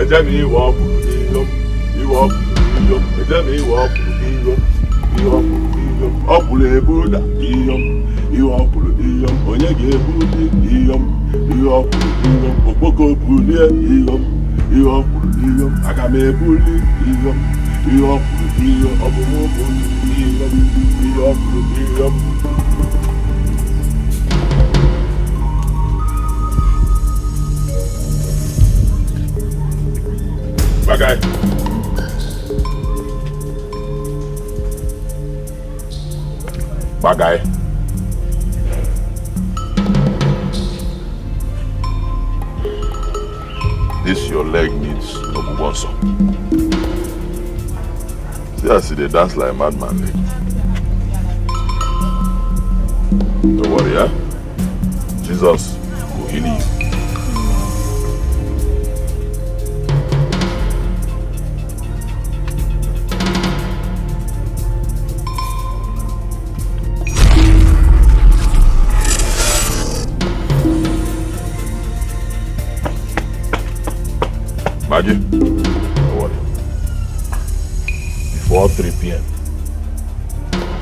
Ejemi walk iyom, you walk iyom, Ejemi walk iyom, you walk iyom, Opule Buddha iyom, you walk iyom, Onyege Buddha iyom, you walk iyom, Okoko Buddha iyom, you walk iyom, Agame Buddha iyom, you walk iyom, Obomo Buddha iyom, you walk iyom. Bagay. Bagay. This your leg needs Obubonso. See, I see they dance like a madman. Don't worry, eh? Jesus will heal you. Maggie, don't worry. Before 3 p.m.,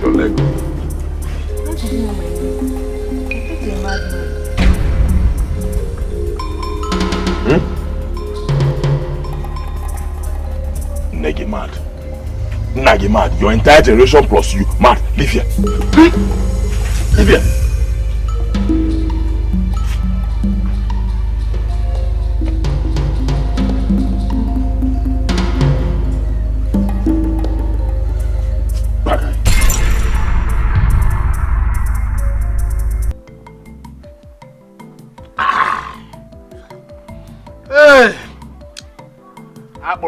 your leg will be. Negi mad. Nagi mad. Your entire generation plus you mad. Leave here. Leave here.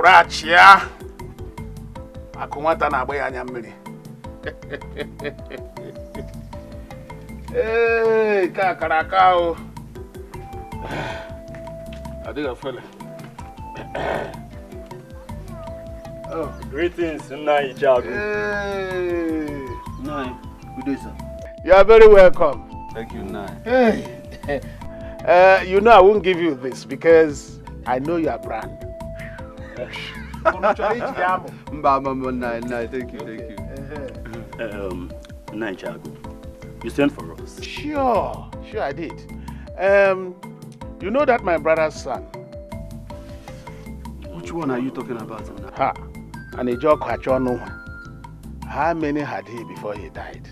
Achia akumata na agba ya anya mmiri. Ka karaka o. Adiga fele. Oh, greetings, Naija. Nai, good day, sir. You are very welcome. Thank you, Nai. You know I won't give you this because I know your brand. Nai, thank you. Naija, you sent for us. Sure I did. You know that my brother's son. Which one are you talking about? And a joke Hachono. How many had he before he died?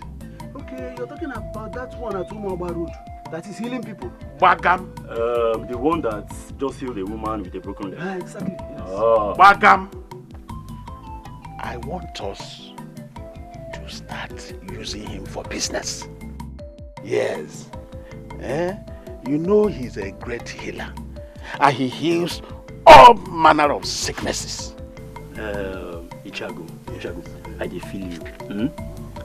Okay, you're talking about that one at Umaba Road that is healing people. Bagam. The one that just healed a woman with a broken leg. Exactly. Yes. Bagam. I want us to start using him for business. Yes. You know he's a great healer. And he heals all manner of sicknesses. Ichago, I feel you.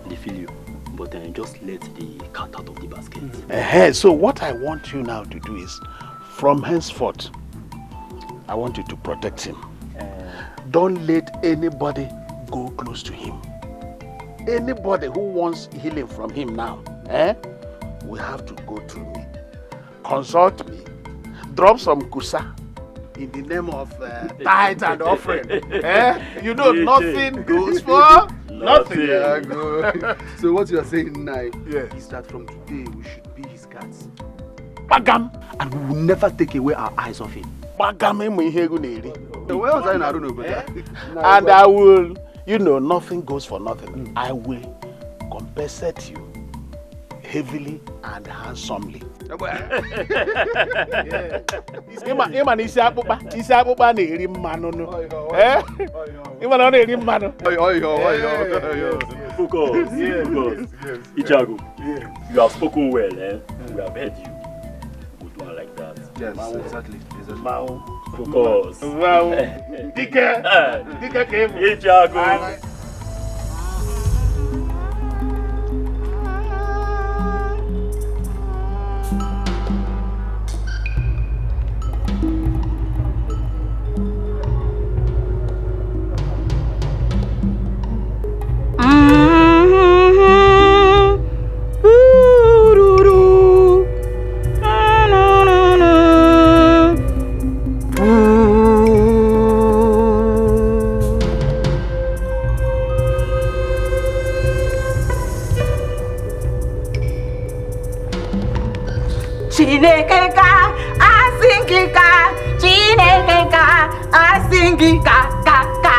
I feel you. But just let the cat out of the basket. So what I want you now to do is, from henceforth, I want you to protect him. Don't let anybody go close to him. Anybody who wants healing from him now, will have to go through me. Consult me. Drop some kusa in the name of tithe and offering. You know, nothing goes for nothing. So what you are saying now is that from today we should be his cats. Bagam. And we will never take away our eyes off him. Bagam. And I will, nothing goes for nothing. I will compensate you heavily and handsomely. Focus. Ichago, you have spoken well, We have heard you. Good one like that. Yes, exactly. Focus. Dika came. Ichago. Chineke asingika, Chineke asingika, ka.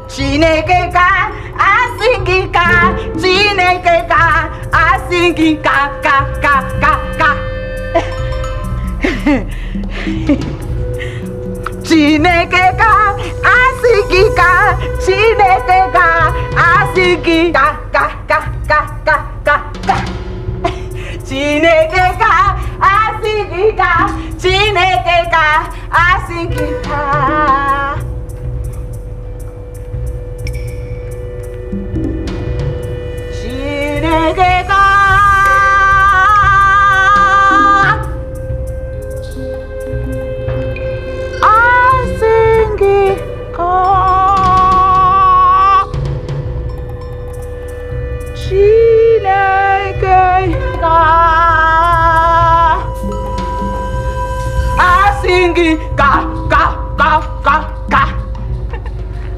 Chineke asingika, Chineke asingika, ka. Chineke asingika, Chineke asingika, ka. Chineke asingika, Chineke asingika.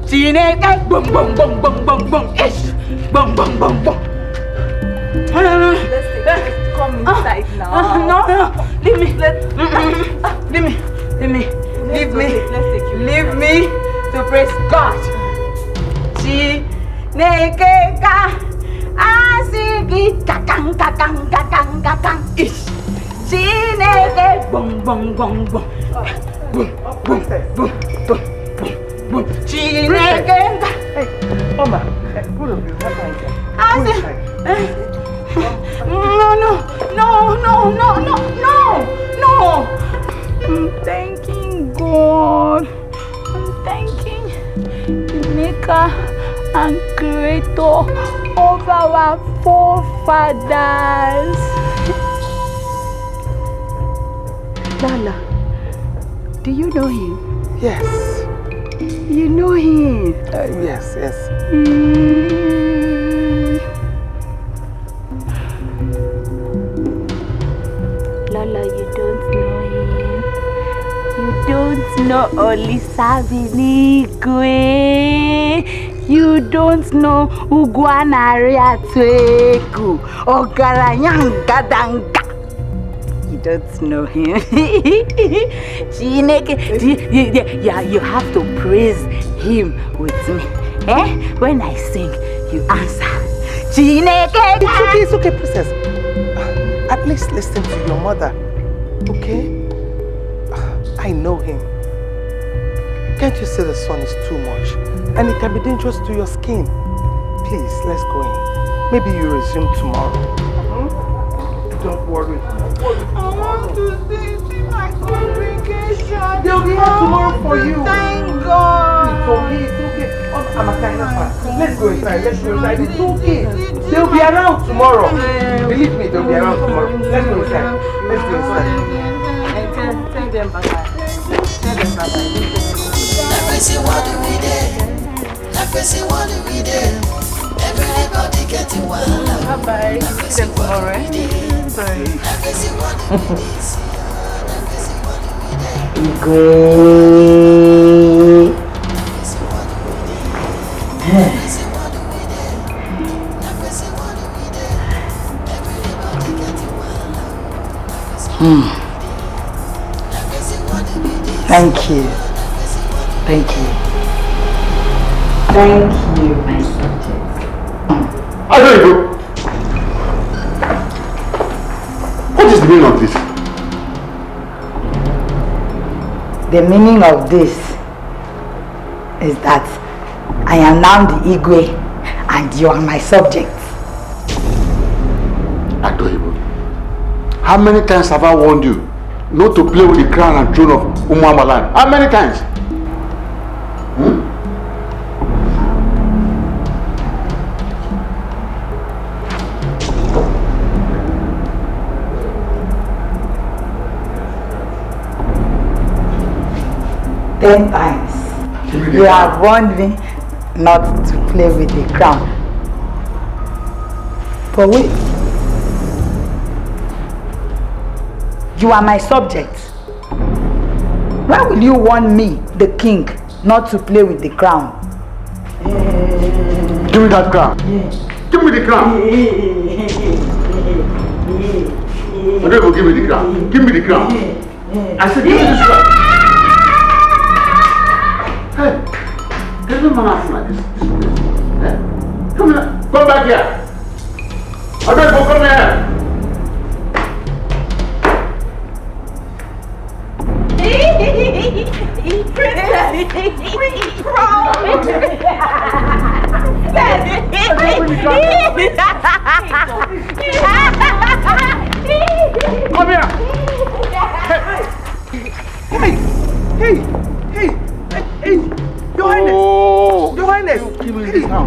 Chineke boom boom boom boom boom boom ish boom boom boom boom. Let's come inside now. No, leave me. Leave me to praise God. Chineke asigi kakang ish. Chineke boom boom boom boom boom boom boom boom. Chineke. Hey, Oma, pull up your No. I'm thanking God. I'm thanking the maker and creator of our forefathers. Lala, do you know him? Yes. You know him? Yes. Lola, you don't know him. You don't know Olisabinigwe. You don't know Ugwanariatueku. Ogaranyangadanga. You don't know him. Chineke, you have to praise him with me. When I sing, you answer. Chineke. It's okay, princess. At least listen to your mother, okay? I know him. Can't you see the sun is too much? And it can be dangerous to your skin. Please, let's go in. Maybe you resume tomorrow. Don't worry. I want to see my congregation. They'll be here tomorrow for you. Thank God. It's okay. I'm a kind of fan. Let's go inside. It's okay. They'll be around tomorrow. Believe me, they'll be around tomorrow. Let's go inside. Tell them bye-bye. Everybody getting wild. Bye-bye. See them tomorrow, right? Bye. Thank you, my subject. I don't know. What is the meaning of this? The meaning of this is that I am now the Igwe and you are my subject. Adoibo, how many times have I warned you not to play with the crown and throne of Umuamalan? How many times? 10 times. You have warned me not to play with the crown. But wait. You are my subject. Why will you warn me, the king, not to play with the crown? Give me that crown. Yeah. Give me the crown. Okay, go give me the crown. Give me the crown. I said, give me this crown. Hey, there's no man acting like this. Eh? Come here. Come back here. I beg you, come here. Come here. Hey, Your Highness. Your Highness. Give me this now.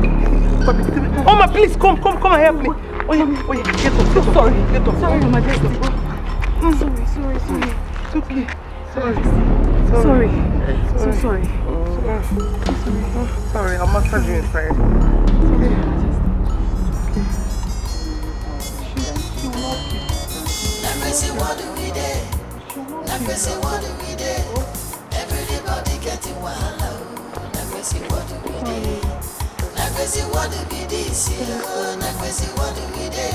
Oma, please come and help me. Oh yeah, get up. So sorry. Get up. Sorry, Your Majesty. Sorry. It's okay. Sorry. So sorry. Sorry, I'll massage you inside. Everybody getting wild. What do we do? What do we this? What do we do?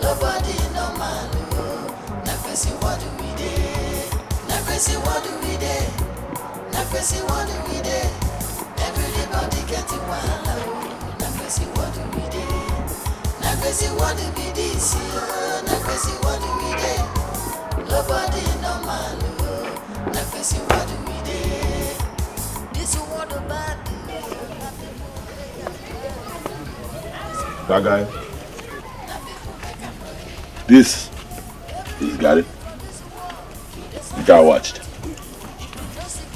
Nobody normal. What do we do? What do we do? What do we do? Everybody getting wild. What do we do? What do we this? What do we do? Nobody normal. What do we do? This is what about that guy. This is Gary. The guy watched.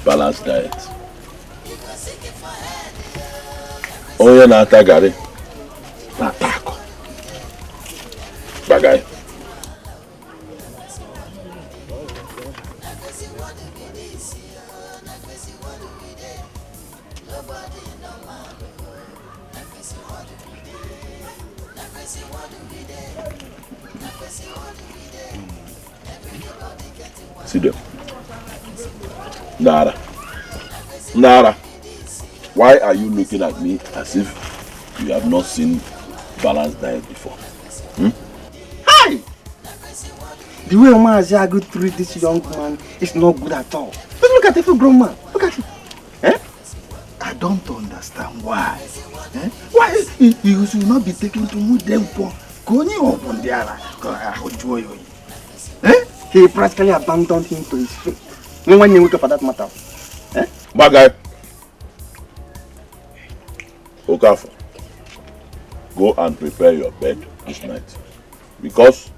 Balanced diet. Oh yeah, na Gary. Na taco. That guy. See them. Nara. Why are you looking at me as if you have not seen balanced diet before? Hi! The way Omaziagu treat this young man is not good at all. Just look at every grown man. Look at him. I don't understand why. Why you should not be taken to move them for going up on the other. He practically abandoned him to his fate. No one knew for that matter. Bad guy. Okafor, go and prepare your bed this night. Because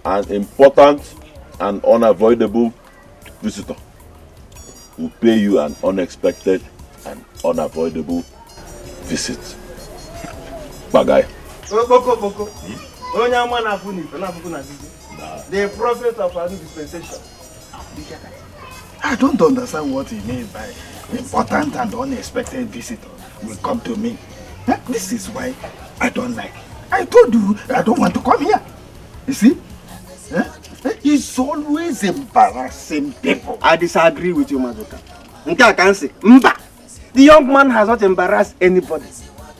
an important and unavoidable visitor will pay you an unexpected and unavoidable visit. Bad guy. The prophet of our dispensation. I don't understand what he means by important and unexpected visitor will come to me. This is why I don't like. I told you I don't want to come here. You see? He's always embarrassing people. I disagree with you, Mazoka. I can say, Mba, the young man has not embarrassed anybody.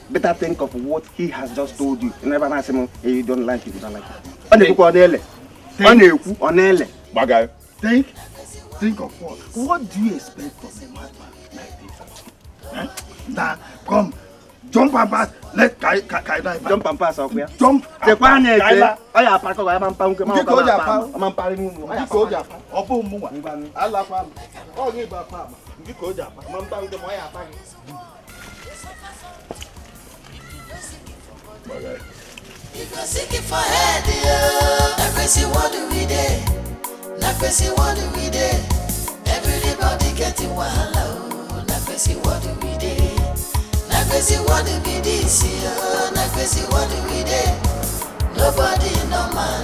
Better think of what he has just told you. You never ask him, hey, you don't like it, you don't like it. Bagay. Think of what? What do you expect from a madman like this? Now, come, jump and pass. Let Kaila jump and pass, okay? Jump. Kaila. If you're seeking for head, what do we do? What do we do? Everybody getting wild. What do we do? What do we do? What do we do? Nobody normal.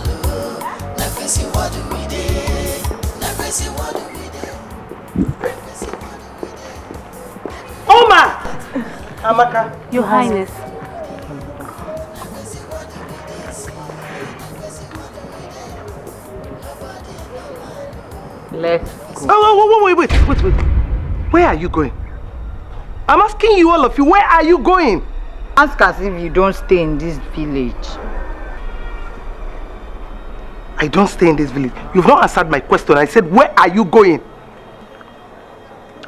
What do we do? What do we do? Oma! Amaka. Your Highness. Let's go. Oh, wait. Where are you going? I'm asking you, all of you, where are you going? Ask as if you don't stay in this village. I don't stay in this village. You've not answered my question. I said, where are you going?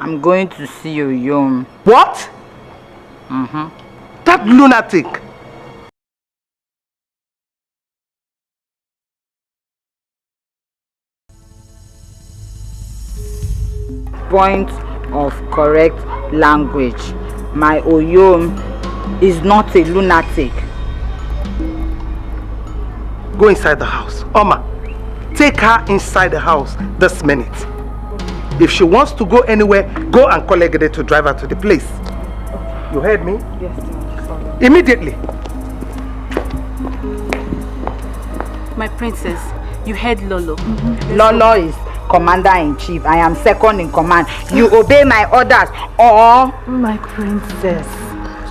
I'm going to see you, Yom. What? That lunatic. Point of correct language. My Oyom is not a lunatic. Go inside the house. Oma, take her inside the house this minute. If she wants to go anywhere, go and call Egede to drive her to the place. You heard me? Yes, sir. Immediately. My princess, you heard Lolo. Lolo is commander-in-chief. I am second in command. You obey my orders or... My princess,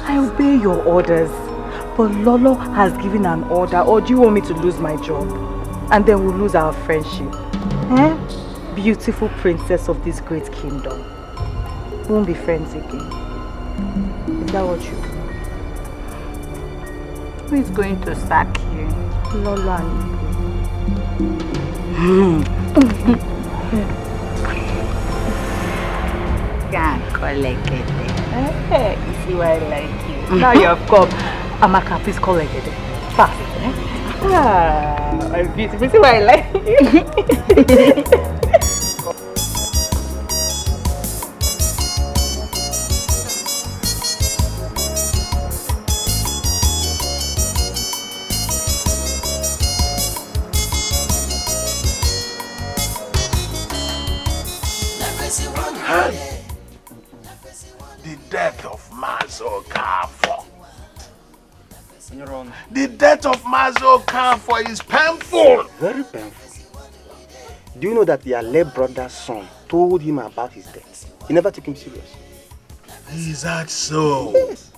I obey your orders. But Lolo has given an order, or do you want me to lose my job? And then we'll lose our friendship. Eh? Beautiful princess of this great kingdom. We won't be friends again. Is that what you want? Who is going to sack you? Lolo and Can't collect it. Hey, you see why I like you. Now you have come. Amaka, please call Egede. Fast, eh? Ah, I'm beautiful. See why I like you. The death of Mazo Kafo. The death of Mazo Kafo is painful. Very painful. Do you know that your late brother's son told him about his death? He never took him serious. Is that so? Yes.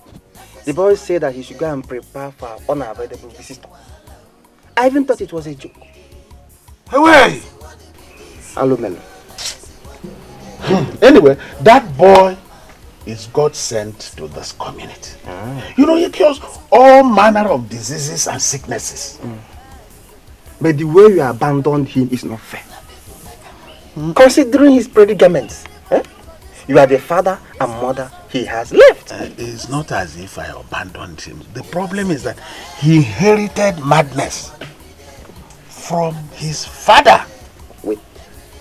The boy said that he should go and prepare for an unavoidable visitor. I even thought it was a joke. Away! Alumelo. Anyway, that boy is God sent to this community. You know, he cures all manner of diseases and sicknesses. But the way you abandoned him is not fair. Considering his predicaments, you are the father and mother he has left. It's not as if I abandoned him. The problem is that he inherited madness from his father. Wait,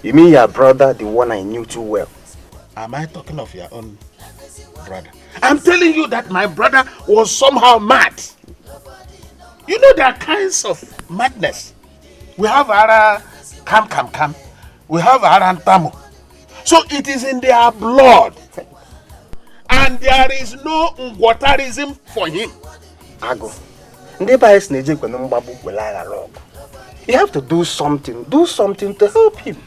you mean your brother, the one I knew too well? Am I talking of your own brother? I'm telling you that my brother was somehow mad. You know, there are kinds of madness. We have Ara Kam. We have Arantamu. So it is in their blood. And there is no Ngwatarism for him. Ago. You have to do something. Do something to help him.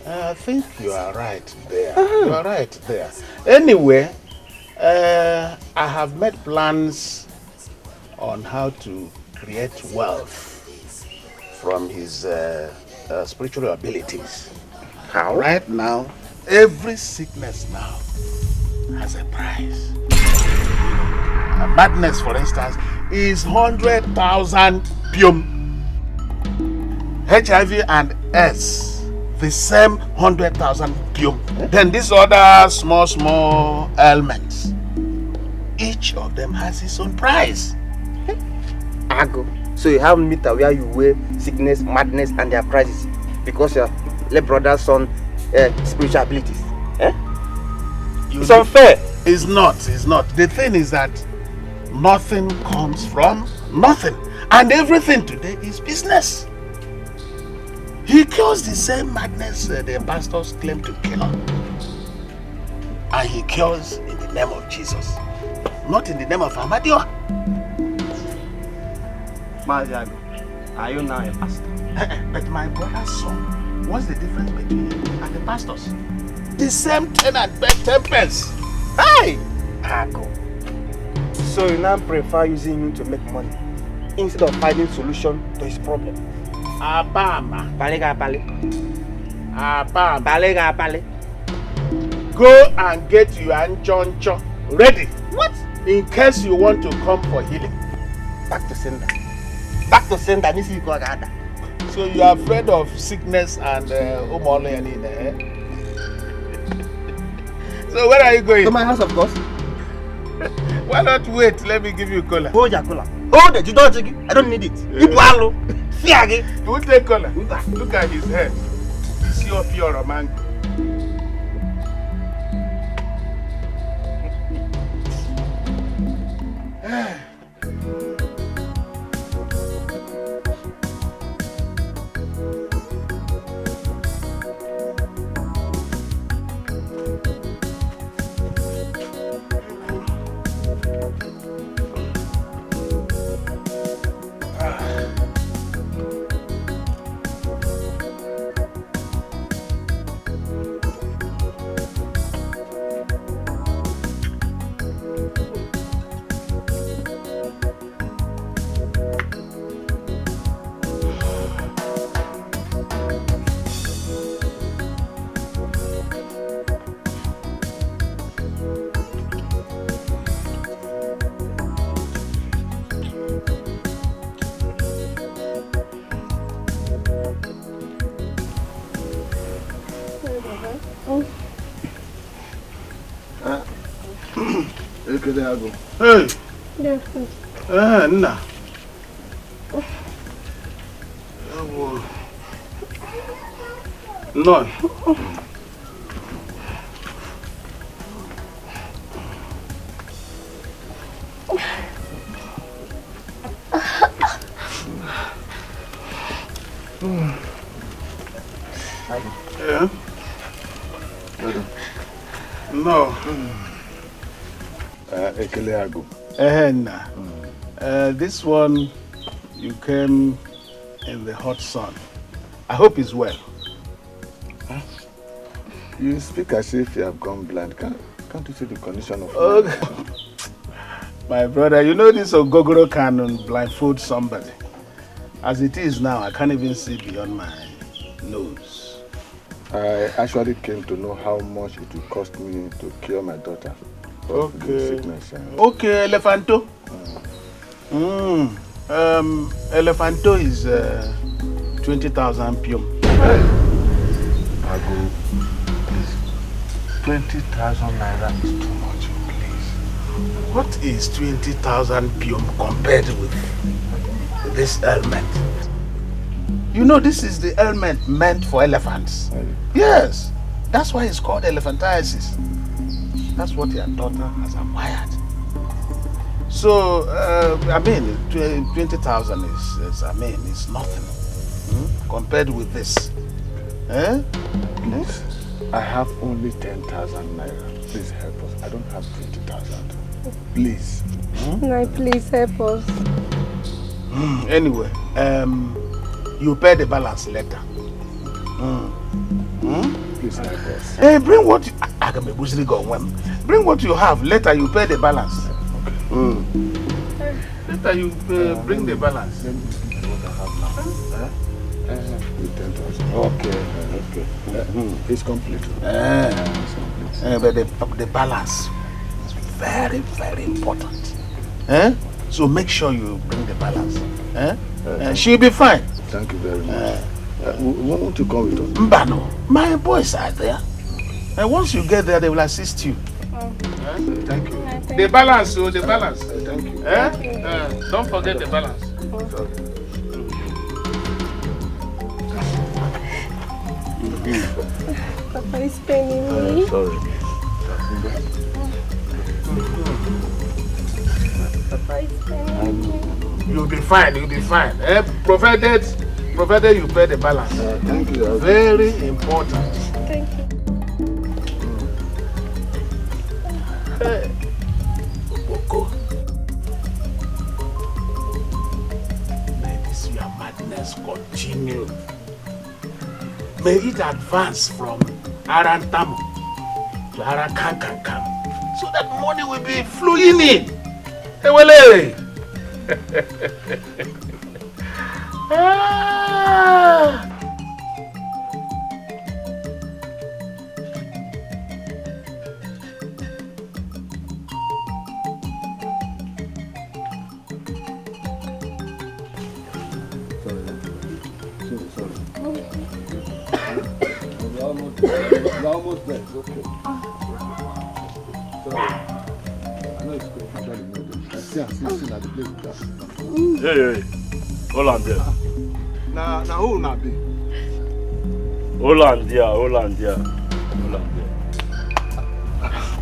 I think you are right there. You are right there. Anyway, I have made plans on how to create wealth from his spiritual abilities. How? Right now, every sickness now has a price. Madness, for instance, is 100,000 pium. HIV and S, the same 100,000 pium. Then these other small ailments, each of them has its own price. Ago. So you have meter where you weigh sickness, madness, and their prices because your late brother's son spiritual abilities. It's unfair. It's not. The thing is that nothing comes from nothing. And everything today is business. He cures the same madness the pastors claim to cure. And he cures in the name of Jesus. Not in the name of Amadio. Maziago, are you now a pastor? But my brother's son, what's the difference between him and the pastors? The same 10 and 10 pence. Hey! Ago. So you now prefer using him to make money instead of finding solution to his problem? Abama. Balega. Abama. Go and get your anchoncho ready. What? In case you want to come for healing. Back to sender. Back to sender. So you are afraid of sickness and umole eh? So where are you going? To my house, of course. Why not wait? Let me give you cola. Hold your cola. Hold it. You don't take it. I don't need it. You wallow. You will take cola. Look at his head. See your pure mango. Hey! Nna. No. Yeah? No. Ekeleago. This one, you came in the hot sun. I hope he's well. Huh? You speak as if you have gone blind. Can't you see the condition of My brother, you know this Ogogoro can blindfold somebody. As it is now, I can't even see beyond my nose. I actually came to know how much it will cost me to cure my daughter. Okay. Sickness, Okay, Elephanto. Elephanto is 20,000 pium. Ago, please. 20,000 naira is too much, please. What is 20,000 pium compared with this ailment? You know, this is the ailment meant for elephants. Yes, that's why it's called elephantiasis. That's what your daughter has acquired. So, I mean, 20,000 is, I mean, it's nothing compared with this. Eh? Please, I have only 10,000 naira. Please help us. I don't have 20,000. Please. No, please help us. Anyway, you pay the balance later. Please help us. Hey, bring what you, bring what you have. Later you pay the balance. Okay. Later you bring the balance. Let me see what I have now. 10,000. Okay. It's complete. It's complete. But the balance is very, very important. So make sure you bring the balance. She'll be fine. Thank you very much. Won't you come with us? Mbano, my boys are there. And once you get there, they will assist you. Thank you. The balance, the balance. Thank you. Don't forget the balance. Papa is paining me. Sorry. Papa is paining me. You'll be fine, you'll be fine. Provided you pay the balance. Thank you. Very important. Thank you. Boko. May this your madness continue. May it advance from Arantamu to Arakankankam so that money will be flowing in. Ewele! almost there. It's okay. Sorry. I know it's good. I see at the place. Hey. Hold on there. Now who now be? Hold on there.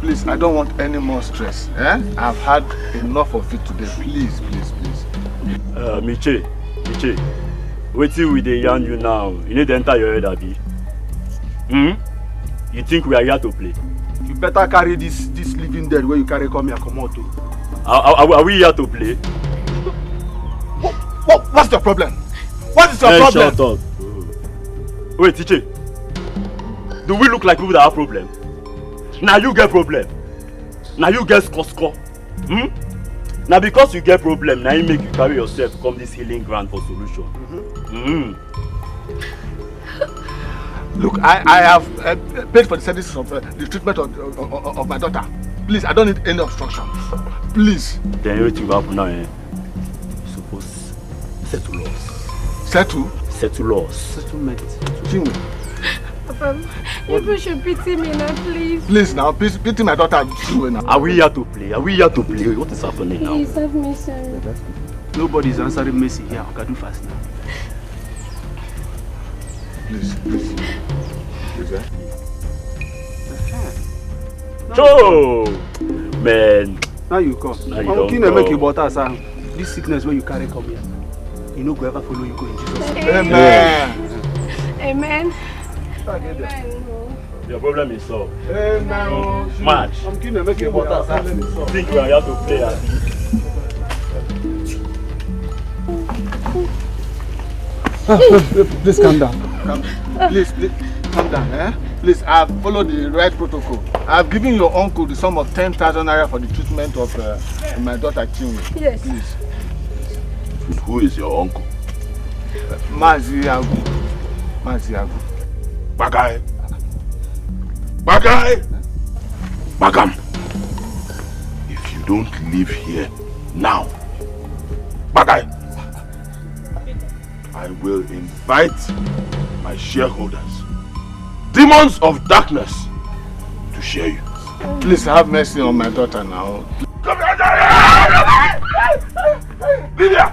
Please, I don't want any more stress. I've had enough of it today. Please. Miche. Wait till we dey yarn you now. You need to enter your head, Abi. You think we are here to play? You better carry this living dead where you carry come here, come out. Are we here to play? What's the problem? What is your problem? Shut up. Wait, Tiche. Do we look like people that have problem? Now you get problem. Now you get score. Now because you get problem, now you make you carry yourself come this healing ground for solution. Look, I have paid for the services of the treatment of my daughter. Please, I don't need any obstruction. Please. Then everything will happen now. Suppose settle us. Settle? Settle us. Settlement. Chinwe. Papa, you should pity me now, please. Please now, please pity my daughter. Now. Are we here to play? What is happening now? Please have mercy. Nobody's answering mercy here. I can do fast now. Please. Joe! Man. Now you come. Now you don't make you butter, sir. This sickness where you carry come here. You know, go ever follow you go in Jesus' name. Amen. Your problem is solved. Amen. March. I'm keen to make you butter, sir. Think we are here to play, Abi? Please calm down. Please calm down. Please, I've followed the right protocol. I've given your uncle the sum of 10,000 naira for the treatment of my daughter Chinwe. Yes. Please. Who is your uncle? Mazi Agu. Bagam. If you don't leave here now, Bagay, I will invite my shareholders, demons of darkness, to share you. Please have mercy on my daughter now. Come here, Lydia!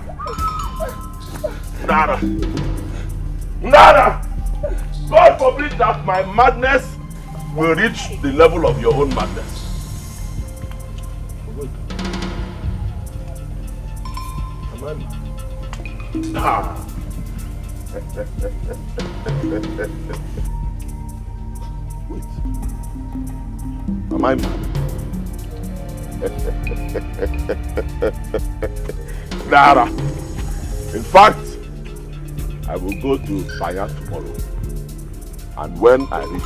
Nada! God forbid that my madness will reach the level of your own madness. Wait. Am I mad? Nada. In fact, I will go to Fire tomorrow. And when I reach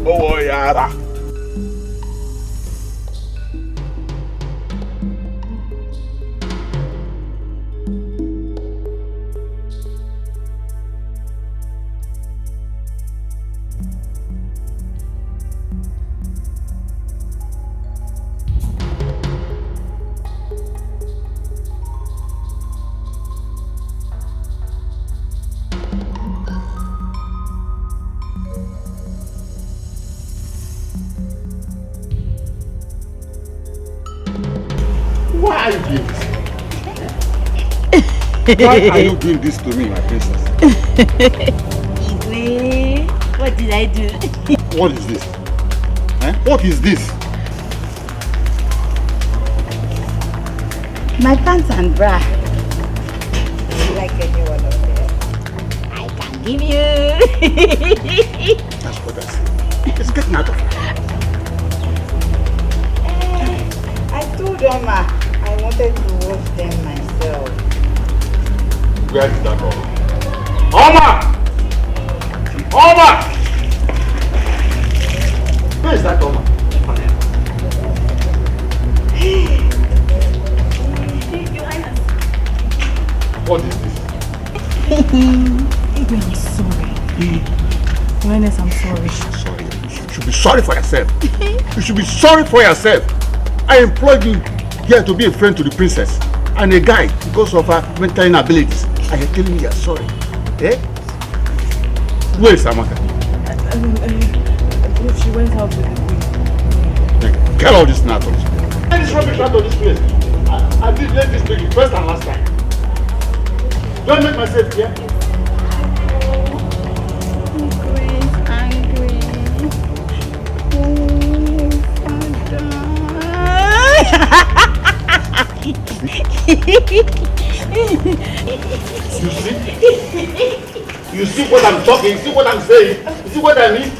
oh yara. Why are you doing this to me, my princess? What did I do? What is this? What is this? My pants and bra. Do you like any one of them? I can give you. That's what I said. It's getting out of hand. I told Oma I wanted to wash them myself. Where is that Oma? Oma! Where is that Oma? What is this? Adrian, I'm sorry. Ernest, I'm sorry. Sorry. You should be sorry for yourself. You should be sorry for yourself. I employed you here to be a friend to the princess and a guide because of her mental inabilities. And you're telling me you're sorry. Eh? Where is Amaka? She went out with the queen. Get all this out of this place. Get this rubbish out of this place. I did let this make it first and last time. Don't make myself here. You see what I'm talking, you see what I'm saying, you see what I mean?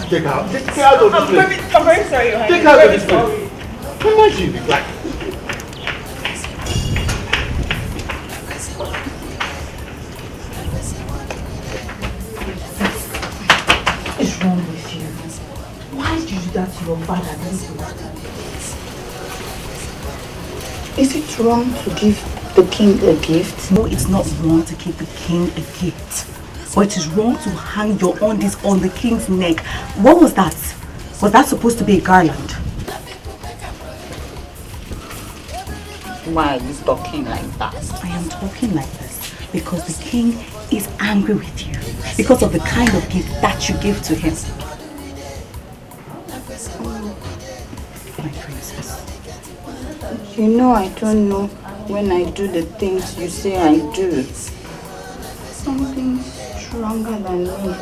Take her out of this place. I'm very sorry, honey. Take her out of this place. Imagine the black. What is wrong with you? Why did you do that to your father? Is it wrong to give the king a gift? No, it's not wrong to give the king a gift. But it is wrong to hang your undies on the king's neck. What was that? Was that supposed to be a garland? Why are you talking like that? I am talking like this because the king is angry with you because of the kind of gift that you give to him. My princess. You know I don't know when I do the things you say I do. Something stronger than me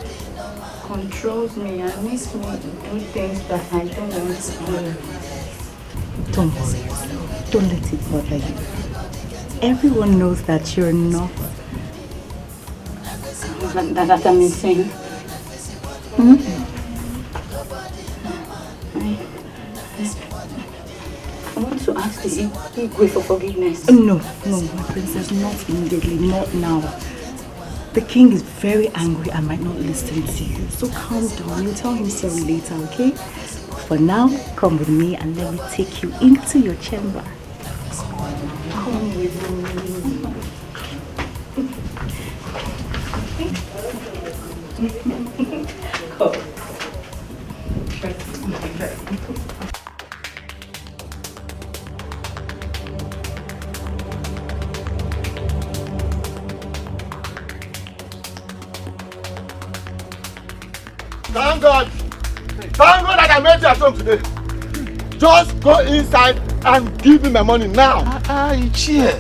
controls me and makes me do things that I don't want to do. Don't worry yourself. Don't let it bother you. Everyone knows that you're not. That I'm insane. I want to ask the Igwe for forgiveness. No, my princess, not immediately, not now. The king is very angry and might not listen to you. So calm down. You'll tell him sorry later, okay? For now, come with me and let me take you into your chamber. Come with me. Come. Thank God. Thank God that I met you at home today. Just go inside and give me my money now. Ichie,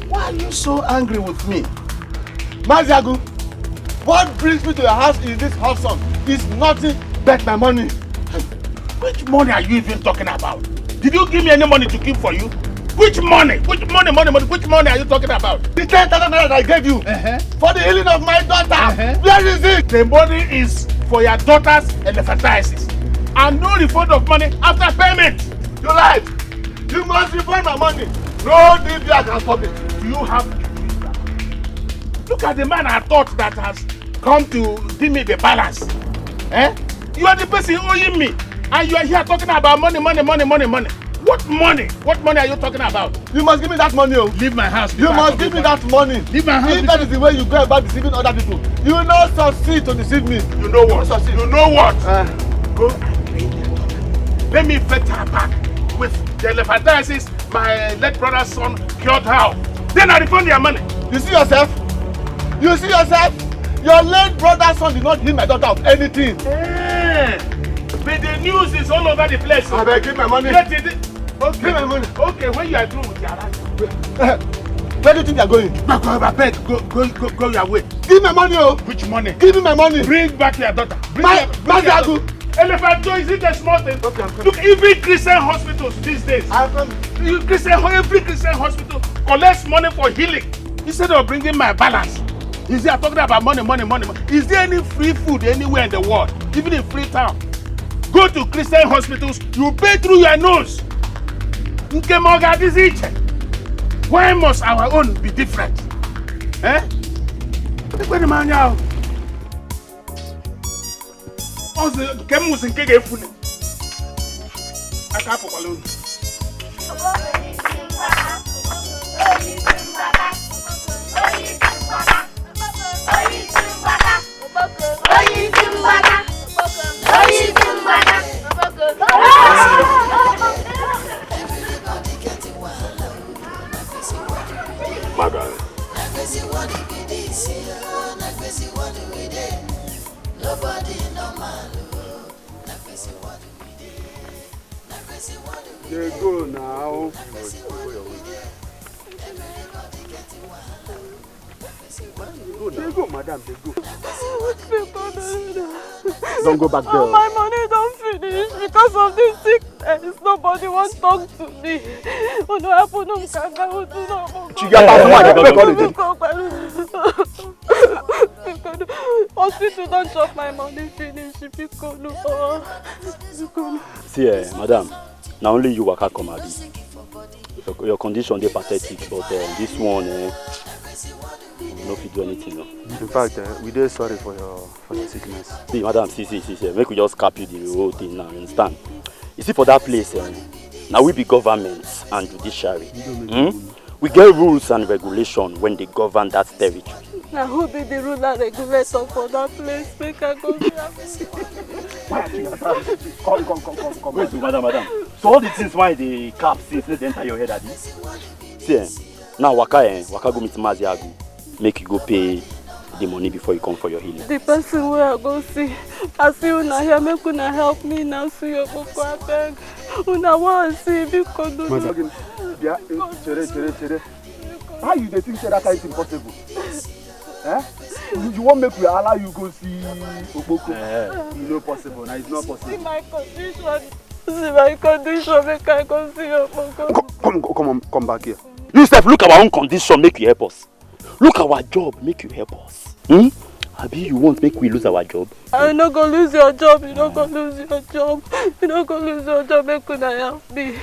why are you so angry with me? Maziagu, what brings me to your house is this hot sun. It's nothing but my money. Which money are you even talking about? Did you give me any money to keep for you? Which money? Which money are you talking about? The 10,000 naira that I gave you for the healing of my daughter. Where is it? The money is for your daughter's elephantiasis. And no refund of money after payment. You lied. You must refund my money. No DBA can stop it. You have to do that. Look at the man I thought that has come to give me the balance. You are the person owing me. And you are here talking about money. What money? What money are you talking about? You must give me that money. Leave my house. You must give me that money. Leave my house. If that is the way you go about deceiving other people, you will not succeed to deceive me. You know what? You know what? Go. Let me fetch her back with the elephantiasis my late brother's son cured her. Then I refund your money. You see yourself? You see yourself? Your late brother's son did not heal my daughter of anything. But the news is all over the place. I beg, give my money. Okay. Give my money. Okay, when you are through with your life. Where do you think you are going? Go your way. Give me my money, oh. Which money? Give me my money. Bring back your daughter. Maziagu. Elephanto, is it a small thing? Okay, look, even Christian hospitals these days. Every Christian hospital collects money for healing instead of bringing my balance. Is there talking about money? Is there any free food anywhere in the world, even in Freetown? Go to Christian hospitals, you pay through your nose. Why must our own be different? Oyi Nobody normal. Na crazy what we dey. Na crazy what we dey. They go now. They go, madam, they go. Don't go back there. Oh, my money don't finish because of this sickness. Nobody wants to talk to me. Hospital don't chop my money finish. See, madam, now only you waka come abi. Your condition dey pathetic, but this one, you no fit do anything. No. In fact, we dey sorry for your sickness. See, madam, see, make we just cap you the whole thing now, you understand? You see, for that place, now we be government and judiciary. We get rules and regulations when they govern that territory. Now who be the rule and regulator for that place? Make I go there. Come. Wait, madam. So all the things why they cap since they enter your head at this? See, now waka go meet Maziagu. Make you go pay the money before you come for your healing. The person where I go see, I see una here, make una help me now. See your book, I beg. Una want to see if you can do it. Yeah, chere. How you think that is impossible? You won't make me allow you go see Oboko. It's not possible. Now it's not possible. See my condition, make I go see Oboko. Come back here. You Steph, look at our own condition, make you help us. Look at our job, make you help us. Abi, you won't make we lose our job? I'm not going to lose your job. You're not going to lose your job. You're not going to lose your job. Make una help me.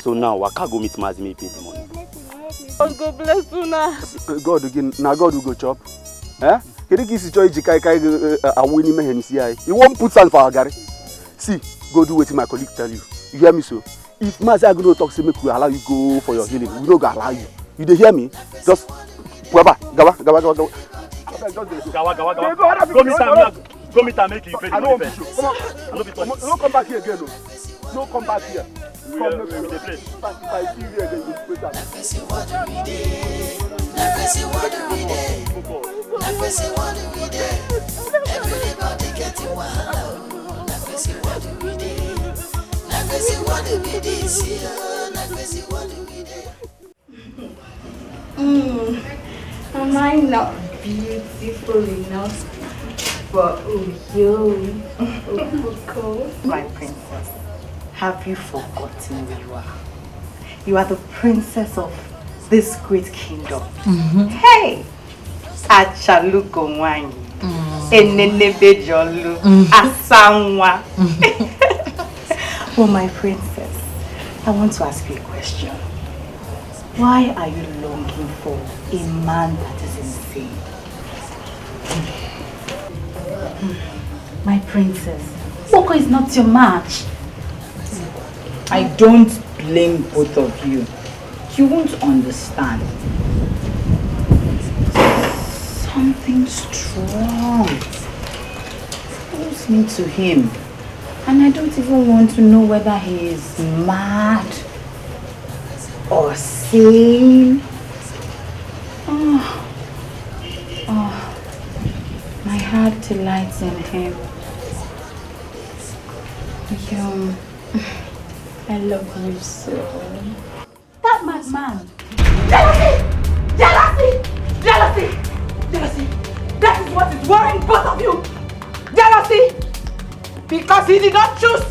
So now, Waka go meet Mazi, me pay the money. God bless you now. God again. Now God will go chop. Can you kiss each other? I win him and see. You won't put sand for our gari. See, go do what my colleague tell you. You hear me so? If Mazi go talk to me, we allow you go for your healing. We don't allow you. You dey hear me? Just gawa. Go meet her, make you pay the money first. Come on. Don't come back here again. Don't come back here. We dey play. If I see you again, you wait up. Na crazy what we dey. Na crazy what we dey. Na crazy what we dey. Everybody getting wild. Na crazy what we dey. Na crazy what we dey. Na crazy what we dey. Am I not beautiful enough for Oboko? My princess, have you forgotten who you are? You are the princess of this great kingdom. Hey! Achaluko Wanyi. Enenebe Jolu. Asanwa. Well, my princess, I want to ask you a question. Why are you longing for a man that is insane? My princess, Boko is not your match. I don't blame both of you. You won't understand. Something strong pulls me to him. And I don't even want to know whether he is mad or sane. My heart delights in him. I love you so. That madman. Jealousy! That is what is worrying both of you! Jealousy! Because he did not choose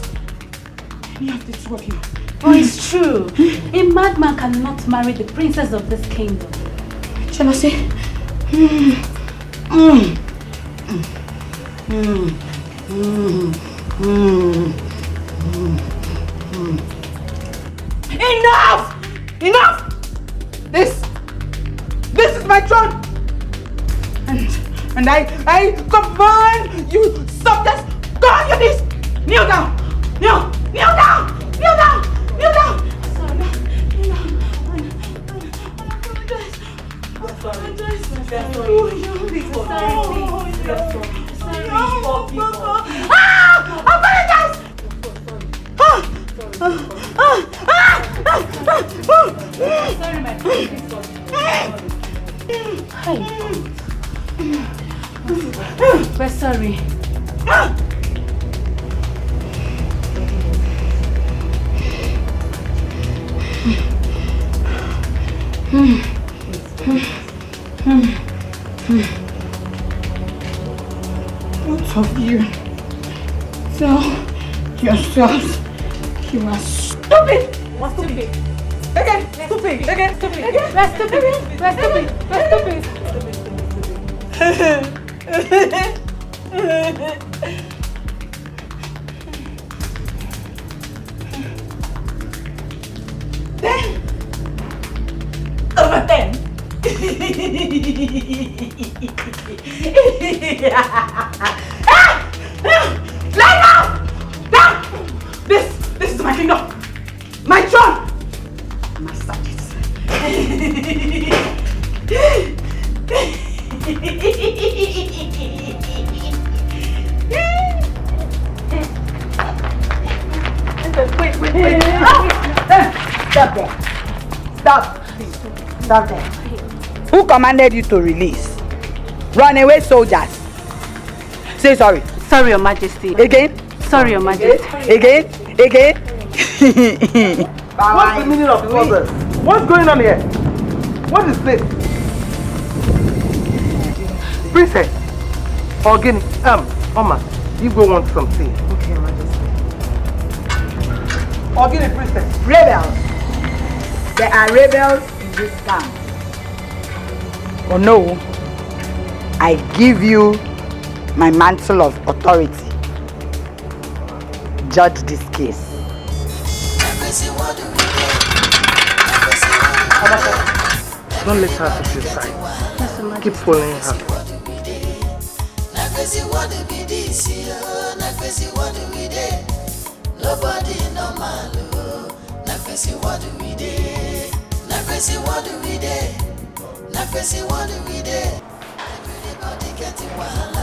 any of the two of you. Oh, it's true. A madman cannot marry the princess of this kingdom. Jealousy. Enough! This is my throne! And I command you, stop this! Go on your knees! Kneel down! Kneel down! Sorry, my princess. We're sorry. Both of you tell yourselves you are stupid. What's stupid? Again, stupid. Again, stupid. We're stupid. We're stupid. We're stupid. Over 10. Lie down! Down! This is my kingdom. My throne. My subjects. Wait. Stop there. Stop there. Who commanded you to release? Runaway soldiers. Say sorry. Sorry, Your Majesty. Again? Sorry, Your Majesty. Again? What's the meaning of all this? What's going on here? What is this? Princess. Ogini. Oma. You go want some tea. Okay, Majesty. Ogini, princess. Rebels. There are rebels in this camp. Oh no. I give you my mantle of authority. Judge this case. Don't let her push your side. Keep following her. Nobody normal. What do we do? What do we do? What do we do? Everybody getting wild.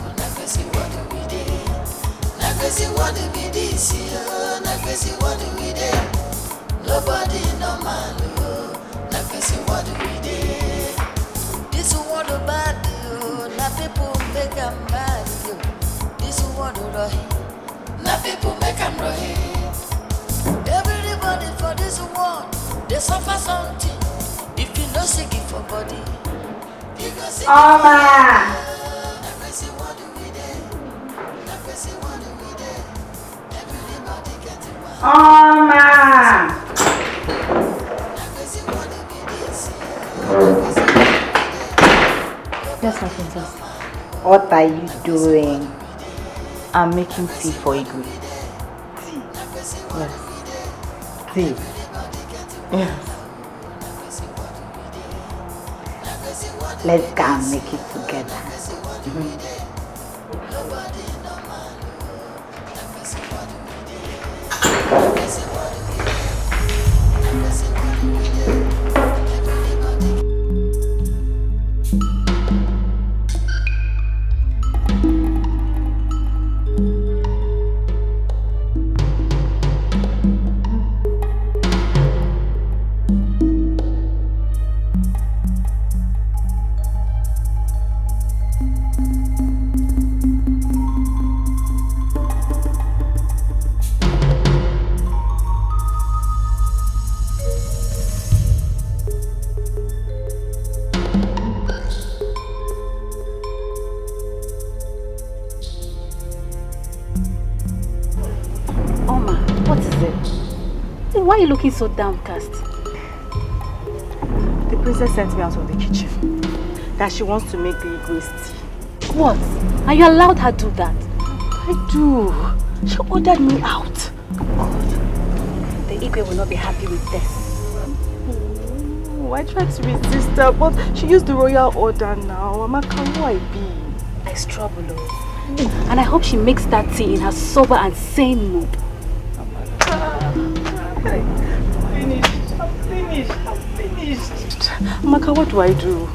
What do we do? What do we do? What do we do? Nobody normal. What do we do? This one bad. Na people make them bad. This one na people make them right. Everybody for this world, they suffer something. If you know sick for body, you go sick. What do we do? What do we do? Everybody getting wild. Yes, my princess. What are you doing? I'm making tea for Igwe. Yes. Tea? Yes. Let's go and make it together. Why are you looking so downcast? The princess sent me out of the kitchen. That she wants to make the Igwe's tea. What? Are you allowed her to do that? I do. She ordered me out. God. The Igwe will not be happy with this. Oh, I tried to resist her, but she used the royal order now. Amaka, who I be? There's trouble, and I hope she makes that tea in her sober and sane mood. I'm finished. Amaka, what do I do?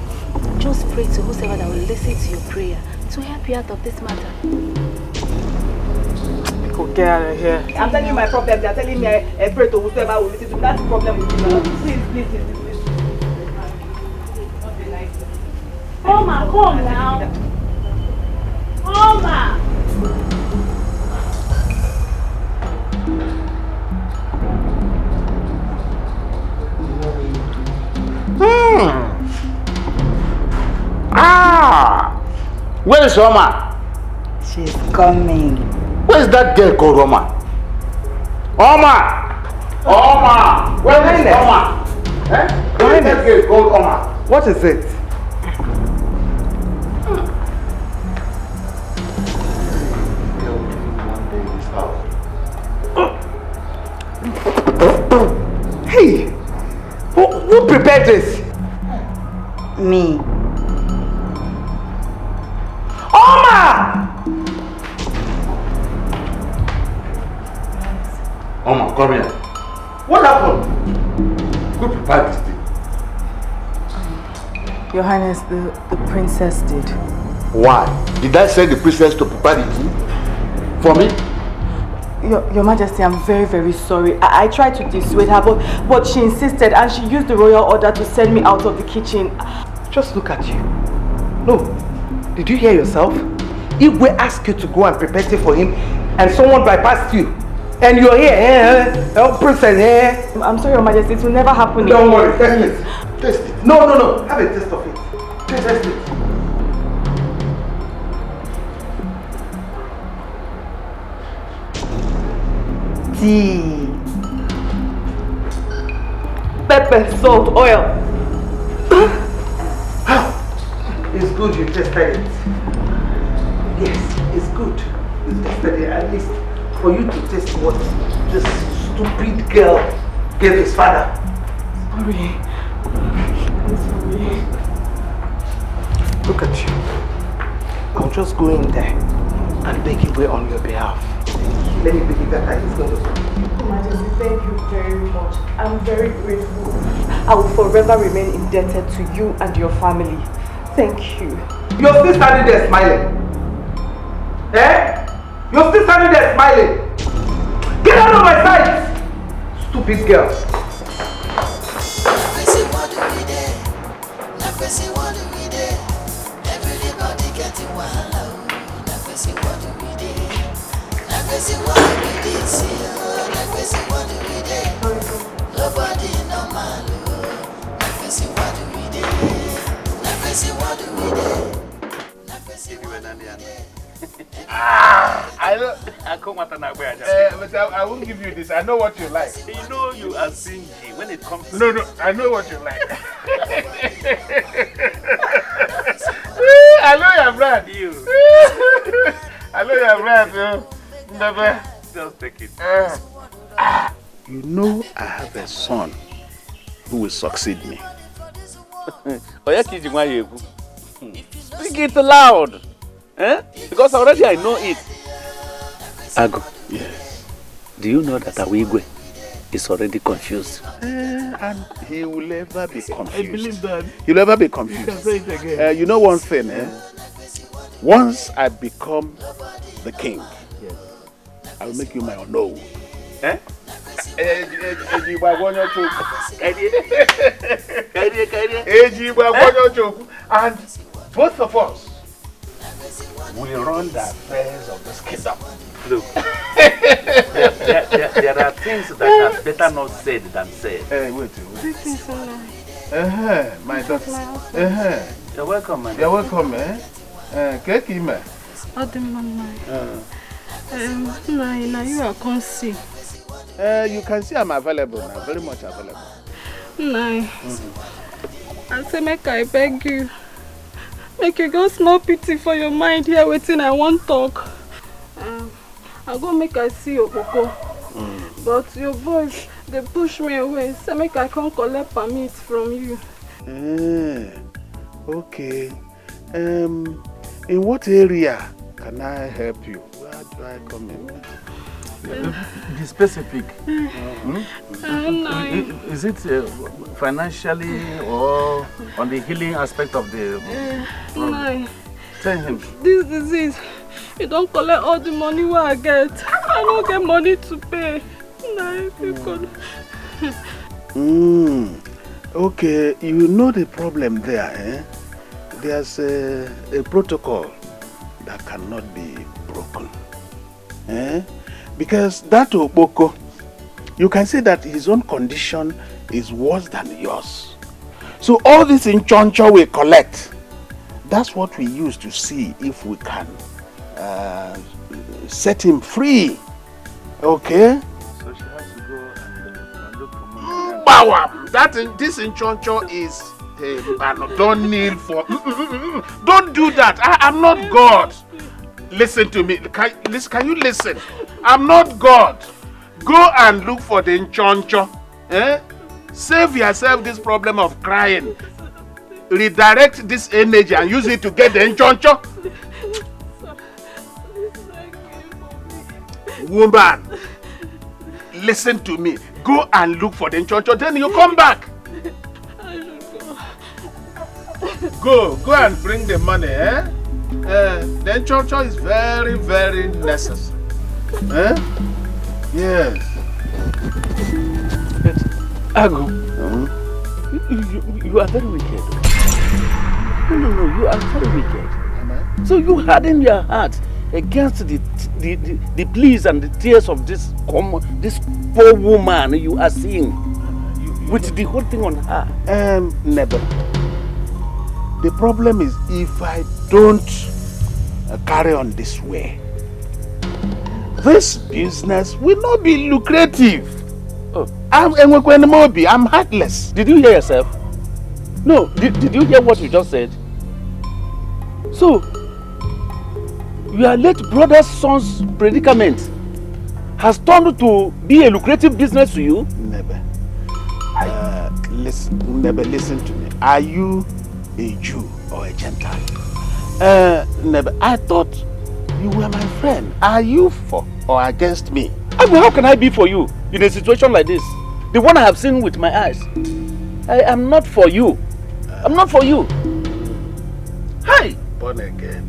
Just pray to whoever that will listen to your prayer to help you out of this matter. Go get out of here. I'm telling you my problem. They're telling me I pray to whoever will listen to me. That's the problem with you. Please. Oma, come now. Where is Roma? She's coming. Where is that girl called Roma? Oma! Oma! Where is Oma? Eh? Where is that girl called Oma? What is it? Hey! Who prepared this? Me. Oma! Oma, come here. What happened? Who prepared this thing? Your Highness, the princess did. Why? Did I send the princess to prepare the tea? For me? Your Majesty, I'm very, very sorry. I tried to dissuade her, but she insisted and she used the royal order to send me out of the kitchen. Just look at you. No. Did you hear yourself? Igwe asked you to go and prepare tea for him and someone bypassed you. And you're here, princess, I'm sorry, Your Majesty, it will never happen again. Don't worry, test it. Taste it. No. Have a taste of it. Taste it. Tea. Pepper, salt, oil. It's good you tested it. Yes, it's good. You tested it at least for you to taste what this stupid girl gave his father. Sorry. I'm sorry. Look at you. I'll just go in there and beg Igwe on your behalf. Let me believe that he's going to come. Your Majesty, thank you very much. I'm very grateful. I will forever remain indebted to you and your family. Thank you. You're still standing there smiling. Eh? You're still standing there smiling. Get out of my sight! Stupid girl. But I won't give you this. I know what you like. You know you are stingy when it comes to... No, I know what you like. I know your brand. I know your brand, Never. Just take it. You know I have a son who will succeed me. Speak it loud. Eh? Because already I know it. Ago. Yes. Do you know that Awigwe is already confused? And he will never be confused. I believe that. He'll never be confused. You can say it again. You know one thing, Once I become the king, I will make you my own. Eh? And both of us will run the affairs of this kingdom. Look, there are things that are better not said than said. Wait. This is so nice. My daughter. You're welcome, man. You're welcome, Cake, Mama. Now you are concerned. You can see I'm available now, very much available. I say, make I beg you. Make you go small pity for your mind here waiting I won't talk. I'll go make I see your Boko. But your boys, they push me away. Say make I can't collect permit from you. Okay. In what area can I help you? Where do I come in? Be specific. Is it financially or on the healing aspect of the problem? Tell him. This disease, you don't collect all the money where I get. I don't get money to pay. If you could. Okay, you know the problem there, There's a protocol that cannot be broken. Because that Oboko, you can say that his own condition is worse than yours. So all this in Choncho we collect, That's what we use to see if we can set him free. Okay? So she has to go and look for money. This inchoncho is... Hey, don't kneel for... Don't do that. I'm not God. Listen to me. Can you listen? I'm not God. Go and look for the inchoncho. Eh? Save yourself this problem of crying. Redirect this energy and use it to get the inchoncho. Woman, listen to me. Go and look for the inchoncho, then you come back. Go and bring the money, eh? The inchoncho is very, very necessary. Eh? Yes. Agu, you are very wicked. No, you are very wicked. So you harden your heart against the pleas and the tears of this poor woman you are seeing with the whole thing on her. Never. The problem is if I don't carry on this way, this business will not be lucrative. Oh. I'm heartless. Did you hear yourself? No, did you hear what you just said? So, your late brother's son's predicament has turned to be a lucrative business to you? Never. Listen to me. Are you a Jew or a Gentile? Never. I thought you were my friend. Are you for or against me? How can I be for you in a situation like this? The one I have seen with my eyes. I am not for you. I'm not for you. Hi! Born again.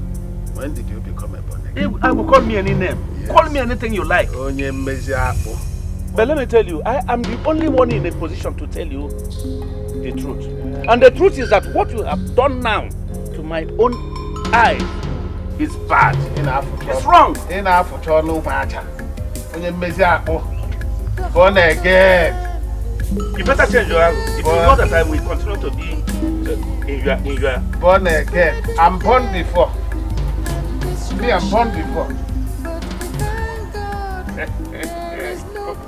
When did you become a born again? I will call me any name. Yes. Call me anything you like. But let me tell you, I am the only one in a position to tell you the truth. And the truth is that what you have done now to my own eyes is bad. It's wrong. Born again. You better change your arrow. If you know that I will continue to be in your... Born again. I'm born before. Me, I'm born before.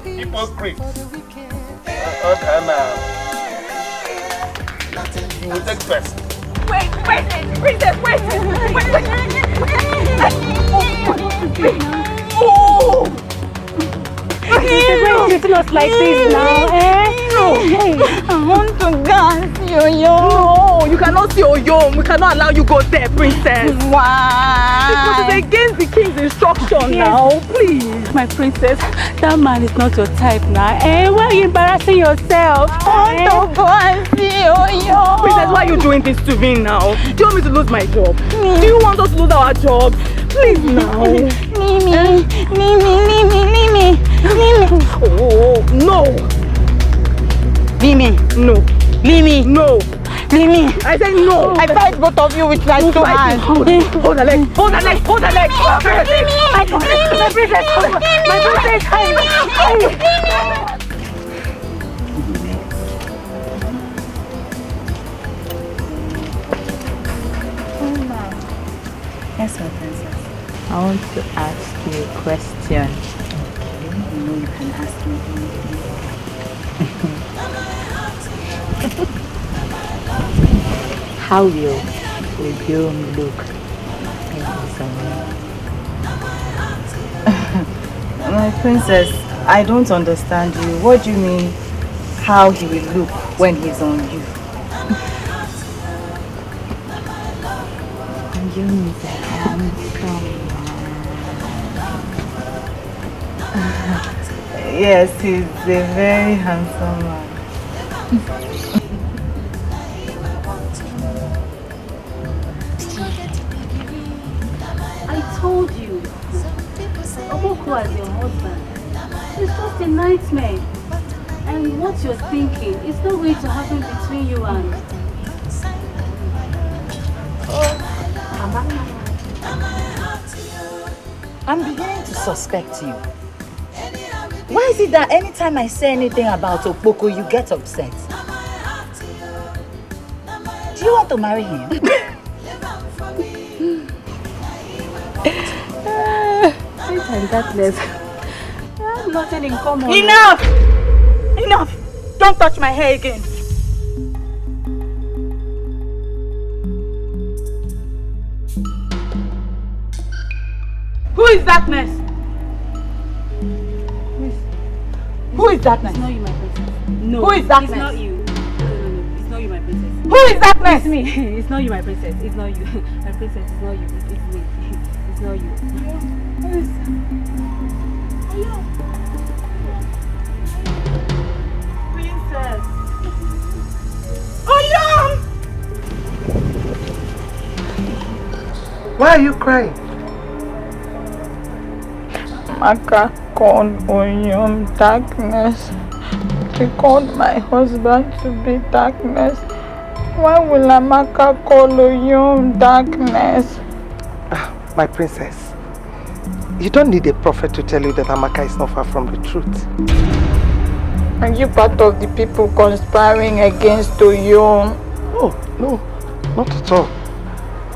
Hypocrite. Okay, now. You will take first. Wait, princess, wait. Oh! Why are you treating us like this now, eh? No. I want to dance, Yo-Yo. No, you cannot see Yo-Yo. We cannot allow you go there, princess. Why? Because it's against the king's instruction now. Please. My princess, that man is not your type now. Eh? Why are you embarrassing yourself? I want to go and see Yo-Yo. Princess, why are you doing this to me now? Do you want me to lose my job? Do you want us to lose our job? Please now. Mimi. Oh, no. Mimi. No. Mimi. No. Mimi. I said no. I fight both of you with my two hands. Hold the leg. Hold the leg. Hold the leg. My princess. Yes, my princess. I want to ask you a question. Okay, you know you can ask me anything. How will Obiom look in My princess, I don't understand you. What do you mean, how he will look when he's on you? Obiom is a handsome man. Yes, he's a very handsome man. I told you, Oboko as your husband, it's just a nightmare. And what you're thinking is not going to happen between you and... I'm beginning to suspect you. Why is it that anytime I say anything about Okpoko, you get upset? Do you want to marry him? and darkness have nothing in common. Enough! Enough! Don't touch my hair again. Who is darkness? Who is darkness? It's not you, my princess. No. Who is darkness? It's not you. No. It's not you, my princess. Who is darkness? It's me. It's not you, my princess. It's not you. My princess, it's not you. It's me. It's not you. Who is Princess. Oyam! Why are you crying? Maka called Oyam darkness. He called my husband to be darkness. Why will Amaka call Oyam darkness? My princess, you don't need a prophet to tell you that Amaka is not far from the truth. Are you part of the people conspiring against Oyam? Oh, no, not at all.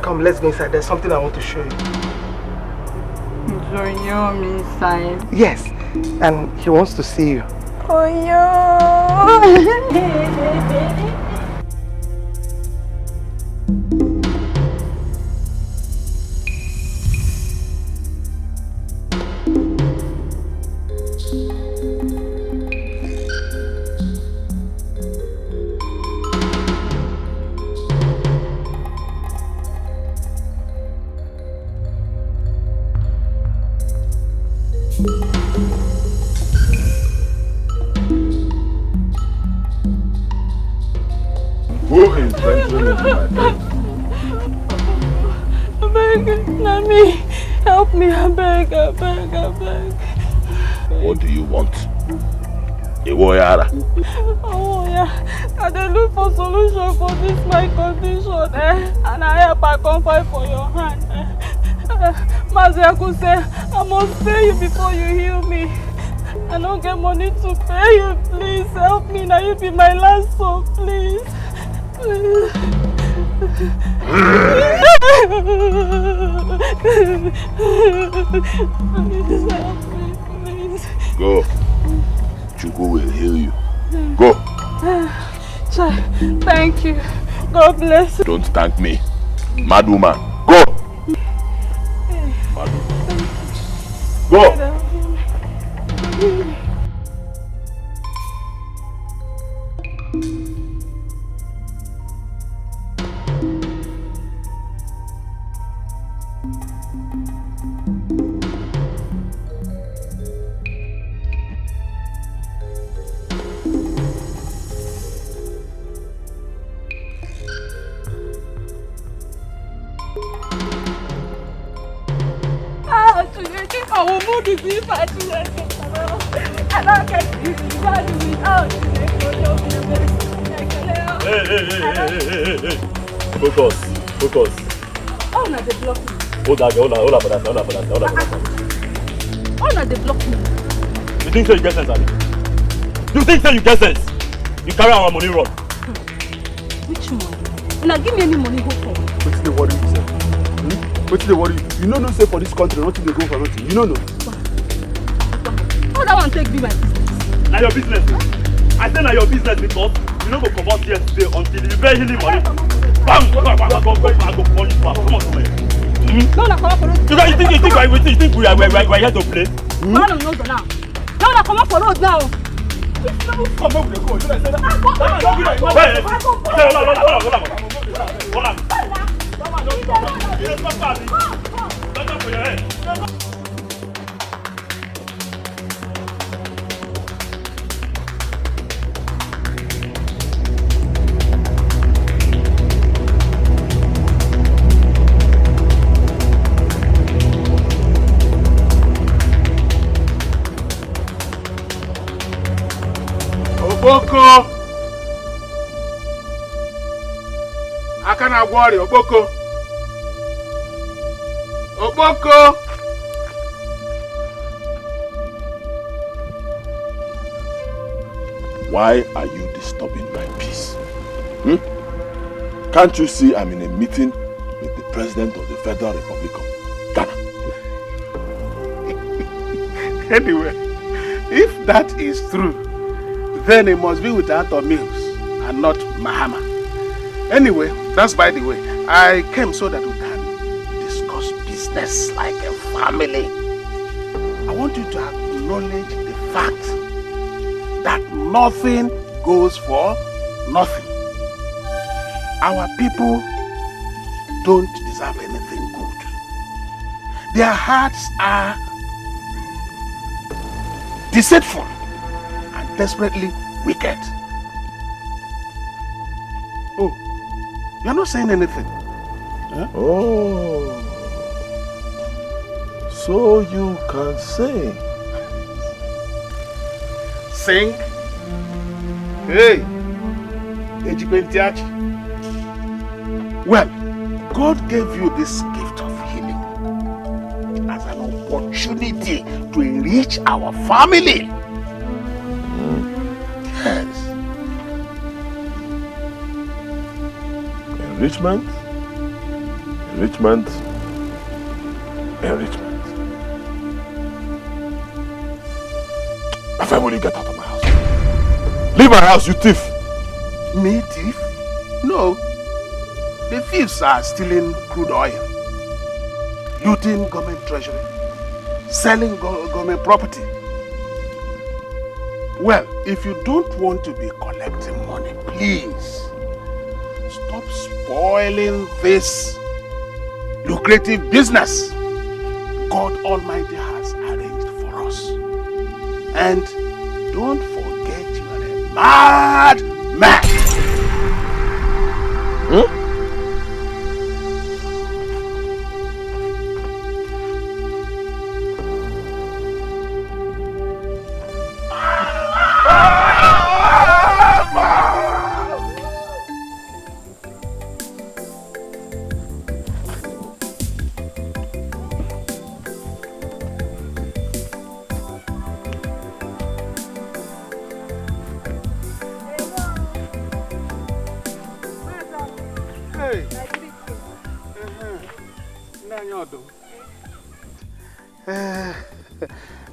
Come, let's go inside. There's something I want to show you. Is Oyam inside? Yes, and he wants to see you. Oyam! Who is venturing into my bed? I beg, Nami, help me, I beg. What do you want? Iwoyara. Oh yeah, I dey look for solution for this my condition, and I help I come fight for your hand. Maziaku say, I must pay you before you heal me. I don't get money to pay you, please help me, now you be my last hope, please. Please. Please help me, please. Go. Chukwu will heal you. Go. Thank you. God bless you. Don't thank me. Mad woman. Go. Mad woman. Go. I will move the beef at you. I don't get you. What do we out? Hey. Focus. Oh, no, they block me. Hold on, for that. Oh, no, they block me. You think so you get sense, Abi? You think so you get sense? You carry our money run. Which money? Now give me any money, go for it. What's the worry, sir? What's the worry? You know no say for this country, nothing they go for nothing. You know no. How that one take be my business? Now your business. I say now your business because you don't go come out here today until you pay healing money. Bam! Go police back. Come on, come here. No, come on for road. You think we are here to play? No, now. No, come on for road now. Come on, go. Should I say that? Hold on. Okpoko! Aka na-agwọ ọrịa, Okpoko! Okpoko! Why are you disturbing my peace? Can't you see I'm in a meeting with the President of the Federal Republic of Ghana? Anyway, if that is true, then it must be with Arthur Mills and not Mahama. Anyway, that's by the way. I came so that we can discuss business like a family. I want you to acknowledge the fact that nothing goes for nothing. Our people don't deserve anything good. Their hearts are deceitful and desperately wicked. Oh, you're not saying anything. Huh? Oh, so you can sing. Sing? Hey, Ejibentiachi. Well, God gave you this gift of healing as an opportunity to enrich our family. Yes. Enrichment? Enrichment? Enrichment. After will you get out of my house? Leave my house, you thief! Me, thief? No. The thieves are stealing crude oil, looting government treasury, selling government property. Well, if you don't want to be collecting money, please stop spoiling this lucrative business God Almighty has arranged for us. And don't forget you are a mad man.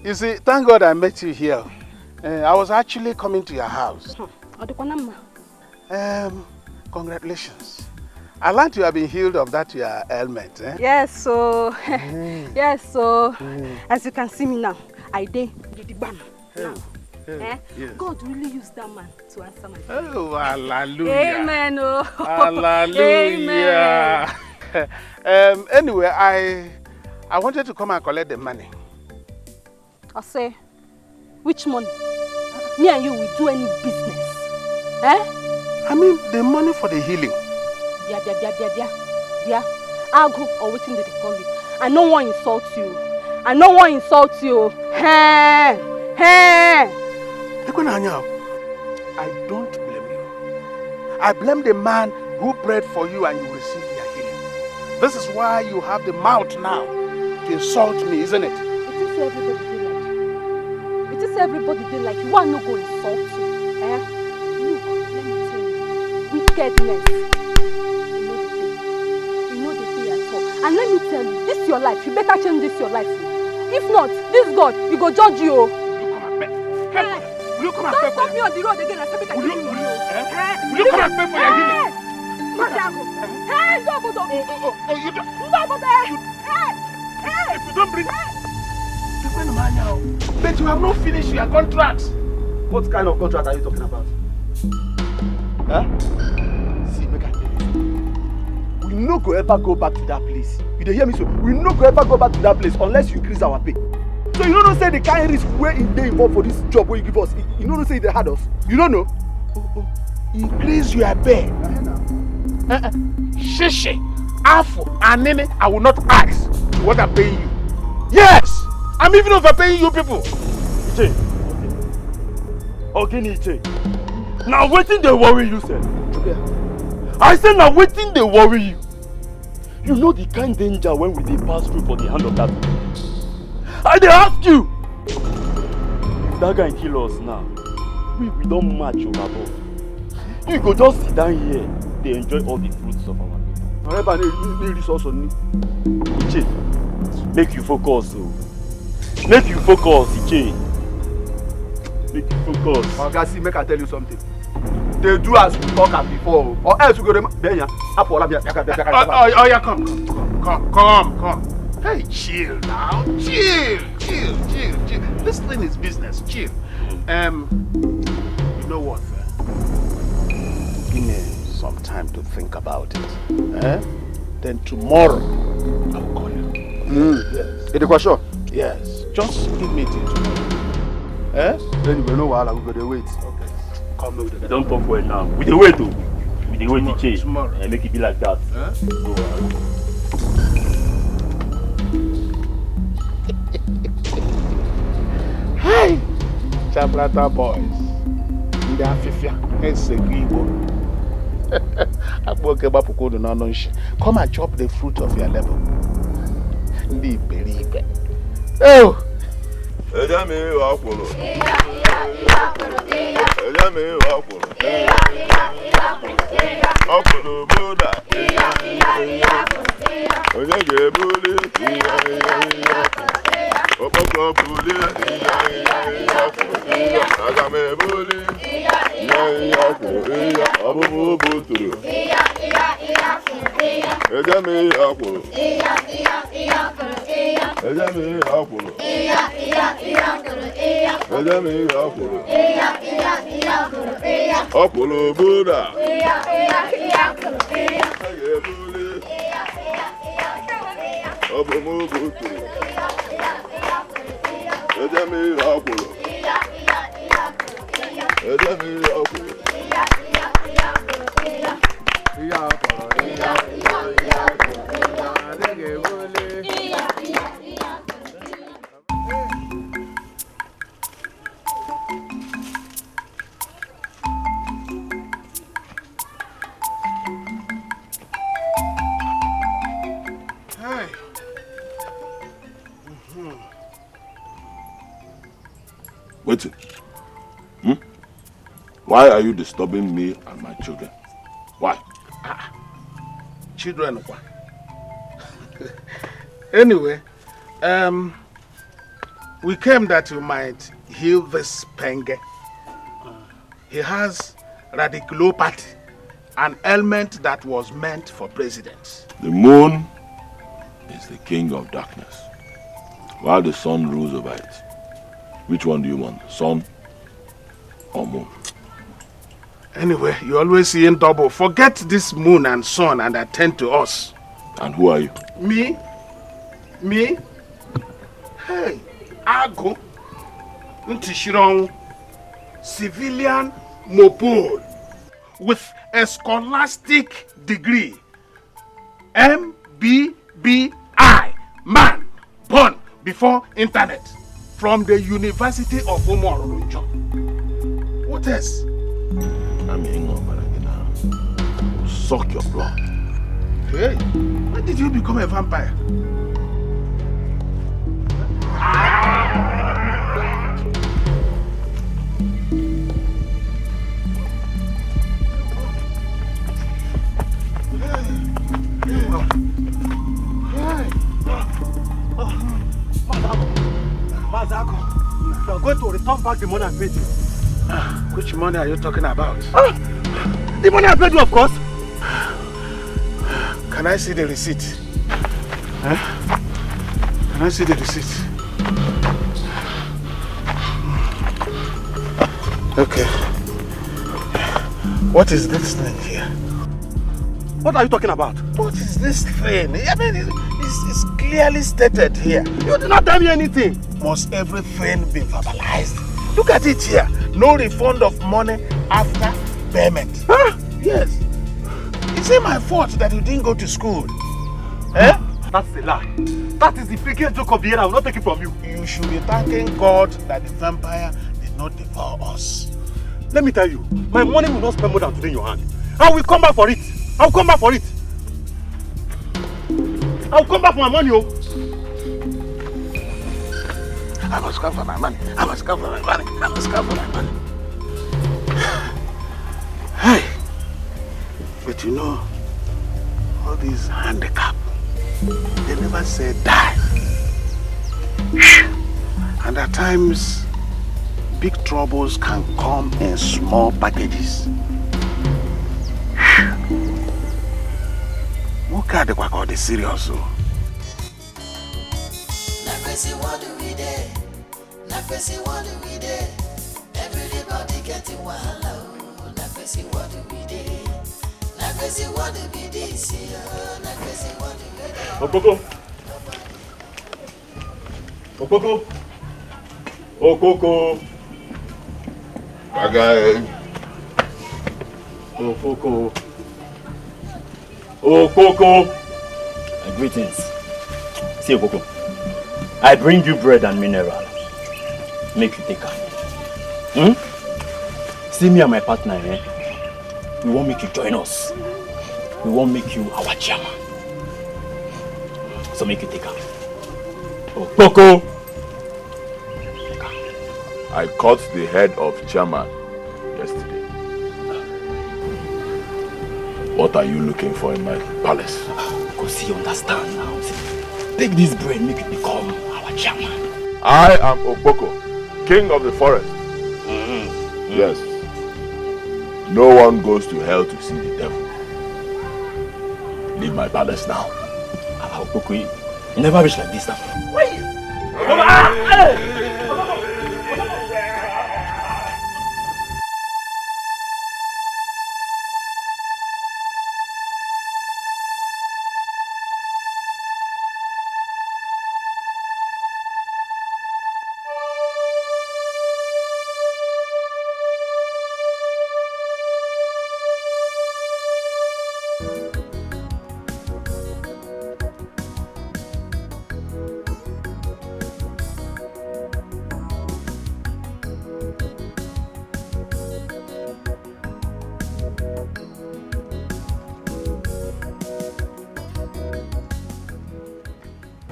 You see, thank God I met you here. I was actually coming to your house. Congratulations. I learned you have been healed of that your ailment. Yes, so yes, so as you can see me now, I did the bam. Yes. God really used that man to answer my prayer. Oh, hallelujah. Amen. Oh. Hallelujah. Amen. Anyway, I wanted to come and collect the money. I say, which money? Me and you will do any business. I mean, the money for the healing. Yeah. I'll go or waiting they call you. I no one insult you. I no one insult you. I don't blame you. I blame the man who prayed for you and you received your healing. This is why you have the mouth now to insult me, isn't it? It is everybody they like you. Why not go insult you? Look, let me tell you. Wickedness. You know the day at all. And let me tell you, this is your life. You better change this your life. If not, this God, he go judge you. Will you come and Don't pay for stop me on the road again and say me Will you come and pay for your healing? If you don't bring... But you have not finished your contract. What kind of contract are you talking about? See, make I tell you. We no go ever go back to that place. You dey hear me so? We no go ever go back to that place unless you increase our pay. So you don't say the kind of risk where they involved for this job where you give us. You don't say they had us. You don't know? Increase your pay. Shishi, Afu, and Nene, I will not ask what I'm paying you. Yes! I'm even overpaying you people. Iche. Okay, Iche. Now waiting they worry you, sir. I say now waiting they worry you. You know the kind danger when we dey pass through for the hand of that man. I dey ask you. If that guy kill us now, we don't match overboard. You go just sit down here, they enjoy all the fruits of our labor. Iche, make you focus. Make you focus, Iche. Make you focus. Oga, see, make I tell you something. They do as we talk am before, or else we go to Benya. Oh, yeah, come. Hey, chill now. Chill. This thing is business. Chill. You know what? Give me some time to think about it. Then tomorrow I'll call you. Yes. Is the sure? Yes. Just give me till tomorrow. Anyway, no wahala, we go to wait. Okay. Come with it. Don't talk well now. We dey wait, though. We dey wait, Iche. Tomorrow. And make it be like that. Go on. Hi, Chabrata boys. Ndị afịfịa esego Igbo. Akpọke gbapụkwodu n'ọnụ nshi. Come and chop the fruit of your labor. Ndị iberibe. Oh! Eja mi wa kwuru. Eja mi wa kwuru. Ọkwụrụ Buda. Onye ga-ebuli. Ọkpọkọ buli. Aga m ebuli. Ọbụbụ buturu. Eja mi wa kwuru. Eja mi wa kwuru. Ọkwụrụ Buda. Ọbụbụ buturu. Eja mi wa kwuru. Eja mi wa kwuru. Wait. Why are you disturbing me and my children? Why? Children, what? Anyway, we came that you might heal this penge. He has radiculopathy, an ailment that was meant for presidents. The moon is the king of darkness, while the sun rules over it. Which one do you want, sun or moon? Anyway, you always see in double. Forget this moon and sun and attend to us. And who are you? Me? Hey, Ago Ntishirong, civilian mopol with a scholastic degree, MBBI, man born before internet, from the University of Umorunjo. What else? I'm suck your blood. Hey, when did you become a vampire? Mazako, you're going to return back the money I paid you. Which money are you talking about? The money I paid you, of course. Can I see the receipt? Can I see the receipt? Okay. What is this thing here? What are you talking about? What is this thing? I mean, it's clearly stated here. You did not tell me anything. Must everything be verbalized? Look at it here. No refund of money after payment. Huh? Yes. Is it my fault that you didn't go to school? Eh? That's a lie. That is the biggest joke of the year. I will not take it from you. You should be thanking God that the vampire did not devour us. Let me tell you, my money will not spend more than today in your hand. I will come back for it. I will come back for it. I will come back for my money, oh. I must come for my money. I must come for my money. I must come for my money. Hey, but you know, all these handicaps, they never say die. And at times, big troubles can come in small packages. What are the serious? Everybody getting wild. What do we do? What do we do? Okoko. Okoko. Okoko. Again. Okoko. Okoko. Greetings. See Okoko. I bring you bread and mineral. Make you take her. See me and my partner, eh? We won't make you join us. We won't make you our chairman. So make you take her. Oh, Coco! I cut the head of chairman yesterday. What are you looking for in my palace? Because you understand now. See, take this bread, make it become our chairman. I am Okpoko, king of the forest. Yes. No one goes to hell to see the devil. Leave my palace now. Okpoko, you never reach like this now. Wait!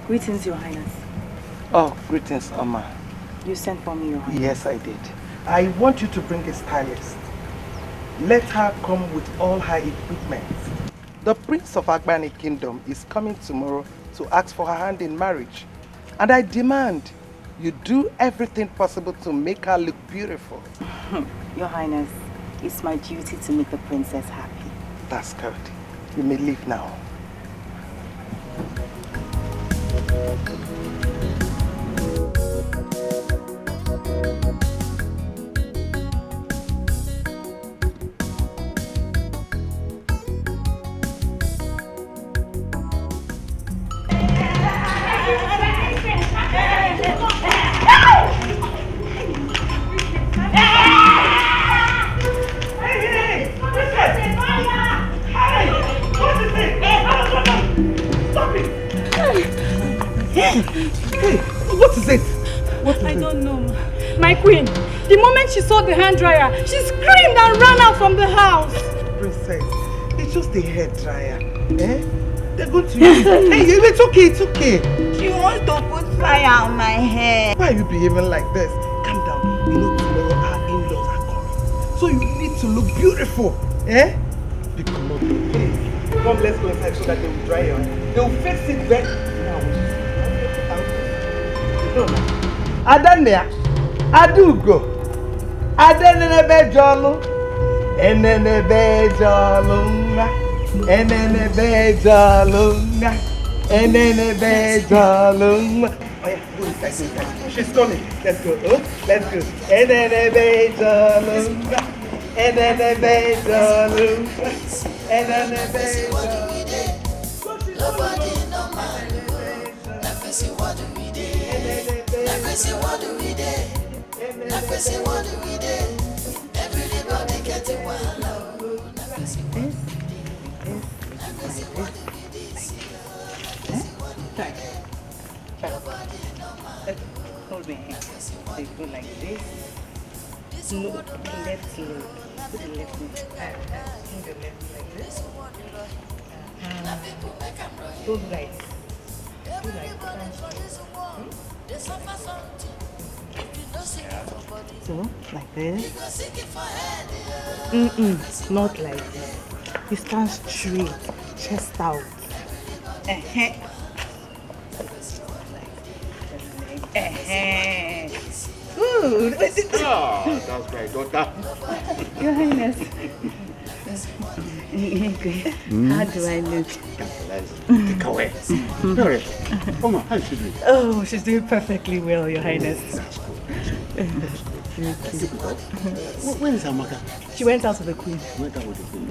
Greetings, Your Highness. Oh, greetings, Amma. You sent for me, Your Highness. Yes, I did. I want you to bring a stylist. Let her come with all her equipment. The Prince of Agbani Kingdom is coming tomorrow to ask for her hand in marriage. And I demand you do everything possible to make her look beautiful. Your Highness, it's my duty to make the princess happy. That's good. You may leave now. What is it? I don't know. My queen, the moment she saw the hand dryer, she screamed and ran out from the house. Princess, it's just a hair dryer. Eh? They're going to use it. Hey, it's okay, it's okay. She wants to put fire on my hair. Why are you behaving like this? Calm down. You know tomorrow our in-laws are coming. So you need to look beautiful. Eh? Because hey, come, let's go inside so that they will dry your hair. They will fix it back. Adania, Adugo, Adenebe Jolo, Enenebe Jolunga, Enenebe Jolunga, Enenebe Jolunga. Oh yeah, go inside, go inside. She's coming. Let's go. Oh, let's go. Enenebe Jolunga, Enenebe Jolunga, Enenebe Jolunga. Nobody no man. Say what do we do? Say what do we do? Say what do we do? Everybody getting wild. Say what do we do? Hold my hand. They go like this. No, left leg. Put the left leg. Put the left like this. Hold right. So, like this. Not like this. You stand straight, chest out. good. Ah, that's my daughter. Your Highness. How do I look? Take away. Sorry. Come on, how is she doing? Oh, she's doing perfectly well, Your Highness. Where is Amaka? She went out with the Queen. Went out with the Queen.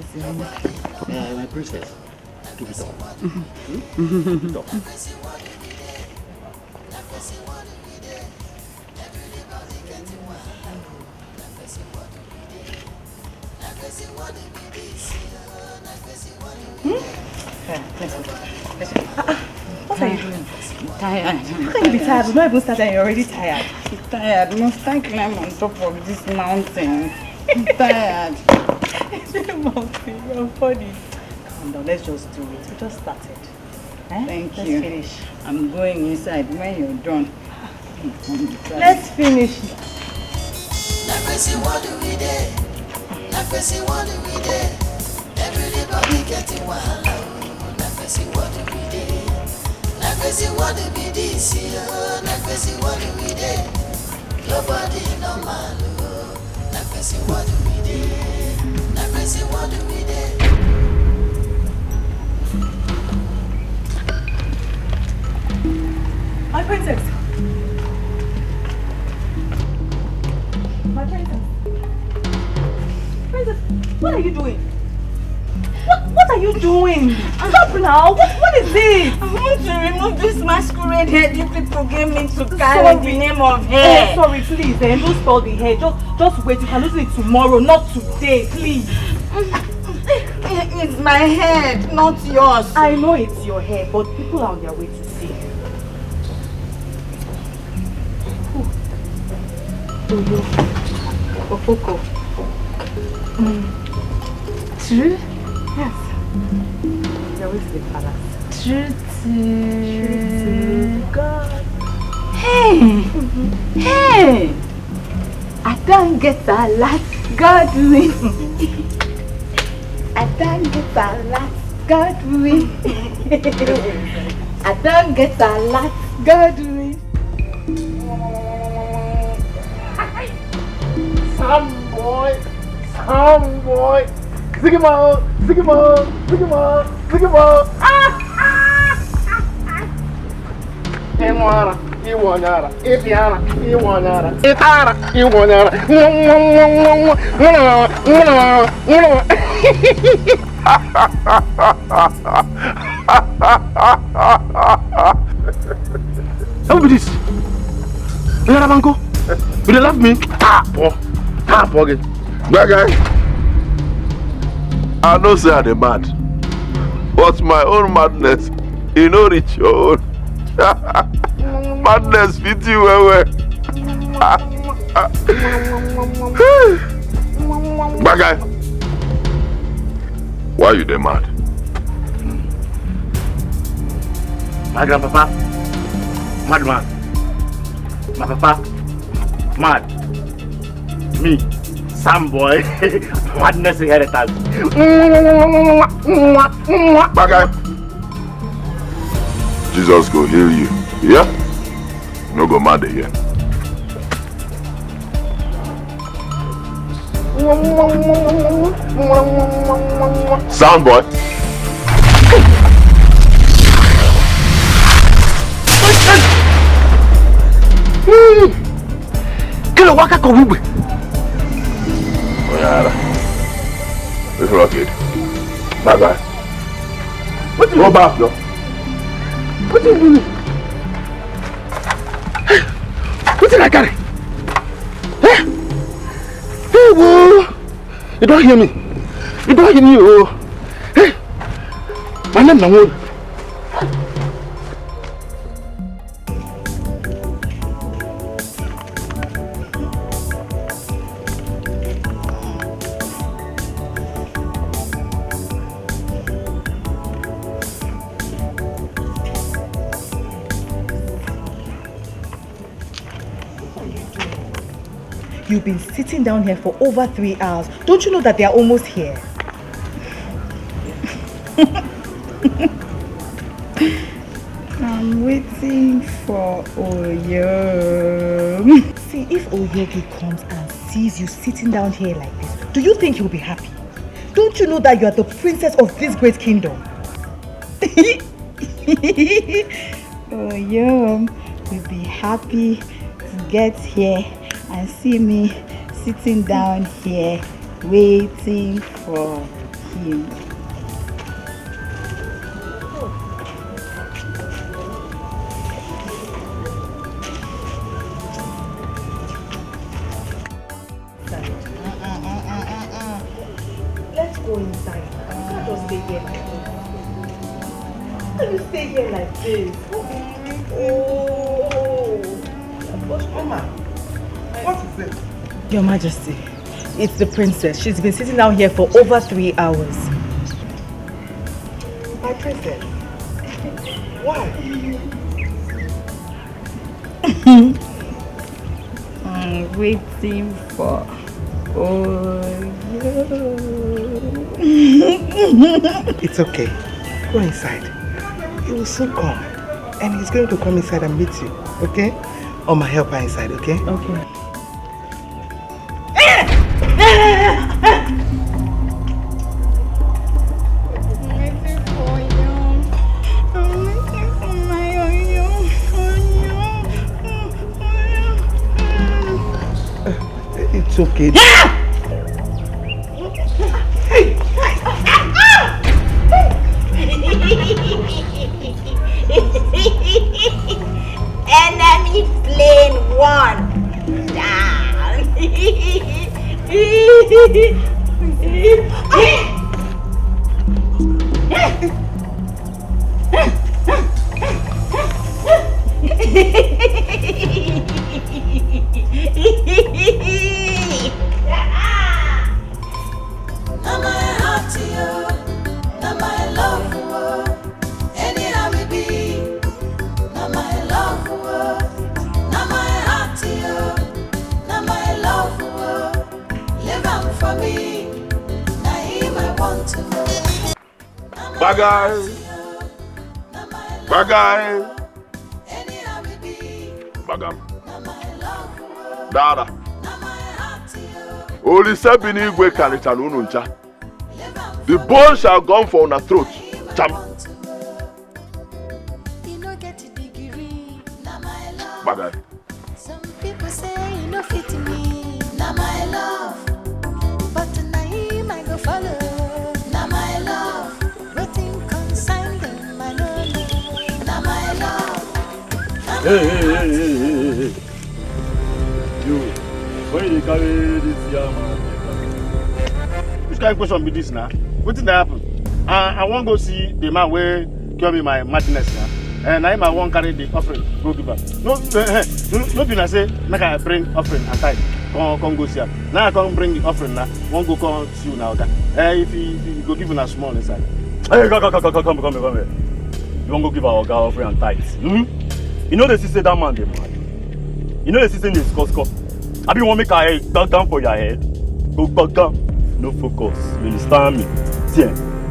My princess. Keep it up. Keep it up. What are you doing? I'm tired. How can you be tired? We've not even started and you're already tired. I'm tired. Must I climb on top of this mountain? I'm tired. Mountain, you're funny. Calm down, let's just do it. We just started. Thank Let's you. finish. I'm going inside when you're done. Let's finish. What do we do? What do we do? Everybody getting wild. What do we do? What do we do? What do we do? Nobody normal. What do we do? What do we do? My princess. My princess. Princess, what are you doing? What are you doing? Stop now! What is this? I want to remove this masquerade hair you people gave me to carry in the name of hair. Sorry, please, don't spoil the hair. Just wait. You can lose it tomorrow, not today, please. It's my head, not yours. I know it's your hair, but people are on their way to see. Oyo, Ofoko. True? Yes. You're always the palace. True to God. Hey! Hey! I don't get a lot, God win. I don't get a lot, God win. I don't get a lot, God win. Some boy. Zigamo. Iwanyara, Ipiana, Itara, Iwanyara. How be this? Yarabanko, you love me? Pocket. That guy, I know say I dey mad, but my own madness, you know reach your own. Madness fit you well. That guy, why you dey mad? My grandpapa, madman. My papa, mad. Me, some boy, madness inheritance. That guy, Jesus go heal you. Yeah? No go mad again. Sound boy. Kilo waka kobube. Oyara. It's rocket. Bye bye. Go back, yo. What you doing? What did I carry? Hey, whoa! You don't hear me. Oh. Hey, my name is Nollywood. You've been sitting down here for over 3 hours. Don't you know that they are almost here? I'm waiting for for Oyo. See, if Oyogi comes and sees you sitting down here like this, do you think he'll be happy? Don't you know that you are the princess of this great kingdom? Oyo will be happy to get here and see me sitting down here waiting for him. Let's go inside. You can't just stay here like this. How can you stay here like this? Oh. Mama, what is it? Your Majesty, it's the princess. She's been sitting down here for over 3 hours. My princess? Why? I'm waiting for It's okay. Go inside. He will soon come. And he's going to come inside and meet you, okay? Or my helper inside, okay? Okay. It's okay. Enemy plane 1 down. Now my heart to you, now my love for you. Anyhow we be, now my love for you, now my heart to you, now my love for you. Live on for me, now him I want to know. Bagay. Bagay. Bagam. Dada. Only seven igwe karichara unu ncha. The bone shall come for una throat. Cham. Bagay. Some people say you no fit me, now my love. But tonight I go follow, now my love. Waiting consign them, my love, now my love. Hey. You, where you carry this man? Which kind of question be this now? What did happen? I want to go see the man where cure me my madness now. And I want carry the offering, go give back. No, be na say make I bring offering and tithe. Come go see her. Now I come bring the offering now. Won't go come see you now, okay? If you go give a small inside. Hey, come here. You won't go give our offering and tithe. You know the sister that man they mad. You know the sister is cosco. I be want make her head back down for your head. Go back down. No focus. You understand me? See,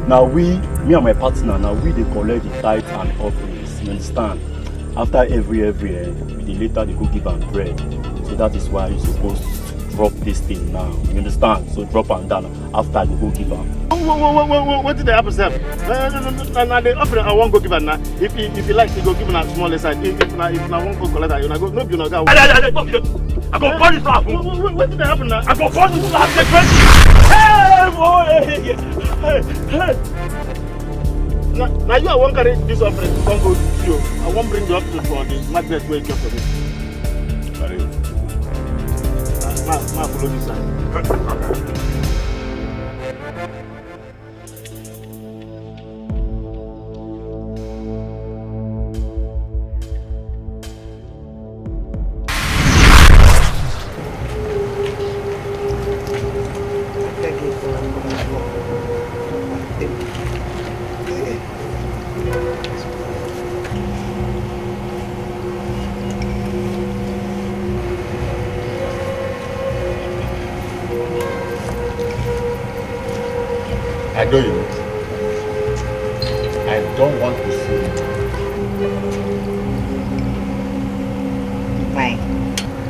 now me and my partner, now we they collect the tithe and offerings. You understand? After every the later they go give and bread. So that is why you supposed to drop this thing now. You understand? So drop and down after you go give am. What did they happen, sir? Now the offering I won't go give her now. If you like, you go give her a small side. If I won't go collect her, you go. No, you know that. I go burn this off. What did they happen now? I go burn this off. Hey. Now you I won't carry this offering. Don't go to you. I won't bring the offering for the magnet where you kept for me. Carry it. Ma follow this side. I know you. I don't want to see you. Why?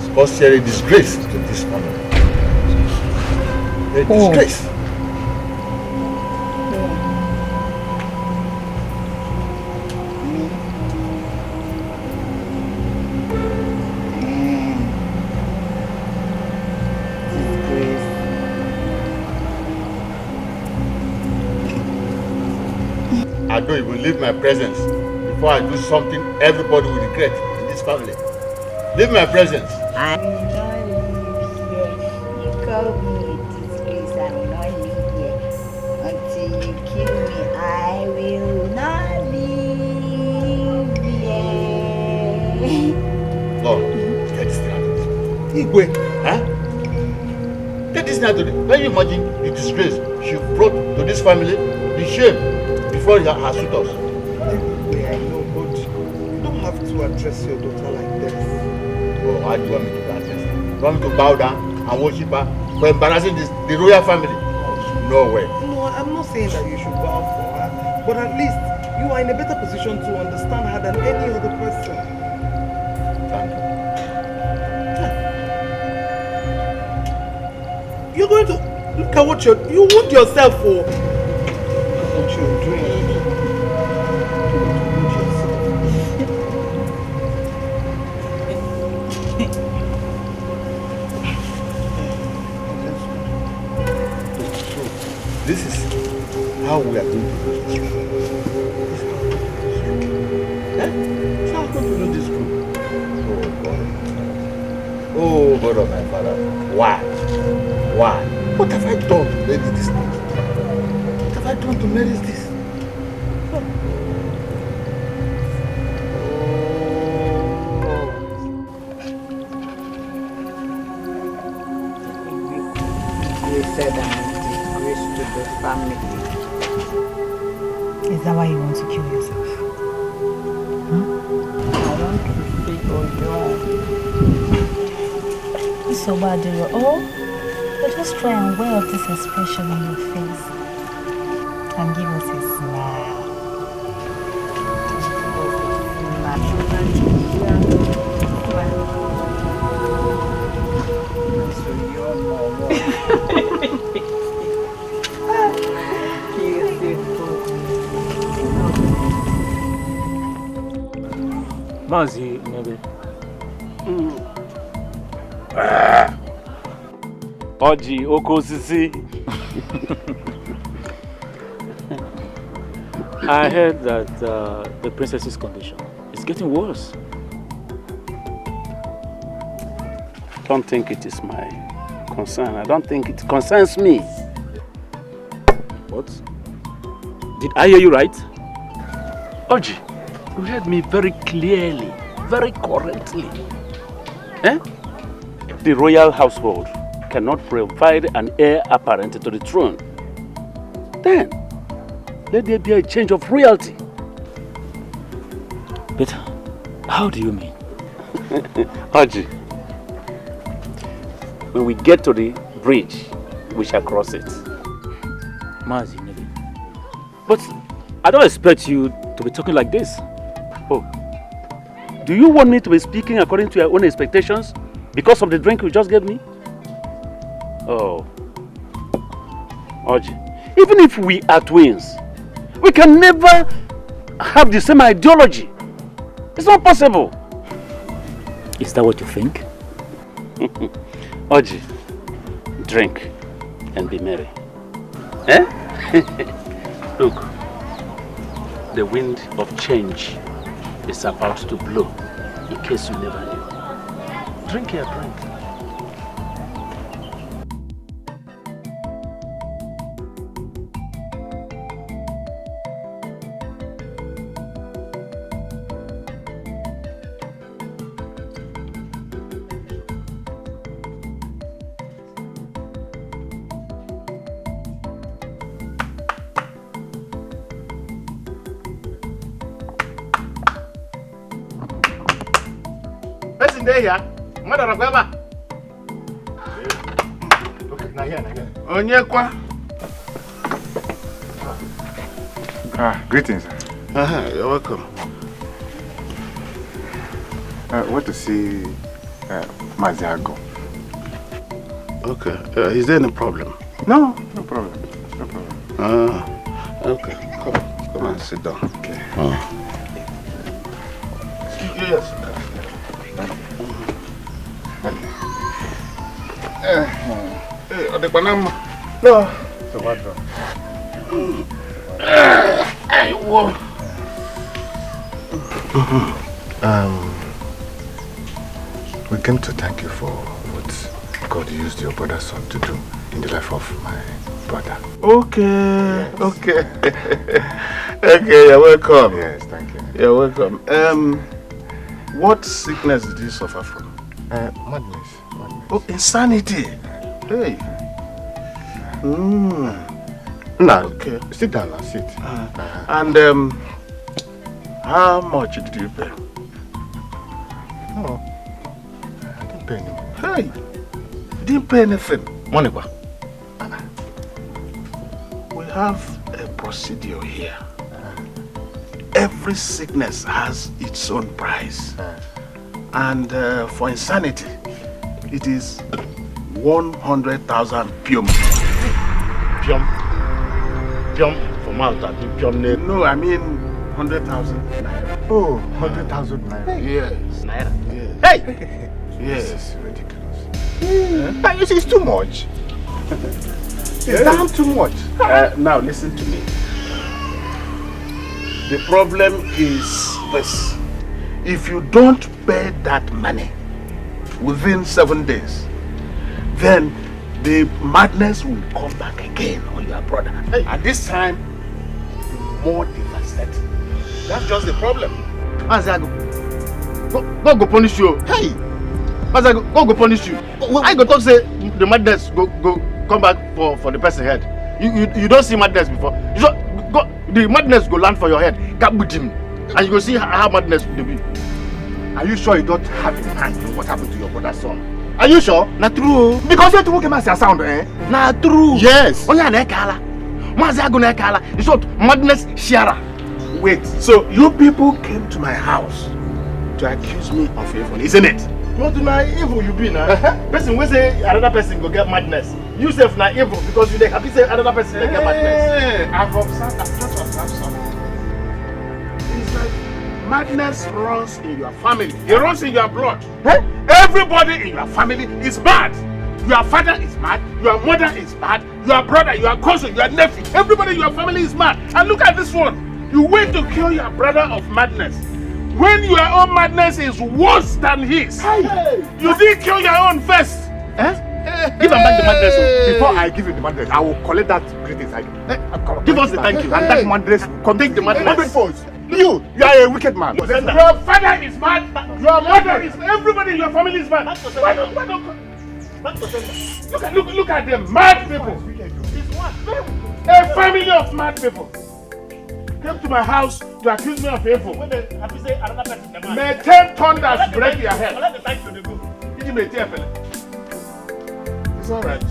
Because you're a disgrace to this family. You're a disgrace. I don't even leave my presence before I do something everybody will regret in this family. Leave my presence. I will not live here. You call me a disgrace. I will not live here until you kill me. I will not live here. Lord, get this thing out of this. Igwe, huh? Get this thing out of this. Can you imagine the disgrace she brought to this family? The shame before her suitors. I know, but you don't have to address your daughter like this. Oh, how do you want me to address her? You want me to bow down and worship her for embarrassing the royal family? No way. No, I'm not saying that you should bow for her, but at least you are in a better position to understand her than any other person. Thank you. You're going to look at what you wound yourself for. What you're doing. This is how we are going to do this. This is how we're going to do this group. Oh God of my father. Why? Why? What have I done to merit this? What have I done to merit this? You said I'm a disgrace to the family. Is that why you want to kill yourself? I want to see Oyo. It's so bad, dear. Oh, but just try and wear off this expression on your face and give us a smile. Mazi, maybe. Oji, Oko Sisi. I heard that the princess's condition is getting worse. Don't think it is my concern. I don't think it concerns me. What? Did I hear you right? Oji, you heard me very clearly, very correctly. Eh? The royal household cannot provide an heir apparent to the throne. Then, let there be a change of royalty. But how do you mean? Oji, when we get to the bridge, we shall cross it. Mazi, maybe. But I don't expect you to be talking like this. Oh, do you want me to be speaking according to your own expectations because of the drink you just gave me? Oh, Oji, even if we are twins, we can never have the same ideology. It's not possible. Is that what you think? Oji, drink and be merry. Eh? Look, the wind of change is about to blow, in case you never knew. Drink your drink. Person there here, mother of Baba. Okay, now here. Onyekwa. Greetings. You're welcome. I want to see Maziago. Okay. Is there any problem? No, no problem. No problem. Okay. Come and sit down. Okay. Yes. The banana. No. So what? We came to thank you for what God used your brother's son to do in the life of my brother. Okay. Yes. Okay. Okay, you're welcome. Yes, thank you. You're welcome. What sickness did you suffer from? Madness. Oh, insanity. Hey. Now, Okay. sit down and sit. And how much did you pay? No, I didn't pay any money. Hey, you didn't pay anything. Money, what? We have a procedure here. Every sickness has its own price. And for insanity, it is 100,000 pium. Pium? Pium for mouth, I think pium name. No, I mean 100,000. Oh, 100,000 naira. Yes. Naira? Yes. Hey! Yes. This is ridiculous. But you see, it's too much. It's damn too much. Now listen to me. The problem is this. If you don't pay that money within 7 days, then the madness will come back again on your brother. Hey. And this time, more devastated. That's just the problem. Maziago, God go punish you. Hey! Maziago, God go punish you. I go talk say the madness go come back for the person head. You don't see madness before. You just, the madness go land for your head. Get with him. And you go see how madness will be. Are you sure you don't have in mind what happened to your brother's son? Are you sure? Not true. Because you took him as a sound, eh? Not true. Yes. Oh yeah, nekala. Maziago nekala. It's what madness sharer. Wait, so you people came to my house to accuse me of evil, isn't it? Not na evil you be now. Person will say another person go get madness. You self na evil because you dey happy say another person dey get madness. I've observed something. It's like madness runs in your family. It runs in your blood. Everybody in your family is mad. Your father is mad. Your mother is mad. Your brother, your cousin, your nephew. Everybody in your family is mad. And look at this one. You went to cure your brother of madness when your own madness is worse than his. Hey. You did cure your own first. Give him back the madness. Before I give you the madness, I will collect that greatest idol. Give us the thank you. And that madness will take the madness. You are a wicked man. Your father is mad. Your mother is. Everybody in your family is mad. Why don't look at them mad people. A family of mad people came to my house to accuse me of evil. May 10 thunders break your head. It's all right.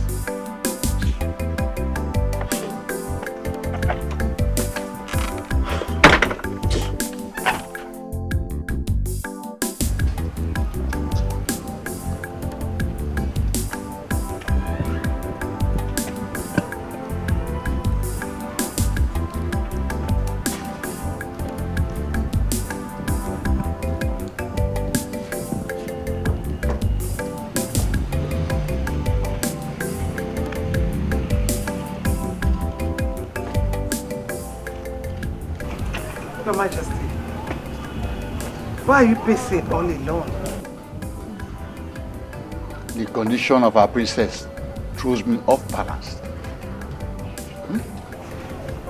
Your Majesty, why are you pacing all alone? The condition of our princess throws me off balance.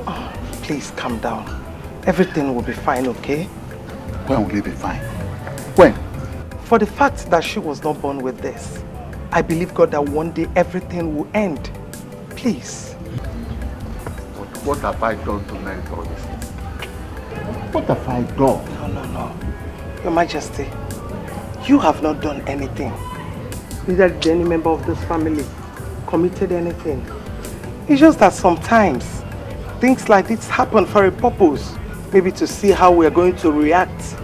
Oh, please calm down. Everything will be fine, okay? When will it be fine? When? For the fact that she was not born with this, I believe God that one day everything will end. Please. But what have I done to merit all this? What have I done? No. Your Majesty, you have not done anything. Neither did any member of this family committed anything. It's just that sometimes things like this happen for a purpose. Maybe to see how we are going to react.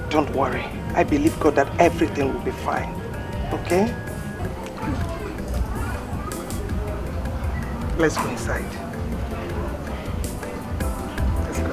Don't worry. I believe God that everything will be fine. Okay? Let's go inside. Let's go.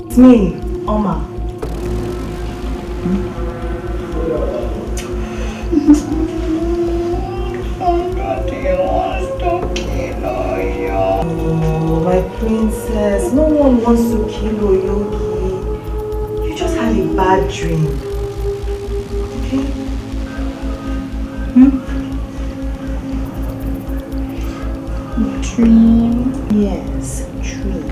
It's me, Oma. Oh, my princess, no one wants to kill Oyogi. You just had a bad dream. Okay? Dream? Yes, dream.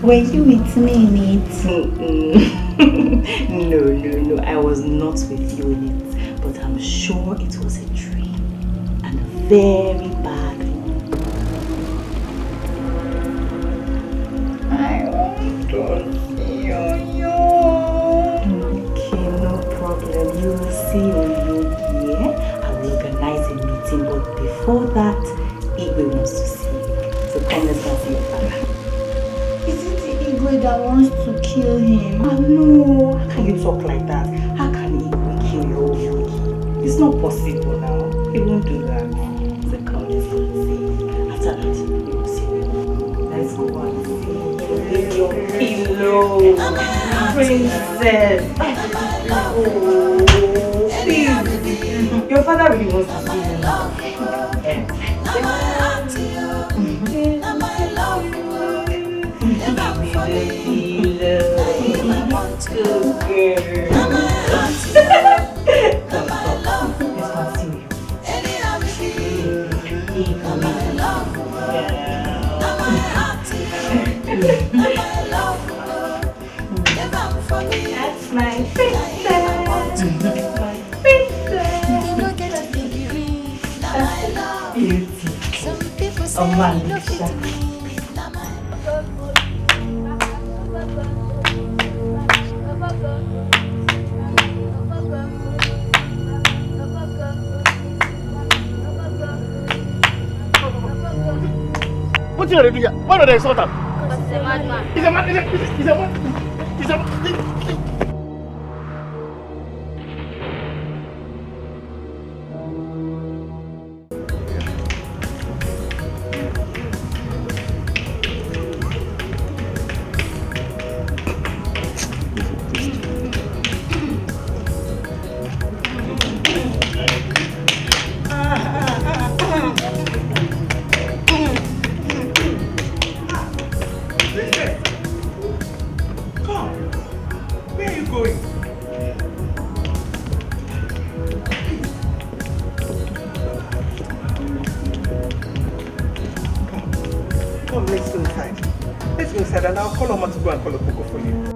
Were you with me in it? No, I was not with you in it. But I'm sure it was a dream. And a very bad one. I want to see you. Okay, no problem. You will see Oyogi, yeah? I will organize a meeting, but before that, Igwe wants to see you. So come, let's go see your father. Is it the Igwe that wants to kill him? Ah, no. How can you talk like that? How can Igwe kill your Oyogi? It's not possible now. He won't do that. So come, let's go and see. After that, you will see me. Let's go and see. Leave your pillow. Princess. Oh, please. Your father really wants to see you now. That's my princess. My princess. Beauty. Oh, man. What are you doing here? Why don't they sort out? Because he's a madman. He's a man. He's a man. He's a man. And I'll call Oma to go and call a cocoa for you.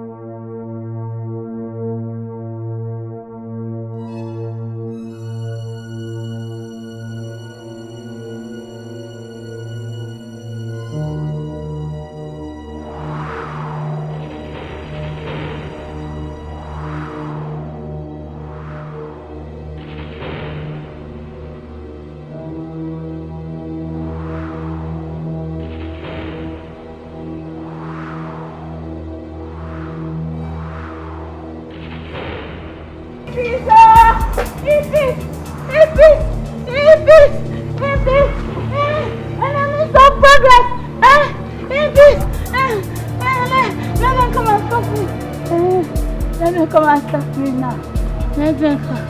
Come and stop me now. Let me come.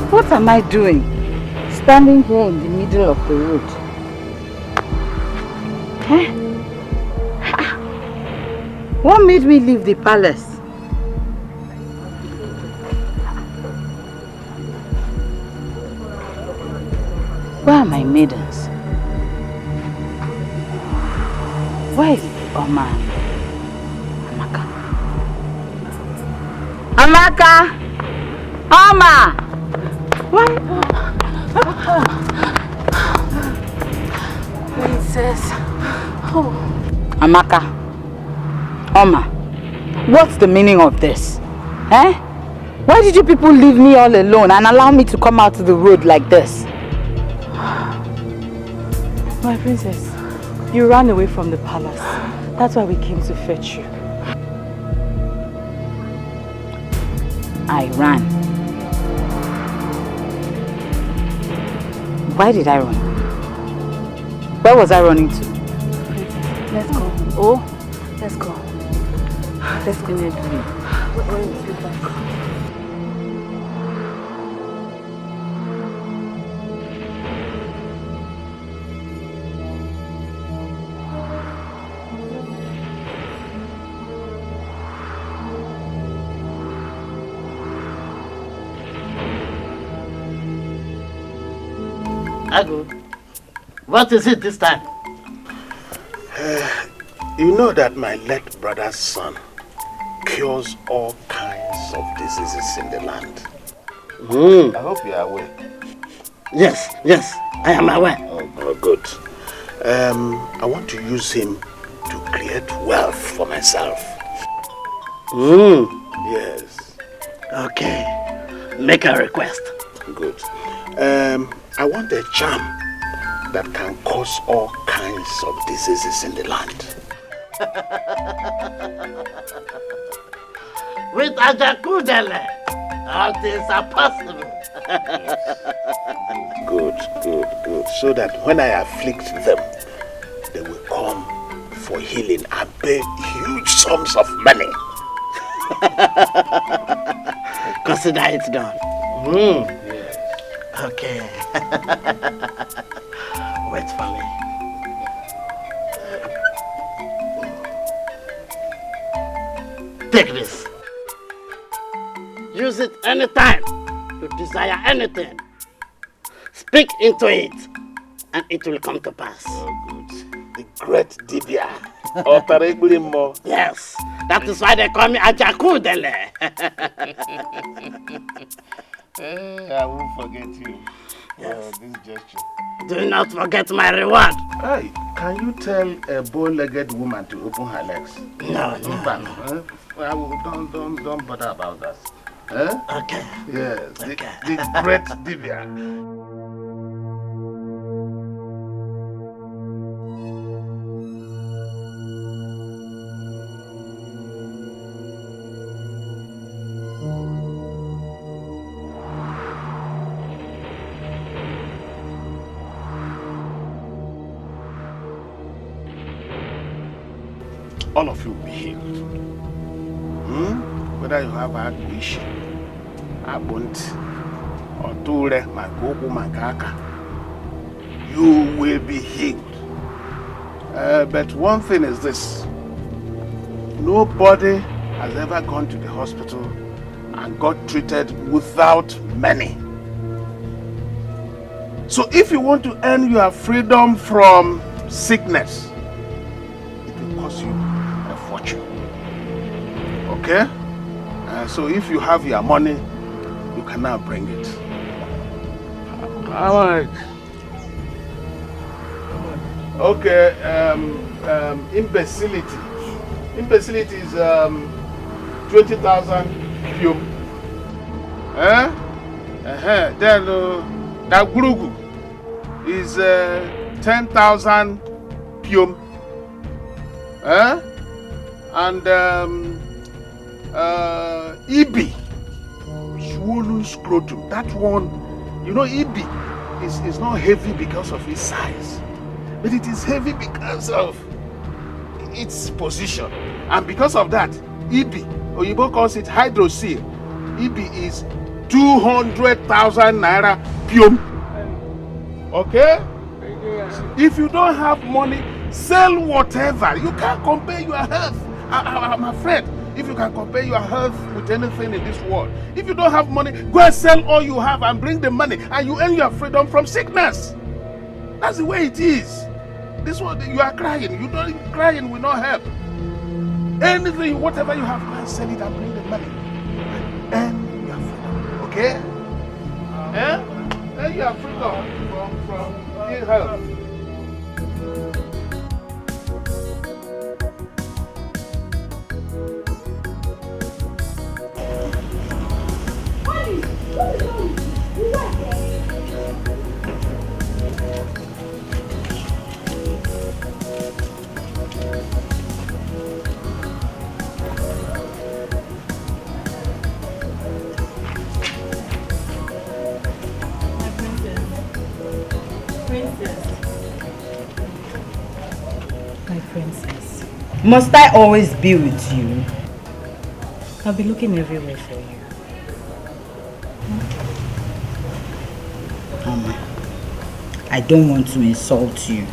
What am I doing? Standing here in the middle of the road. Eh? What made me leave the palace? Where are my maidens? Where is Oma? Amaka? Amaka! Oma! Why? Princess. Oh. Amaka. Oma. What's the meaning of this? Eh? Why did you people leave me all alone and allow me to come out to the road like this? My princess, you ran away from the palace. That's why we came to fetch you. I ran. Why did I run? Where was I running to? Let's go. Oh, let's go. Let's go. Where is the bus? Agu, what is it this time? You know that my late brother's son cures all kinds of diseases in the land. I hope you are aware. Yes, I am aware. Oh, good. I want to use him to create wealth for myself. Yes. Okay, make a request. Good. I want a charm that can cause all kinds of diseases in the land. With Ajakudele, all things are possible. Good. So that when I afflict them, they will come for healing and pay huge sums of money. Consider it done. Yes. Okay. Wait for me. Take this. Use it anytime you desire anything. Speak into it, and it will come to pass. Oh, good. The great Dibia. Yes, that is why they call me Ajakudele. I won't forget you. Yes. This gesture. Do not forget my reward. Hey, can you tell a bow-legged woman to open her legs? No. Don't bother about that. Okay. Yes, the great Dibia. All of you will be healed. Whether you have a wish, a bunt, or ture, magogo, magaka, you will be healed. But one thing is this: nobody has ever gone to the hospital and got treated without money. So if you want to earn your freedom from sickness, it will cost you a fortune. Okay? So if you have your money, you can now bring it. How much? Okay, imbecility. Imbecility is 20,000 pium. Then that gurugu is 10,000 pium. And Ibi, swollen scrotum. That one, you know, Ibi is not heavy because of its size, but it is heavy because of its position. And because of that, Ibi, Oyibo calls it hydrocele. Ibi is 200,000 naira pium. Okay? If you don't have money, Sell whatever. You can't compare your health. I'm afraid if you can compare your health with anything in this world, if you don't have money, go and sell all you have and bring the money, and you earn your freedom from sickness. That's the way it is. This one, you are crying. You don't crying will not help. Anything, whatever you have, go and sell it and bring the money. And your freedom. Okay? And your freedom from ill health. My princess, must I always be with you? I'll be looking everywhere for you. Mama, I don't want to insult you.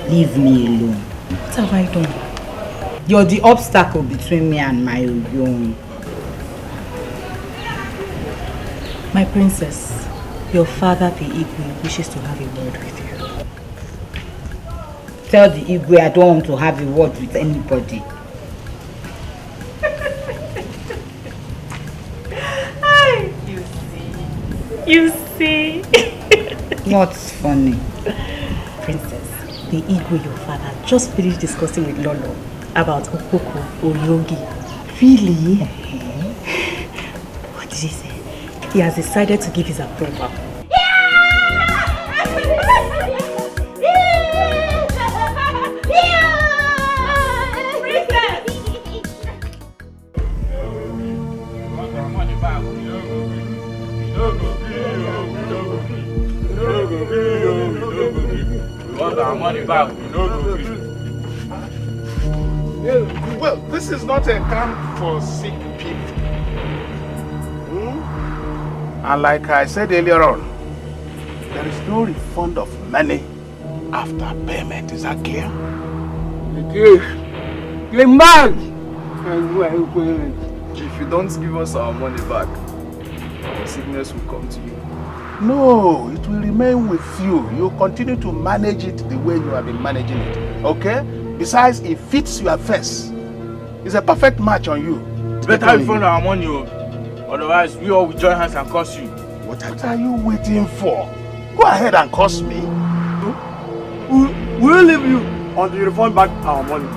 Leave me alone. What have I done? You're the obstacle between me and my own. My princess, your father, the Igwe, wishes to have a word with you. Tell the Igwe I don't want to have a word with anybody. You see. What's funny? Princess, the Igwe, your father, just finished discussing with Lolo about Okoko or Yogi. Really? What did he say? He has decided to give his approval. Well, this is not a camp for sick people. And like I said earlier on, there is no refund of money after payment. Is that clear? If you don't give us our money back, our sickness will come to you. No, it will remain with you. You continue to manage it the way you have been managing it. Okay? Besides, it fits your face. It's a perfect match on you. It's better we find our money, otherwise we all will join hands and curse you. What are you waiting for? Go ahead and curse me. We'll leave you until you refund back our money.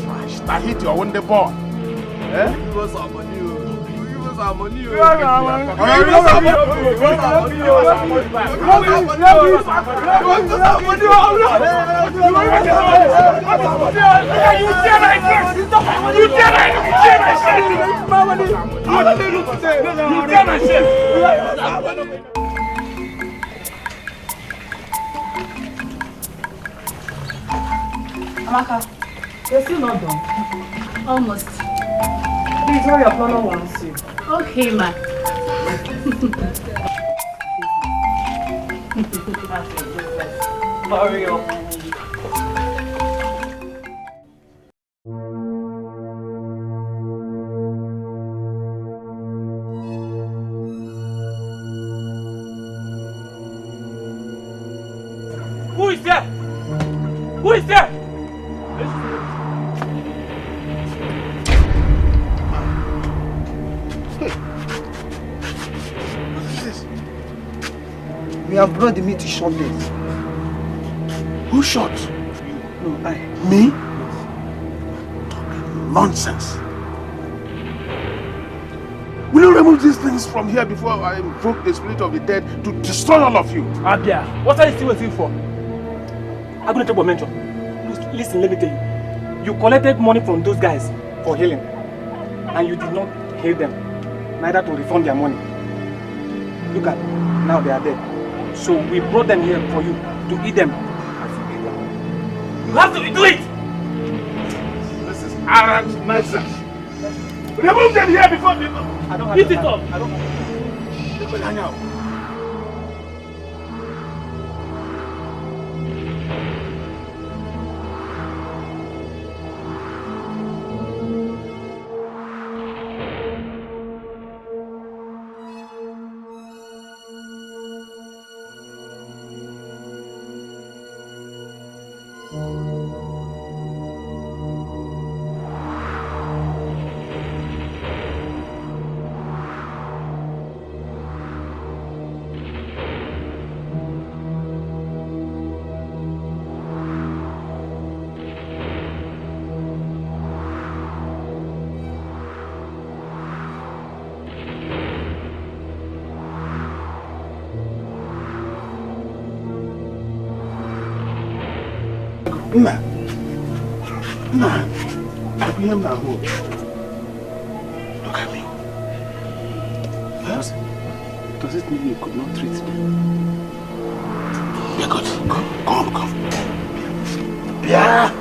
Trash. Now hit your own the ball. Eh? Give us our money. Give us our money. Give us our money. Amaka, you're still not done. Almost. Please hurry up, Lolo wants you. Okay, ma. Hurry up. Who is there? Who is there? We have brought the meat to shot them. Who shot? No, I. Me? Talking nonsense. Will you remove these things from here before I invoke the spirit of the dead to destroy all of you? Abia, what are you still waiting for? I'm going to take a mention. Listen, let me tell you. You collected money from those guys for healing, and you did not heal them, neither to refund their money. Look at, now they are dead. So we brought them here for you to eat them as you eat them. You have to do it! This is arrant nonsense. Remove them here before people. I don't have Eat it up. I don't have hang out. Nah. I blame my home. Look at me. Does it mean you could not treat me? Yeah, good. Come. Yeah.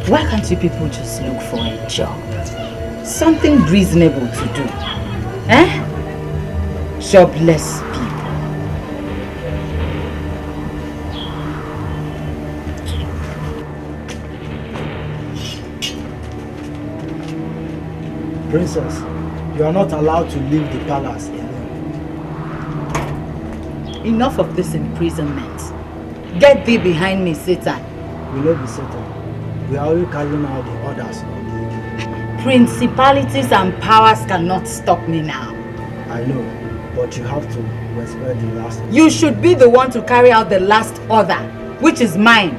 Why can't you people just look for a job? Something reasonable to do. Eh? Jobless people. Princess, you are not allowed to leave the palace alone. Enough of this imprisonment. Get thee behind me, Satan. We will not be Satan. We are only carrying out the orders of the Principalities and powers cannot stop me now. I know, but you have to respect the last. You should be the one to carry out the last order, which is mine.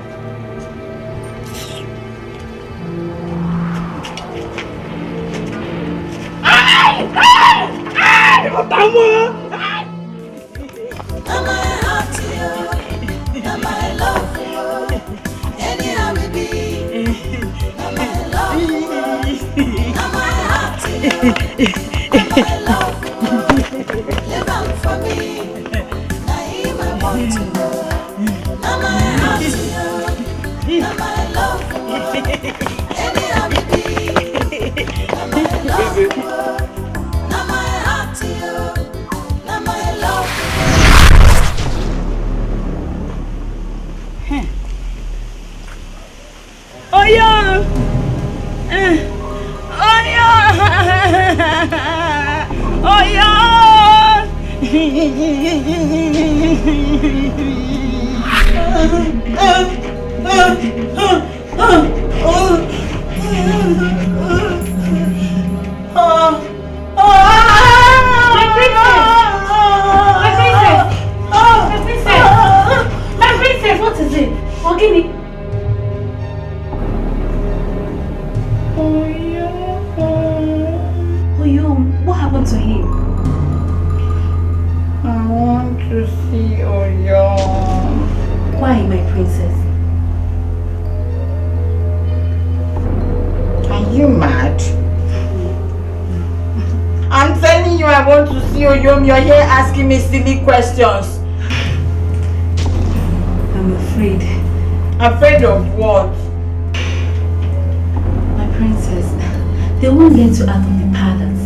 You're here asking me silly questions. I'm afraid. Afraid of what? My princess, they won't get you out of the palace.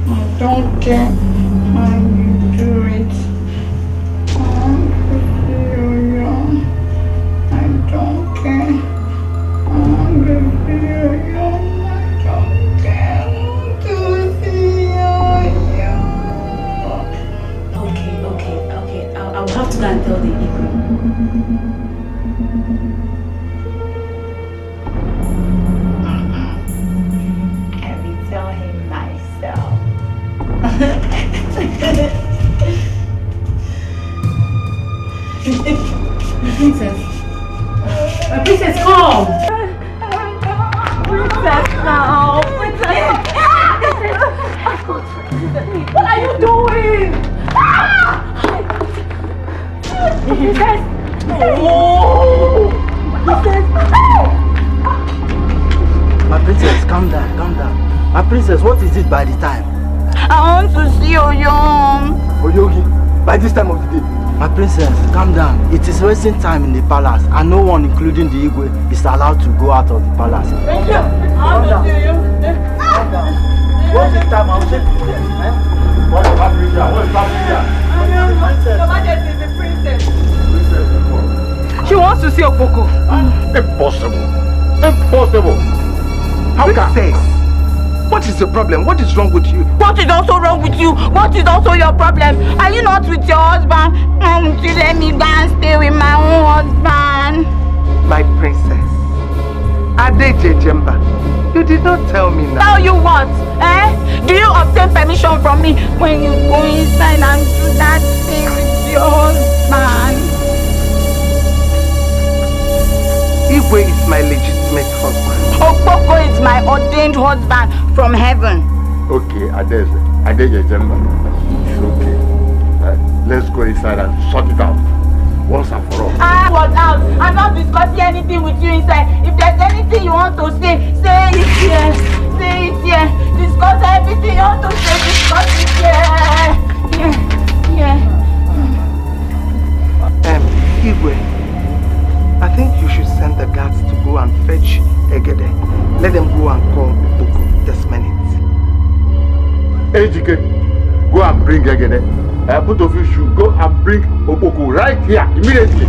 I don't care how you do it. I don't care. I'll have to go and tell the Igwe. I will tell him myself. My princess, come! Princess now! What are you doing? Princess! Oh! Princess! My princess, calm down. My princess, what is it by the time? I want to see Oyom. Oyogi, by this time of the day. My princess, calm down. It is wasting time in the palace and no one, including the Igwe, is allowed to go out of the palace. Calm down. What's the time? I'll take you there. What is Patricia? The princess. She wants to see Okpoko. Impossible. How can? What is the problem? What is wrong with you? What is also wrong with you? What is also your problem? Are you not with your husband? You let me go and stay with my own husband. My princess, Ade Jejemba, You did not tell me now. Tell you what? Eh? Do you obtain permission from me when you go inside and do that thing with your husband? Igwe is my legitimate husband. Okpoko is my ordained husband from heaven. Okay, Adeze Jemba. It's okay. Let's go inside and sort it out. Once and for all. What out? I'm not discussing anything with you inside. If there's anything you want to say it here. Say it here. Discuss everything you want to say. Discuss it here. Yeah. Igwe, I think you should send the guards to go and fetch Egede. Let them go and call Boko this minute. Ejike, go and bring Egede. Both of you should go and bring Opoko right here immediately.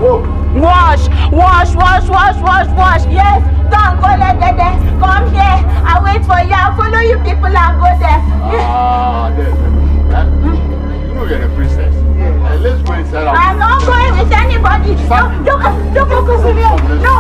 Go. Wash. Yes, don't go Egede. Come here. I'll wait for you. I'll follow you people and go there. You know you're a princess. Yeah. Let's go inside. I'm not going with anybody. Don't go with me. No.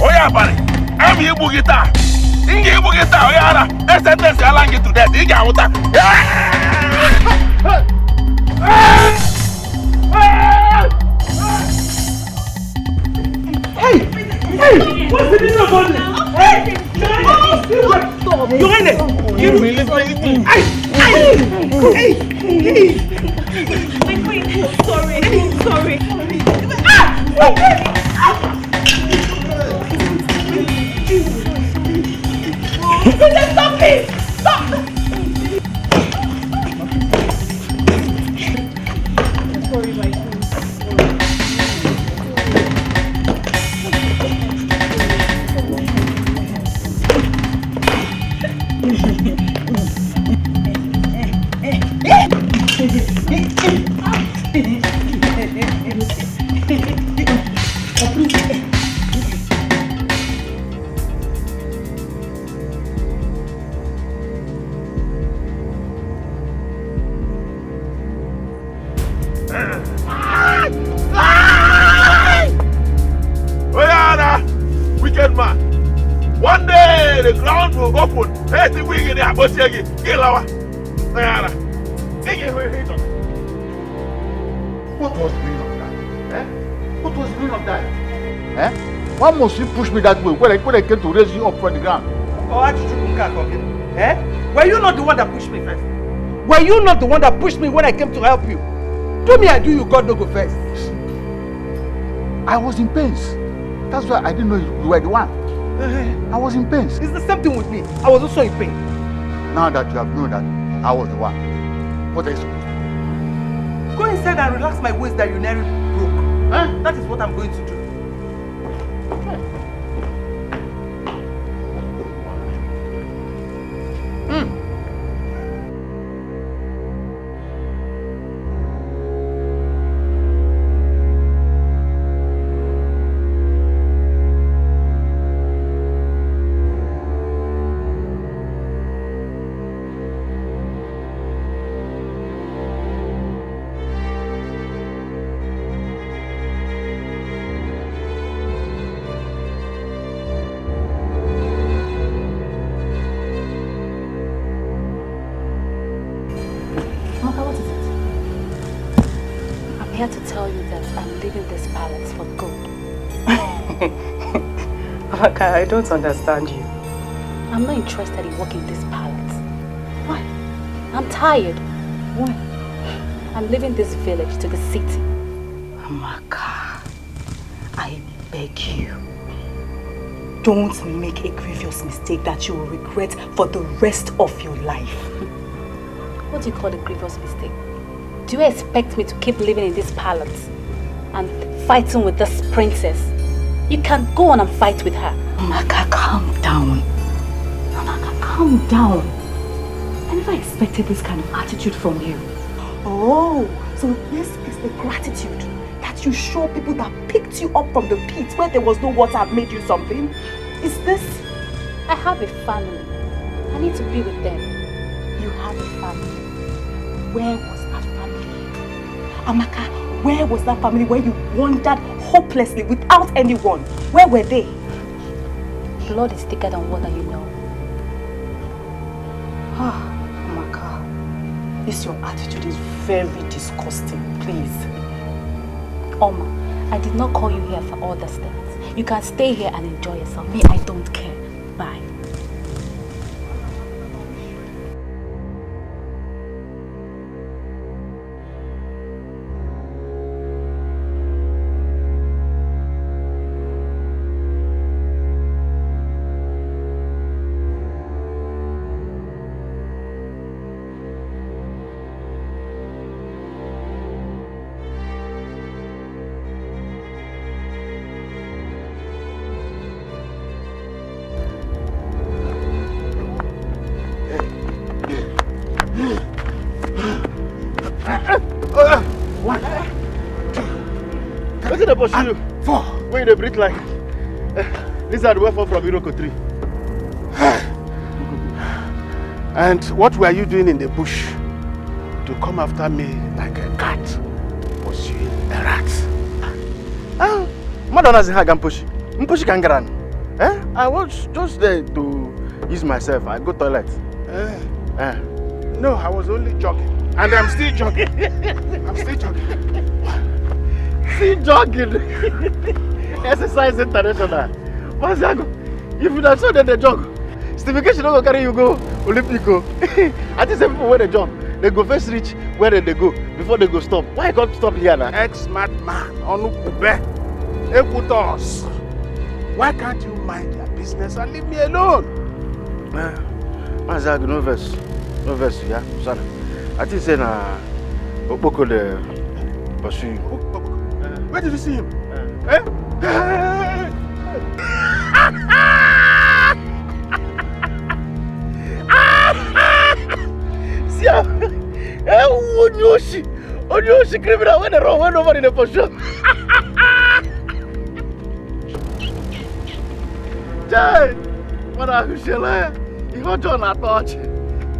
Oya bari, I'm you bugita. Inge bugita, Oyana. Sentence allow you to death. Iga wuta. Hey! What's the meaning of all this? Hey! You're in it! You really Sorry. Stop it! Stop! Sorry, my friend. Wicked man. One day the ground will open. Hey, the wing in there, but you kill our. What was the meaning of that? Eh? What was the meaning of that? Eh? Why must you push me that way when I came to raise you up from the ground? Were you not the one that pushed me first? Were you not the one that pushed me when I came to help you? Do me, I do you, God no go first. I was in pains. That's why I didn't know you were the one. I was in pains. It's the same thing with me. I was also in pain. Now that you have known that I was the one, what are you supposed to do? Go inside and relax my waist that you nearly broke. Huh? That is what I'm going to do. I'm here to tell you that I'm leaving this palace for good. Amaka, I don't understand you. I'm not interested in working this palace. Why? I'm tired. Why? I'm leaving this village to the city. Amaka, I beg you. Don't make a grievous mistake that you will regret for the rest of your life. What do you call a grievous mistake? Do you expect me to keep living in this palace and fighting with this princess? You can go on and fight with her. Amaka, calm down. Amaka, calm down. I never expected this kind of attitude from you. Oh, so this is the gratitude that you show people that picked you up from the pit where there was no water and made you something? Is this I have a family. I need to be with them. You have a family. Where was that family? Amaka, where was that family where you wandered hopelessly without anyone? Where were they? Blood is thicker than water, you know. Ah, Amaka, this your attitude is very disgusting, please. Oma, I did not call you here for all these things. You can stay here and enjoy yourself. Me, I don't care. Bye. What's the pursue you? Where they breathe like? Lizard went from Iroko tree. And what were you doing in the bush to come after me like a cat pursuing a rat? Madonna doesn't have Gampushi. Mpushi Kangaran. I was just there to use myself. I go toilet. No, I was only jogging. And I'm still jogging. I'm still jogging. Still jogging? Exercise international. Maziago, if you don't show them the jog, Stevie K should not go carry you go Olympico. I think some people when they jog, they go first reach where they go before they go stop. Why you can't stop here now? Ex-mad man, Onukube, Ekutos. Why can't you mind your business and leave me alone? Maziago, no verse. No verse, yeah? Sorry. I think say na Opoko the pursue you. Where did you see him? See how Onyoshi criminal when they run over in the pursue. Jai, what are you saying? You got John at touch.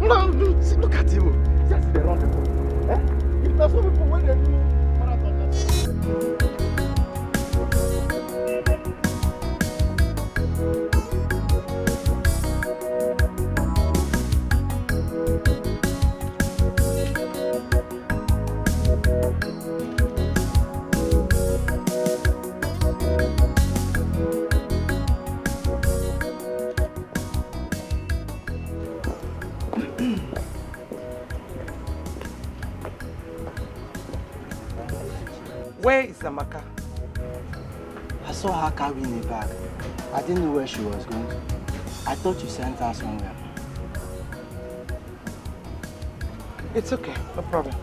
Look at him. Just the wrong people. If that's what people when they do marathon. Where is Amaka? I saw her carrying a bag. I didn't know where she was going. I thought you sent her somewhere. It's okay, no problem.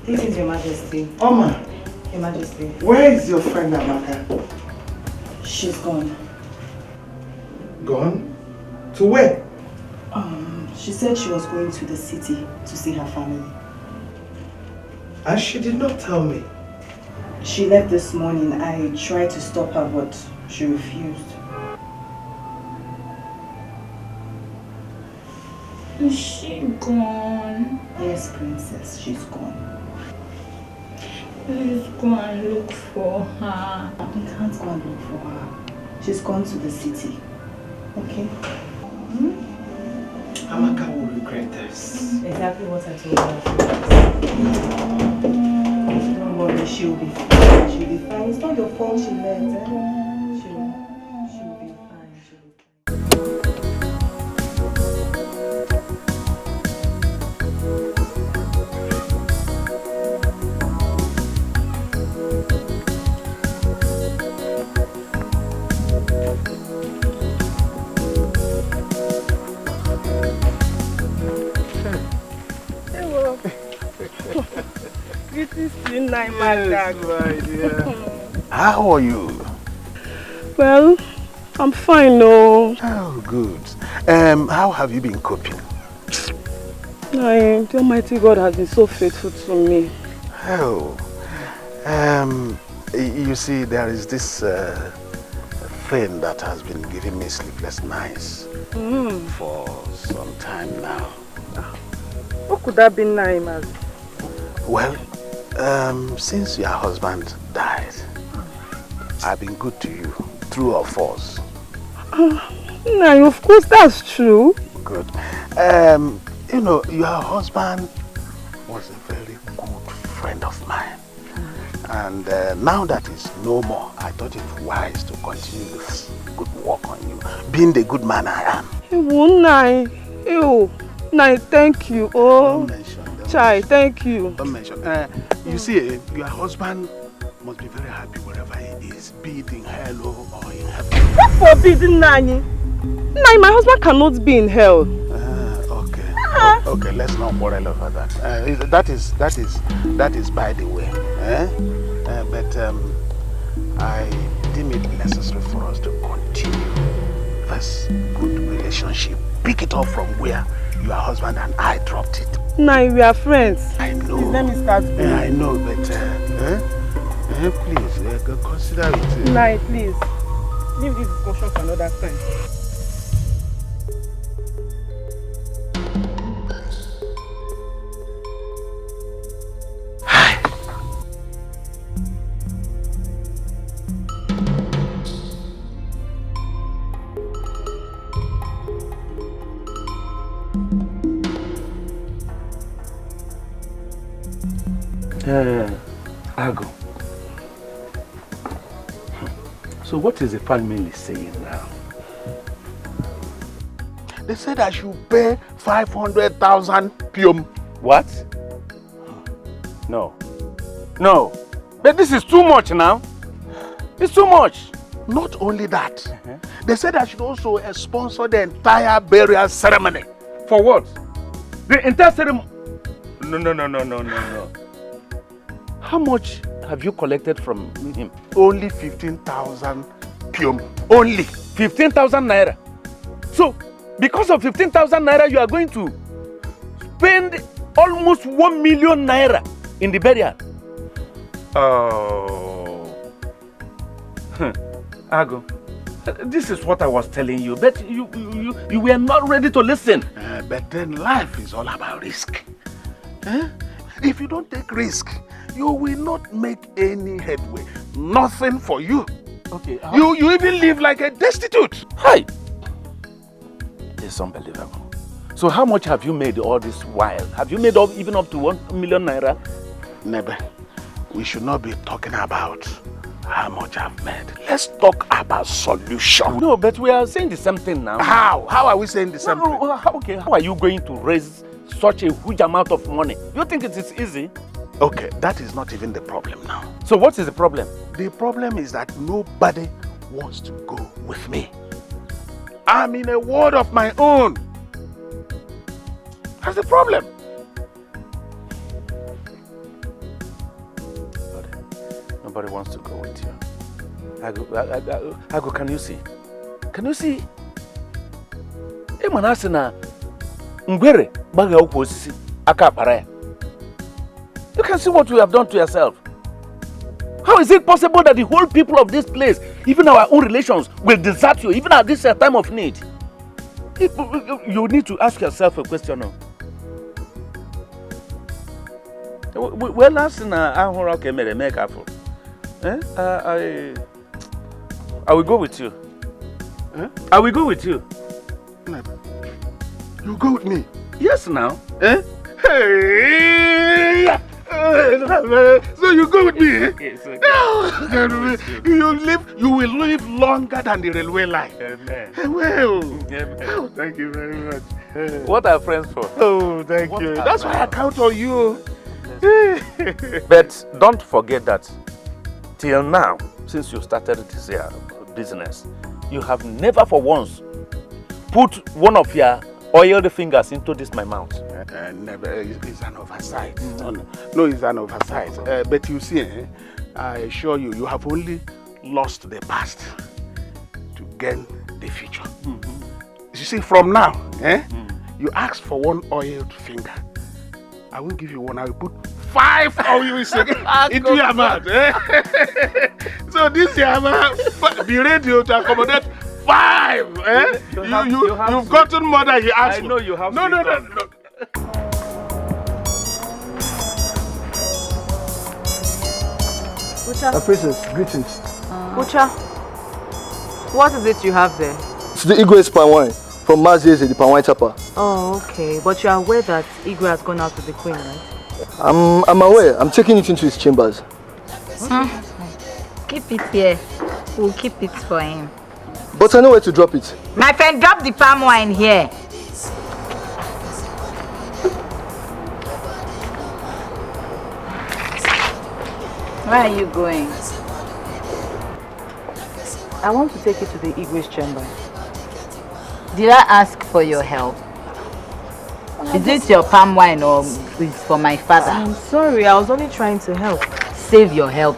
This is Your Majesty. Oma, Your Majesty. where is your friend Amaka? She's gone. Gone? To where? She said she was going to the city to see her family. And she did not tell me. She left this morning. I tried to stop her, but she refused. Is she gone? Yes, princess, she's gone. Please go and look for her. You can't go and look for her. She's gone to the city. Okay? Amaka will regret this. Exactly what I told her. Don't worry, she'll be fine. She'll be fine. It's not your fault she left. She'll be fine. She'll be fine. How are you? Well, I'm fine, no. Oh, good. How have you been coping? The Almighty God has been so faithful to me. Oh, you see, there is this thing that has been giving me sleepless nights for some time now. What could that be, Naima? Well, since your husband died, I've been good to you, true or false? No, of course that's true. Good. You know, your husband was a very good friend of mine. And now that he's no more, I thought it wise to continue this good work on you, being the good man I am. Nai, thank you. Oh, Chai, thank you. Don't mention. You see, your husband must be very happy wherever he is, be it in hell or in heaven. What forbidden, Nani? Nai, my husband cannot be in hell. Okay, let's not quarrel over that. That is by the way. But I deem it necessary for us to continue this good relationship. Pick it up from where your husband and I dropped it. Nai, we are friends. I know. Please let me start. I know, but please consider it. Nai, please. Leave this discussion for another time. Ago. So what is the family saying now? They said I should pay 500,000 pium. What? No. No. But this is too much now. It's too much. Not only that, they said I should also sponsor the entire burial ceremony. For what? The entire ceremony? No. How much have you collected from him? Only 15,000 pium. Only 15,000 naira. So, because of 15,000 naira, you are going to spend almost 1 million naira in the burial. Oh. Ago, this is what I was telling you, but you were not ready to listen. But then life is all about risk. If you don't take risk, you will not make any headway. Nothing for you. Okay. You even live like a destitute. Hi. It's unbelievable. So how much have you made all this while? Have you made even up to 1 million naira? Never. We should not be talking about how much I've made. Let's talk about solution. No, but we are saying the same thing now. How? How are we saying the same thing? Okay. How are you going to raise such a huge amount of money? You think it is easy? Okay, that is not even the problem now. So what is the problem? The problem is that nobody wants to go with me. I'm in a world of my own. That's the problem. Nobody wants to go with you. Ago, can you see? Can you see? You can see what you have done to yourself. How is it possible that the whole people of this place, even our own relations, will desert you, even at this time of need? You need to ask yourself a question. Well, last I will go with you. I will go with you. You go with me? Yes, now. Hey! So you go with me? Yes, okay. You will live longer than the railway line. Amen. Well, Amen. Thank you very much. What are friends for? Oh, thank you. That's why I count on you. But don't forget that till now, since you started this business, you have never for once put one of your oiled fingers into this my mouth. Never. It's an oversight. No, it's an oversight. But you see, I assure you, you have only lost the past to gain the future. You see, from now, you ask for one oiled finger. I will give you one. I will put 5 oils into your mouth. So this year, be ready to accommodate 5. You've gotten more than you asked for. I know you have. No. Ucha. Princess, greetings. Ucha, what is it you have there? It's the Igwe's palm wine from Mazieze, the palm wine chopper. Oh, okay. But you are aware that Igwe has gone out with the queen, right? I'm aware. I'm taking it into his chambers. Keep it here. We'll keep it for him. But I know where to drop it. My friend, drop the palm wine here. Where are you going? I want to take you to the Igwe's chamber. Did I ask for your help? Is this your palm wine or is for my father? I'm sorry, I was only trying to help. Save your help.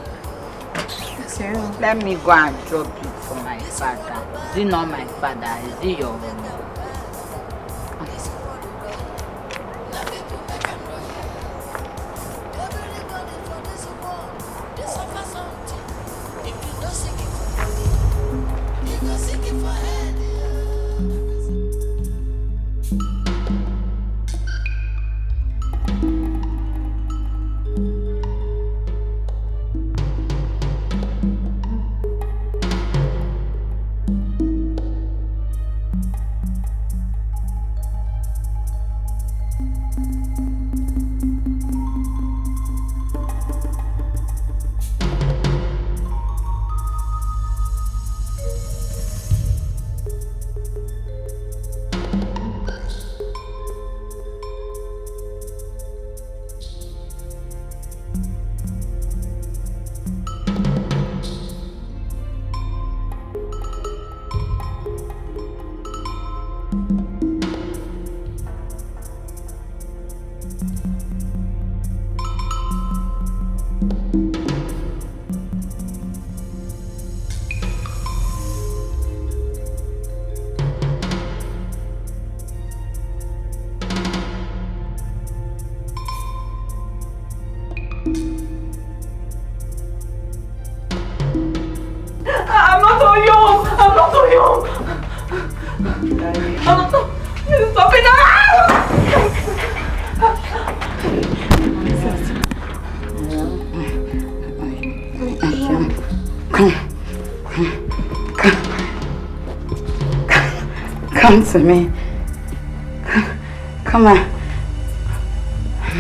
Okay. Let me go and drop it for my father. Is it not my father? Is it your own? Come to me. Come on.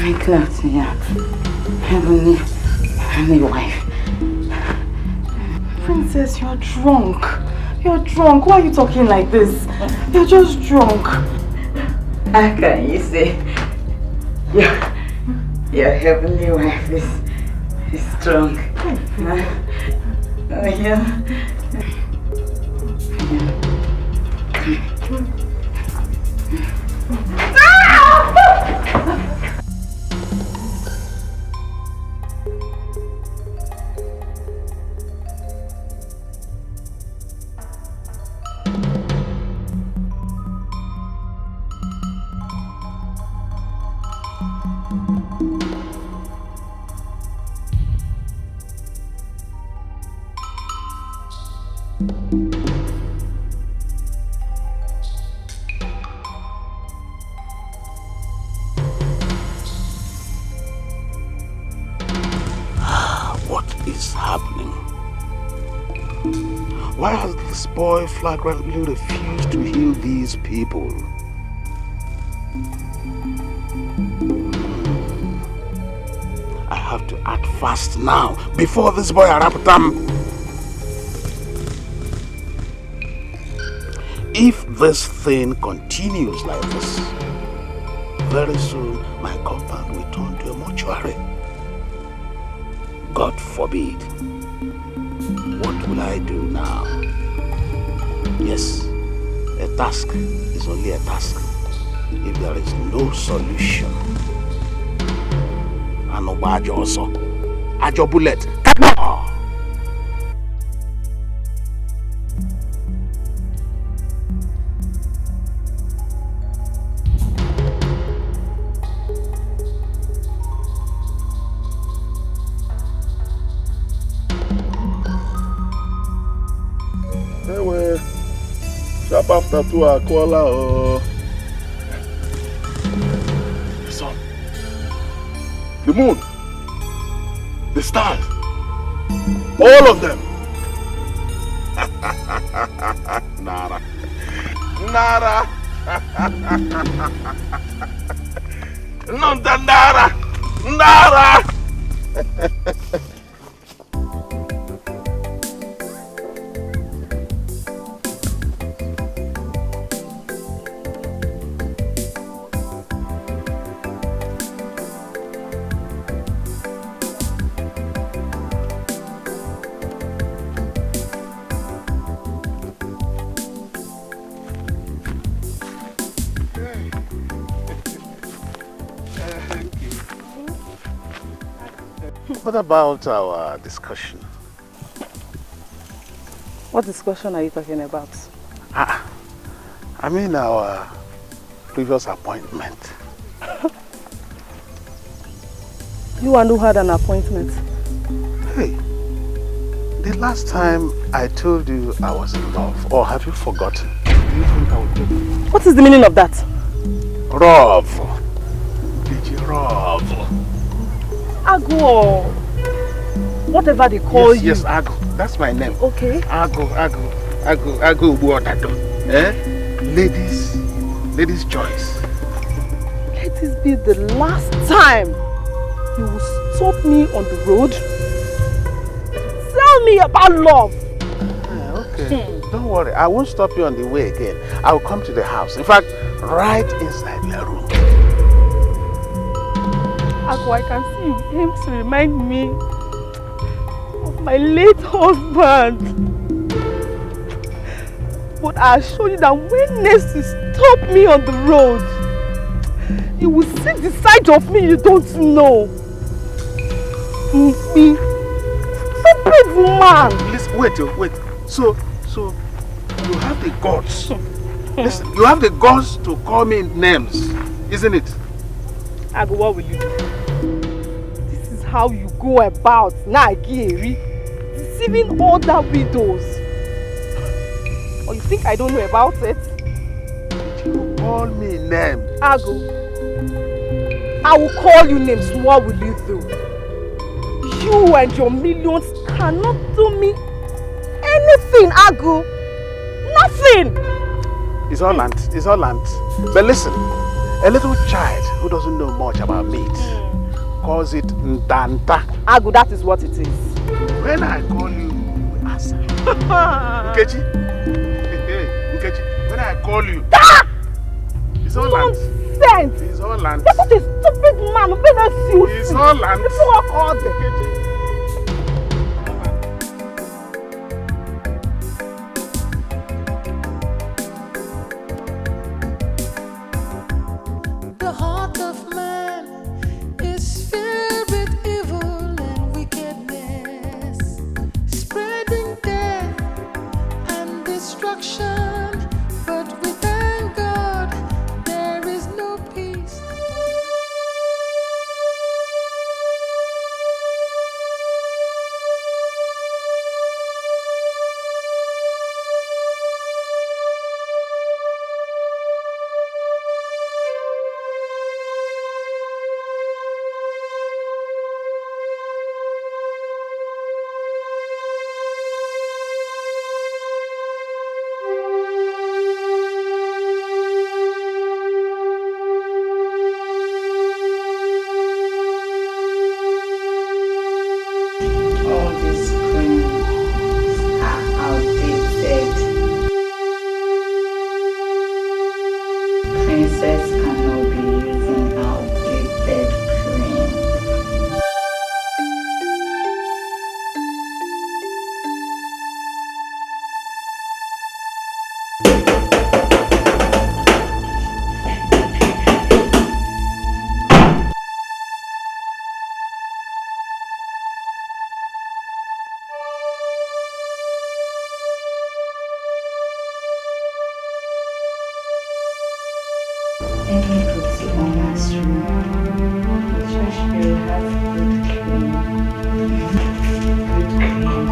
Make love to your heavenly wife. Princess, you're drunk. You're drunk. Why are you talking like this? You're just drunk. How can you say your heavenly wife is drunk? Oh, yeah. Why has this boy flagrantly refused to heal these people? I have to act fast now, before this boy Araputam. If this thing continues like this, very soon my compound will turn to a mortuary. God forbid. What will I do now? Yes, a task is only a task. if there is no solution, I know Bajo also. Ajo bullet. No! Anyway, sharp after 2 Akola or the sun, the moon, the stars, all of them. Nara. Nara. Nonda Nara. Nara. What about our discussion? What discussion are you talking about? I mean our previous appointment. You and who had an appointment? Hey, the last time I told you I was in love, or have you forgotten? Do you think I would do it? What is the meaning of that? Rov. DJ Rov. Ago. Whatever they call you. Yes, Ago. That's my name. Okay. Ago Ubuotato. Ladies' choice. Let this be the last time you will stop me on the road. Tell me about love. Okay. Don't worry. I won't stop you on the way again. I will come to the house. In fact, right inside your room. Ago, I can see you aim to remind me of my late husband. But I assure you that when next you stop me on the road, you will see the side of me you don't know. Me, stupid woman. Listen, wait. So you have the guts. Listen, you have the guts to call me names, isn't it? Ago, what will you do? This is how you go about Nigerian, deceiving other widows. Or you think I don't know about it? You call me name. Ago, I will call you names. What will you do? You and your millions cannot do me anything, Ago. Nothing. It's all land. It's all land. But listen, a little child who doesn't know much about meat calls it Ndanta. Ago, that is what it is. When I call you, you answer. Nkechi. Nkechi. When I call you, it's all land. Nonsense. It's all land. You're such a stupid man. It's all land. People walk all day. The heart of man is filled with evil and wickedness, spreading death and destruction. But we thank God there is no peace. Let me go to Oma's room. I'm sure she will have good cream. Good cream.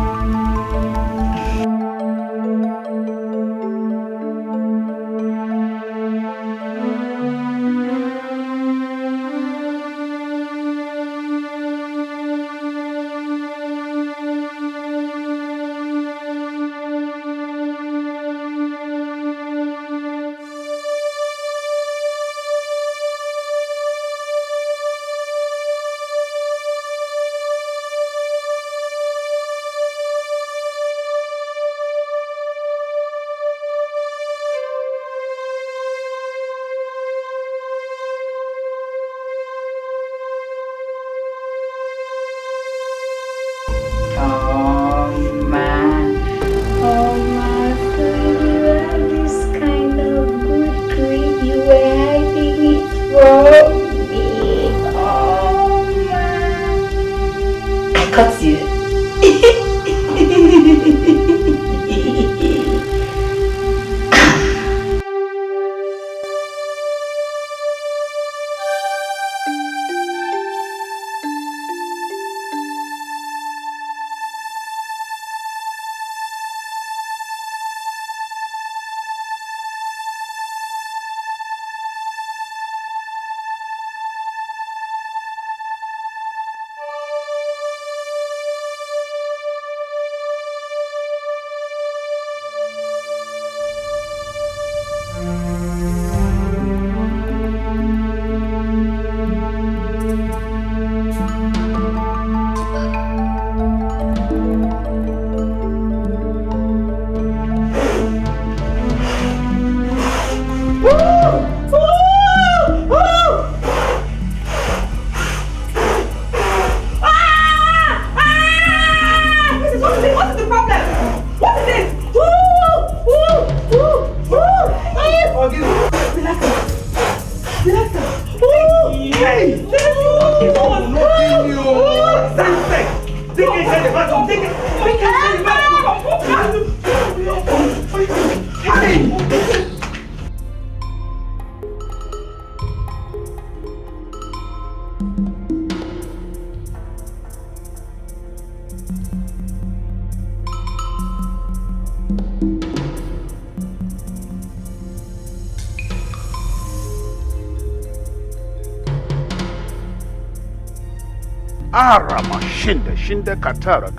Arama shinde katara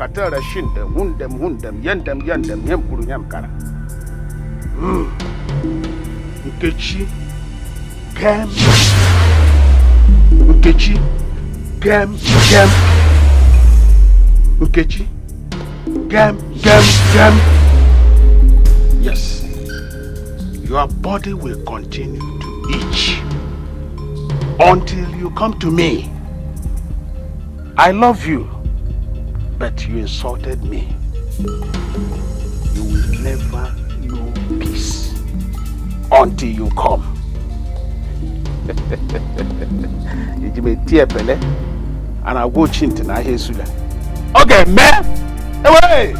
shinde hundem yendem yempuru nyamkara. Nkechi gem Nkechi gem Nkechi gem. Yes, your body will continue to itch until you come to me. I love you, but you insulted me. You will never know peace until you come. You may tear pele, and I'll go chint and I hear Sula. Okay, man! Away!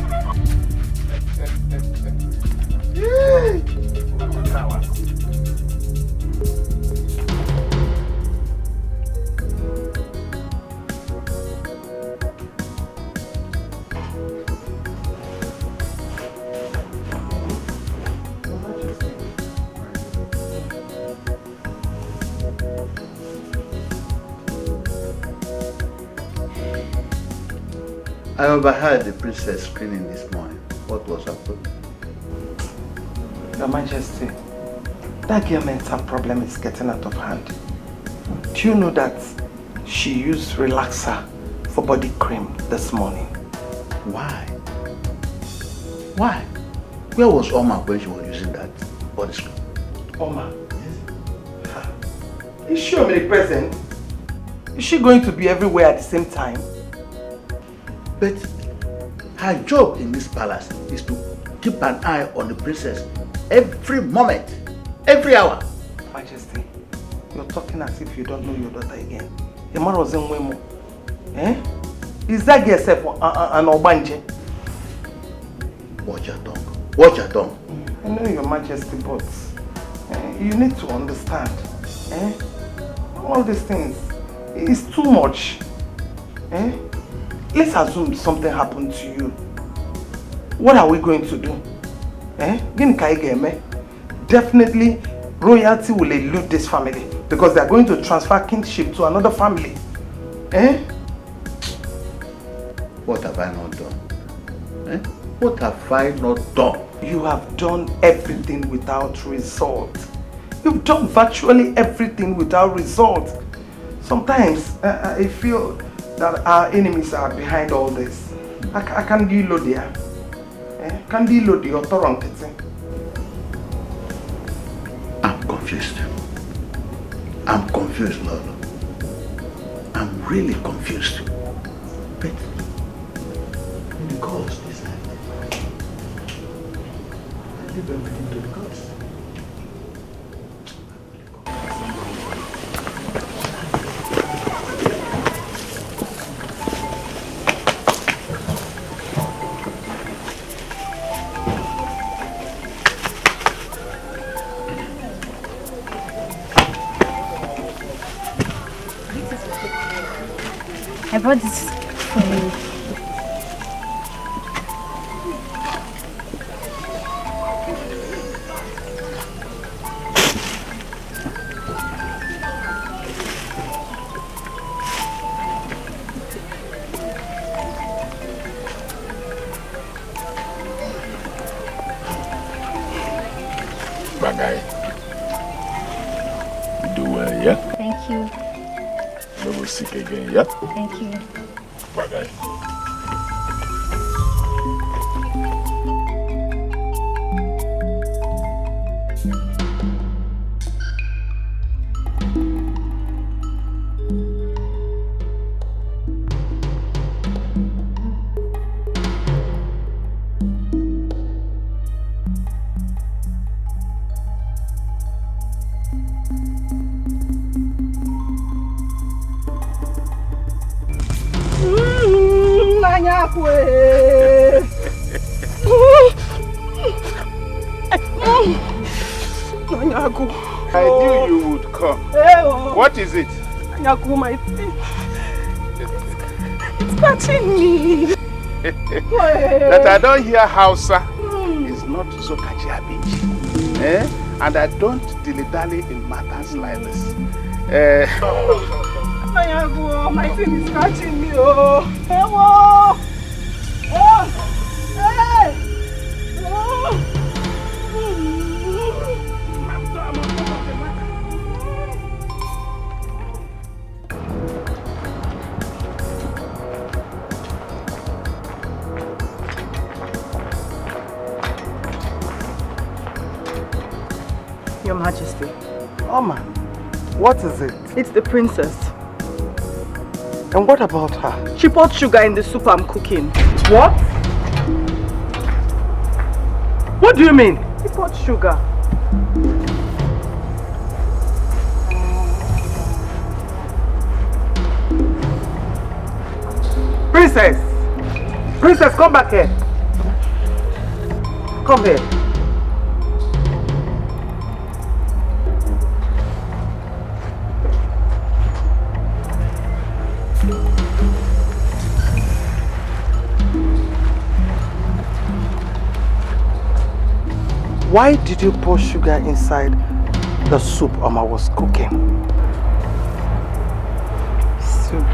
I overheard the princess screaming this morning. What was her problem? Your Majesty, that girl mental problem is getting out of hand. Do you know that she used relaxer for body cream this morning? Why? Why? Where was Oma when she was using that body cream? Oma? Yes. Is she omnipresent? Is she going to be everywhere at the same time? But her job in this palace is to keep an eye on the princess every moment, every hour. Majesty, you're talking as if you don't know your daughter again. The man was in Wemo. Eh? Is that girl herself an Obanje? Watch your tongue. Watch your tongue. I know, Your Majesty, but you need to understand. All these things. It's too much. Let's assume something happened to you. What are we going to do? Definitely, royalty will elude this family because they are going to transfer kingship to another family. What have I not done? What have I not done? You have done everything without result. You've done virtually everything without result. Sometimes I feel that our enemies are behind all this. I can't deal with them. Can't deal with the authority. I'm confused. I'm confused, Lolo. I'm really confused. But the gods decide. I leave everything to the gods. I brought this for you. Bagay. Do well, yeah? Thank you. No go sick again, yeah? Thank you. Bagay. I knew you would come. What is it? My teeth. It's scratching me. That I don't hear Hausa is not Zokaji Abinji. And I don't dilly-dally in matters like this. My teeth is scratching me. Hey! Your Majesty. Oma, what is it? It's the princess. And what about her? She poured sugar in the soup I'm cooking. What? What do you mean? She poured sugar. Princess! Princess, come back here. Come here. Why did you pour sugar inside the soup Oma was cooking? Soup.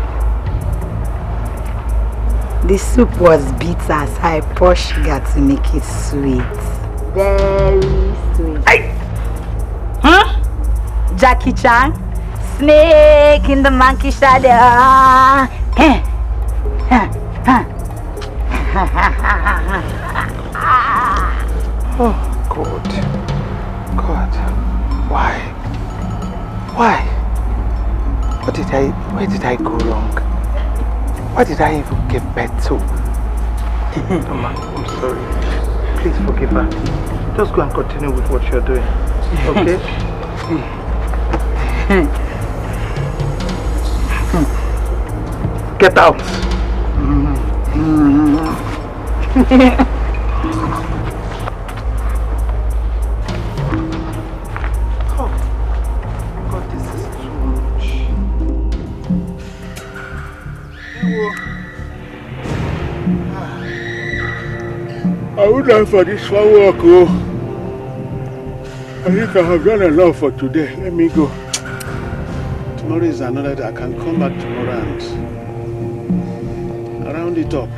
The soup was bitter, so I poured sugar to make it sweet. Very sweet. Hey! Huh? Jackie Chan? Snake in the monkey shadow. Oh, God. God. Why? Why? Where did I go wrong? Why did I even give birth to? Mama, I'm sorry. Please forgive her. Just go and continue with what you're doing. Okay? Get out. Oh, God, this too done for this far walk, oh. I think I have done enough for today. Let me go. Tomorrow is another day. I can come back tomorrow and round it up.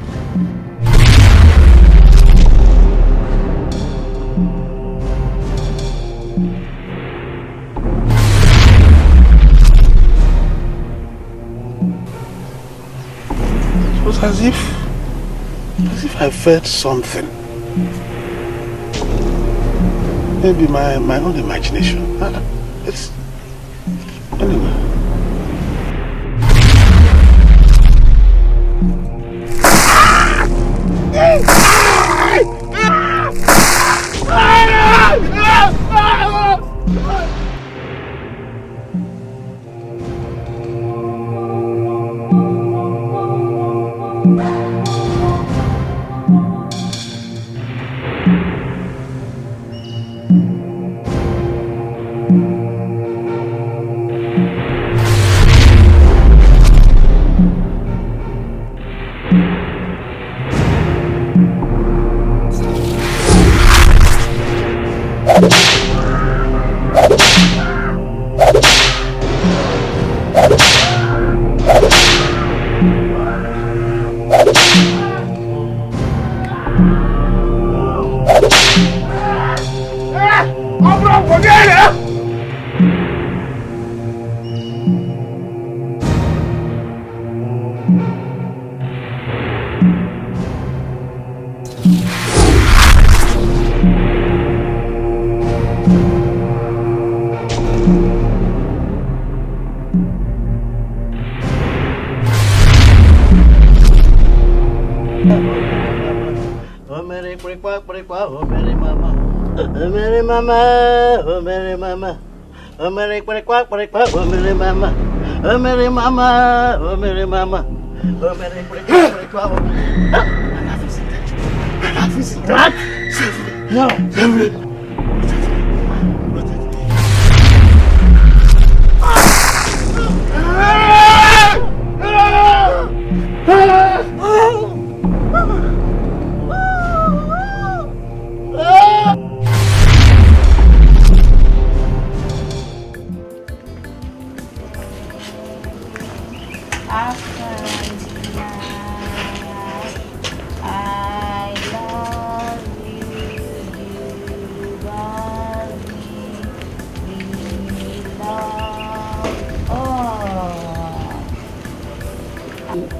It was as if I felt something. Maybe my own imagination. It's anyway.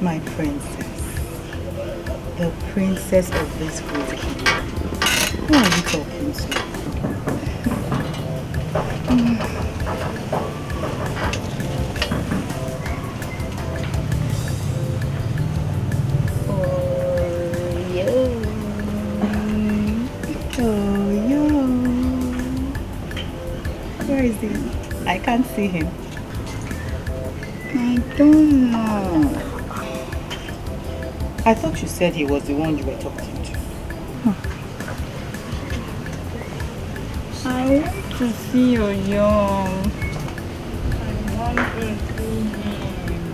My princess, the princess of this good kingdom. Who are you talking to? Where is he? I can't see him. I don't know. I thought you said he was the one you were talking to. I want to see your young. I want to see him.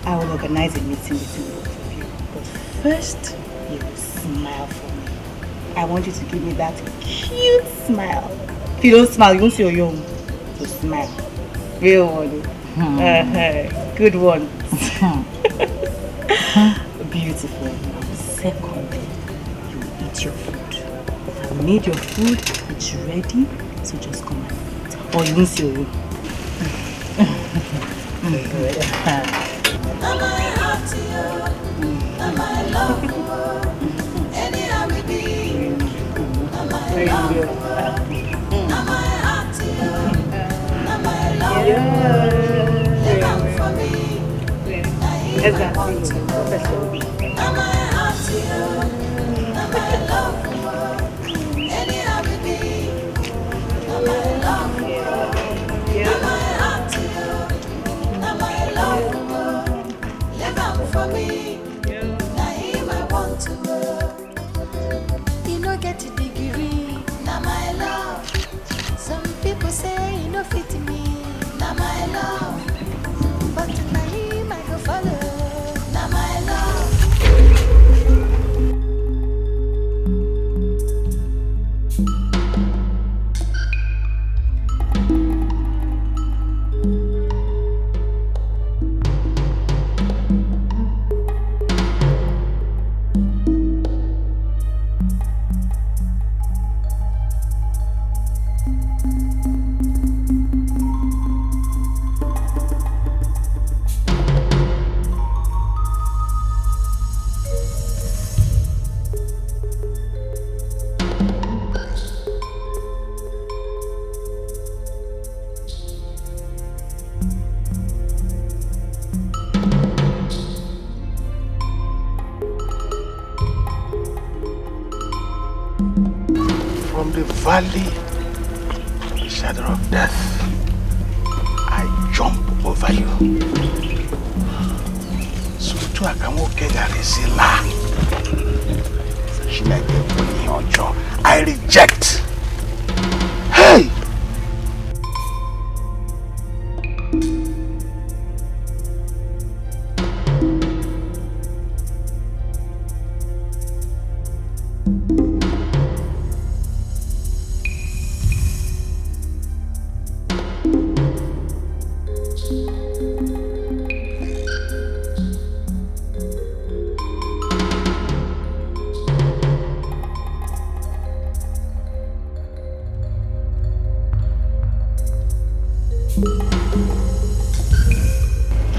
I will organize a meeting between both of you. But first, you will smile for me. I want you to give me that cute smile. If you don't smile, you won't see your young. So smile. Real one. Good one. Beautiful. Secondly, you eat your food. I've made your food. It's ready. So just come and eat. Or you won't see your young. You know get a degree, now my love. Some people say you know fit me, now my love. But na him I go follow, now my love. from the valley of the shadow of death, I jump over you. So to akamoke garisila. I reject. Hey!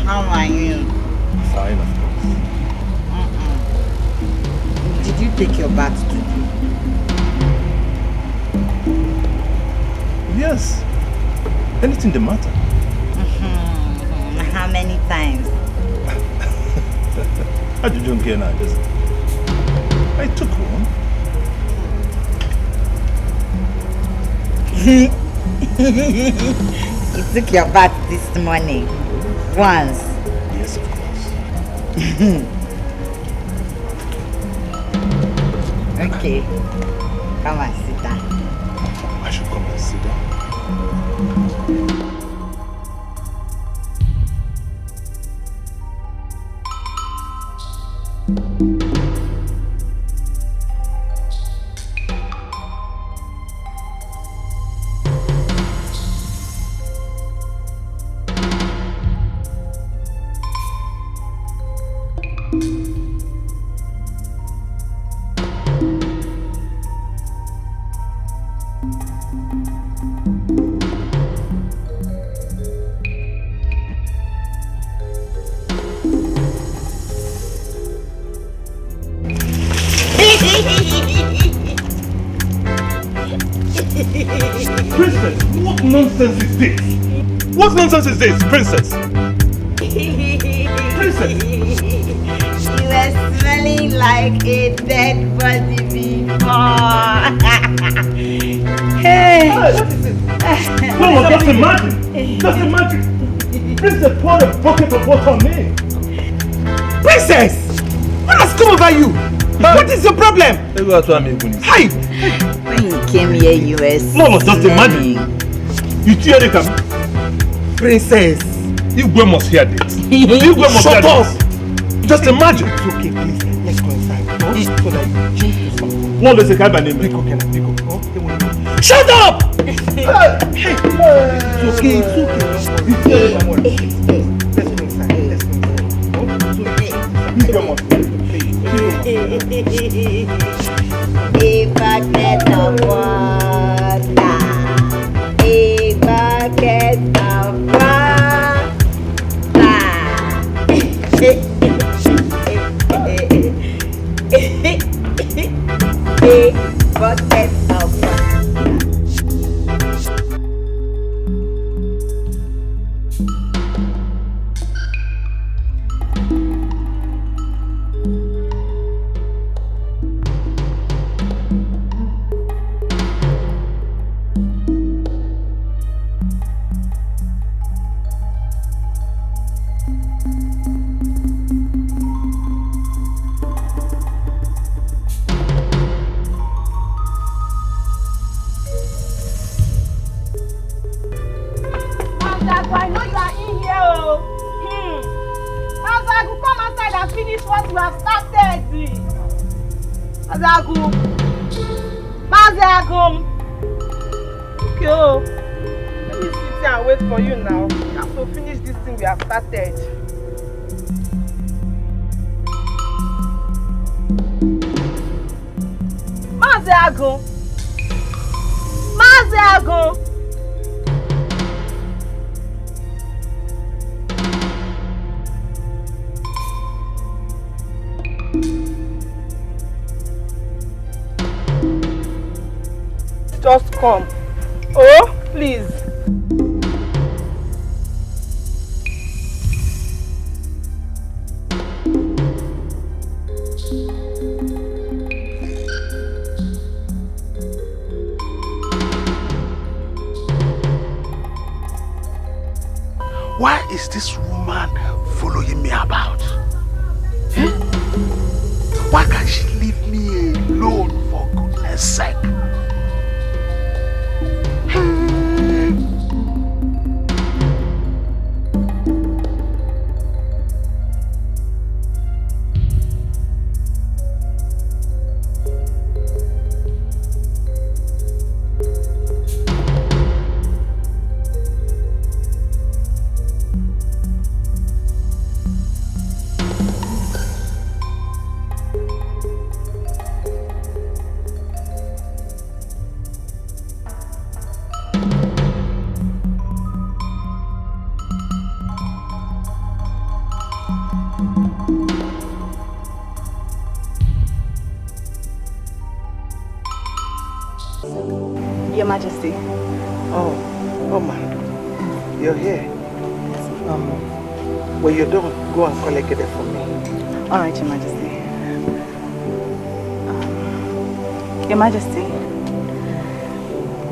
How are you? Fine, of course. Did you take your bath today? Yes. Anything the matter? How many times? How did you get now? Just I took one. You took your bath this morning. Once. Yes, of course. Okay. Come and sit down. I should come and sit down. Princess, what nonsense is this? What nonsense is this, Princess? Princess! You were smelling like a dead body before. Hey! What is it? No, just imagine! Just imagine! Princess poured a bucket of water on me! Princess! What has come over you? What is your problem? Hi! When you came here, you were No, just imagine! You hear it, Princess! Igwe must hear this! Igwe must hear Shut up! this! Just imagine! It's okay, please. Let's go inside. So that you change to something. One day, I name Pico. Shut up! It's okay, it's okay. Let's go inside. Let's go A bucket of water. A bucket of water. A bucket of water. I know you are in here, oh. Mazagu, come outside and finish what you have started. Mazagu. Okay, oh. Let me sit here and wait for you now. You have to finish this thing we have started. Mazagu. Just come. Oh, please. is this woman following me about? Eh? Why can't she leave me alone, for goodness sake? Your Majesty. Oh man, you're here. When you're done, go and collect it for me. All right, Your Majesty. Your Majesty,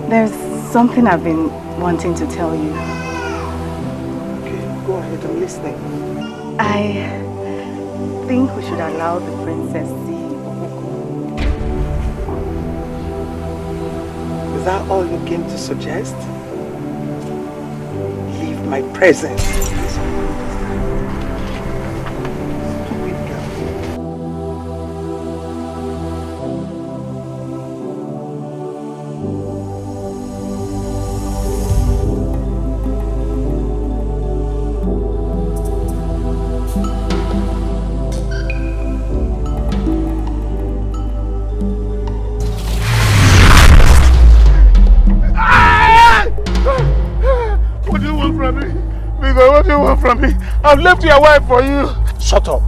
there's something I've been wanting to tell you. Okay, go ahead, I'm listening. I think we should allow the princess see. Is that all you came to suggest? Leave my presence. What do you want from me? I've left your wife for you. Shut up.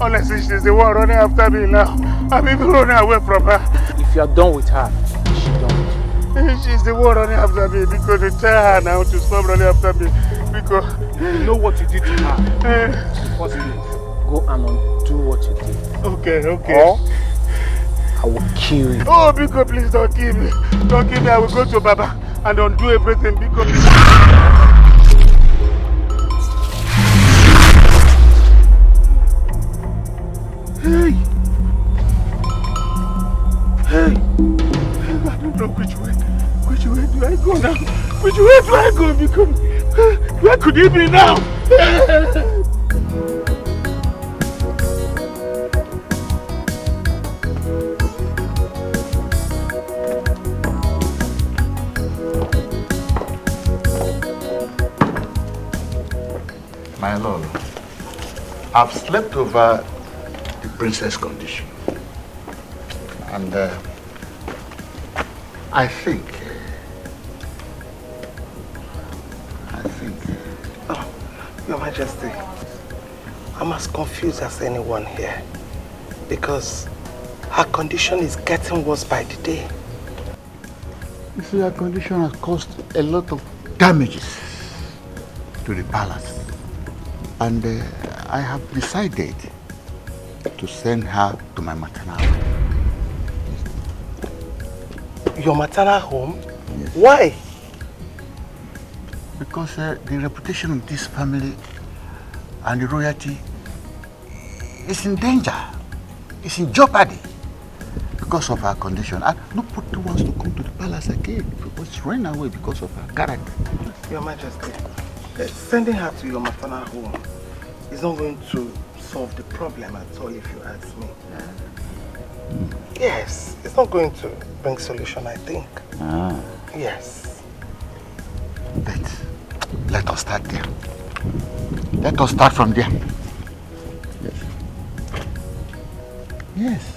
Honestly, she's the one running after me now. I'm even running away from her. If you are done with her, she don't. She's the one running after me because you tell her now to stop running after me. Because you know what you did to her. First thing, go and undo what you did. Okay. Or I will kill you. Oh, because please don't kill me. Don't kill me. I will go to Baba and undo everything because. Hey! I don't know which way do I go now? Which way do I go? Because where could he be now? My lord, I've slept over the princess' condition. And I think... Oh, Your Majesty, I'm as confused as anyone here. Because her condition is getting worse by the day. You see, her condition has caused a lot of damages to the palace. And I have decided to send her to my maternal home. Your maternal home? Yes. Why? Because the reputation of this family and the royalty is in danger. It's in jeopardy because of her condition. And nobody wants to come to the palace again because it's running away because of her character. Your Majesty, sending her to your maternal home is not going to solve the problem at all, if you ask me. Yes, it's not going to bring solution, I think. Yes. But let us start there. Let us start from there. Yes. Yes.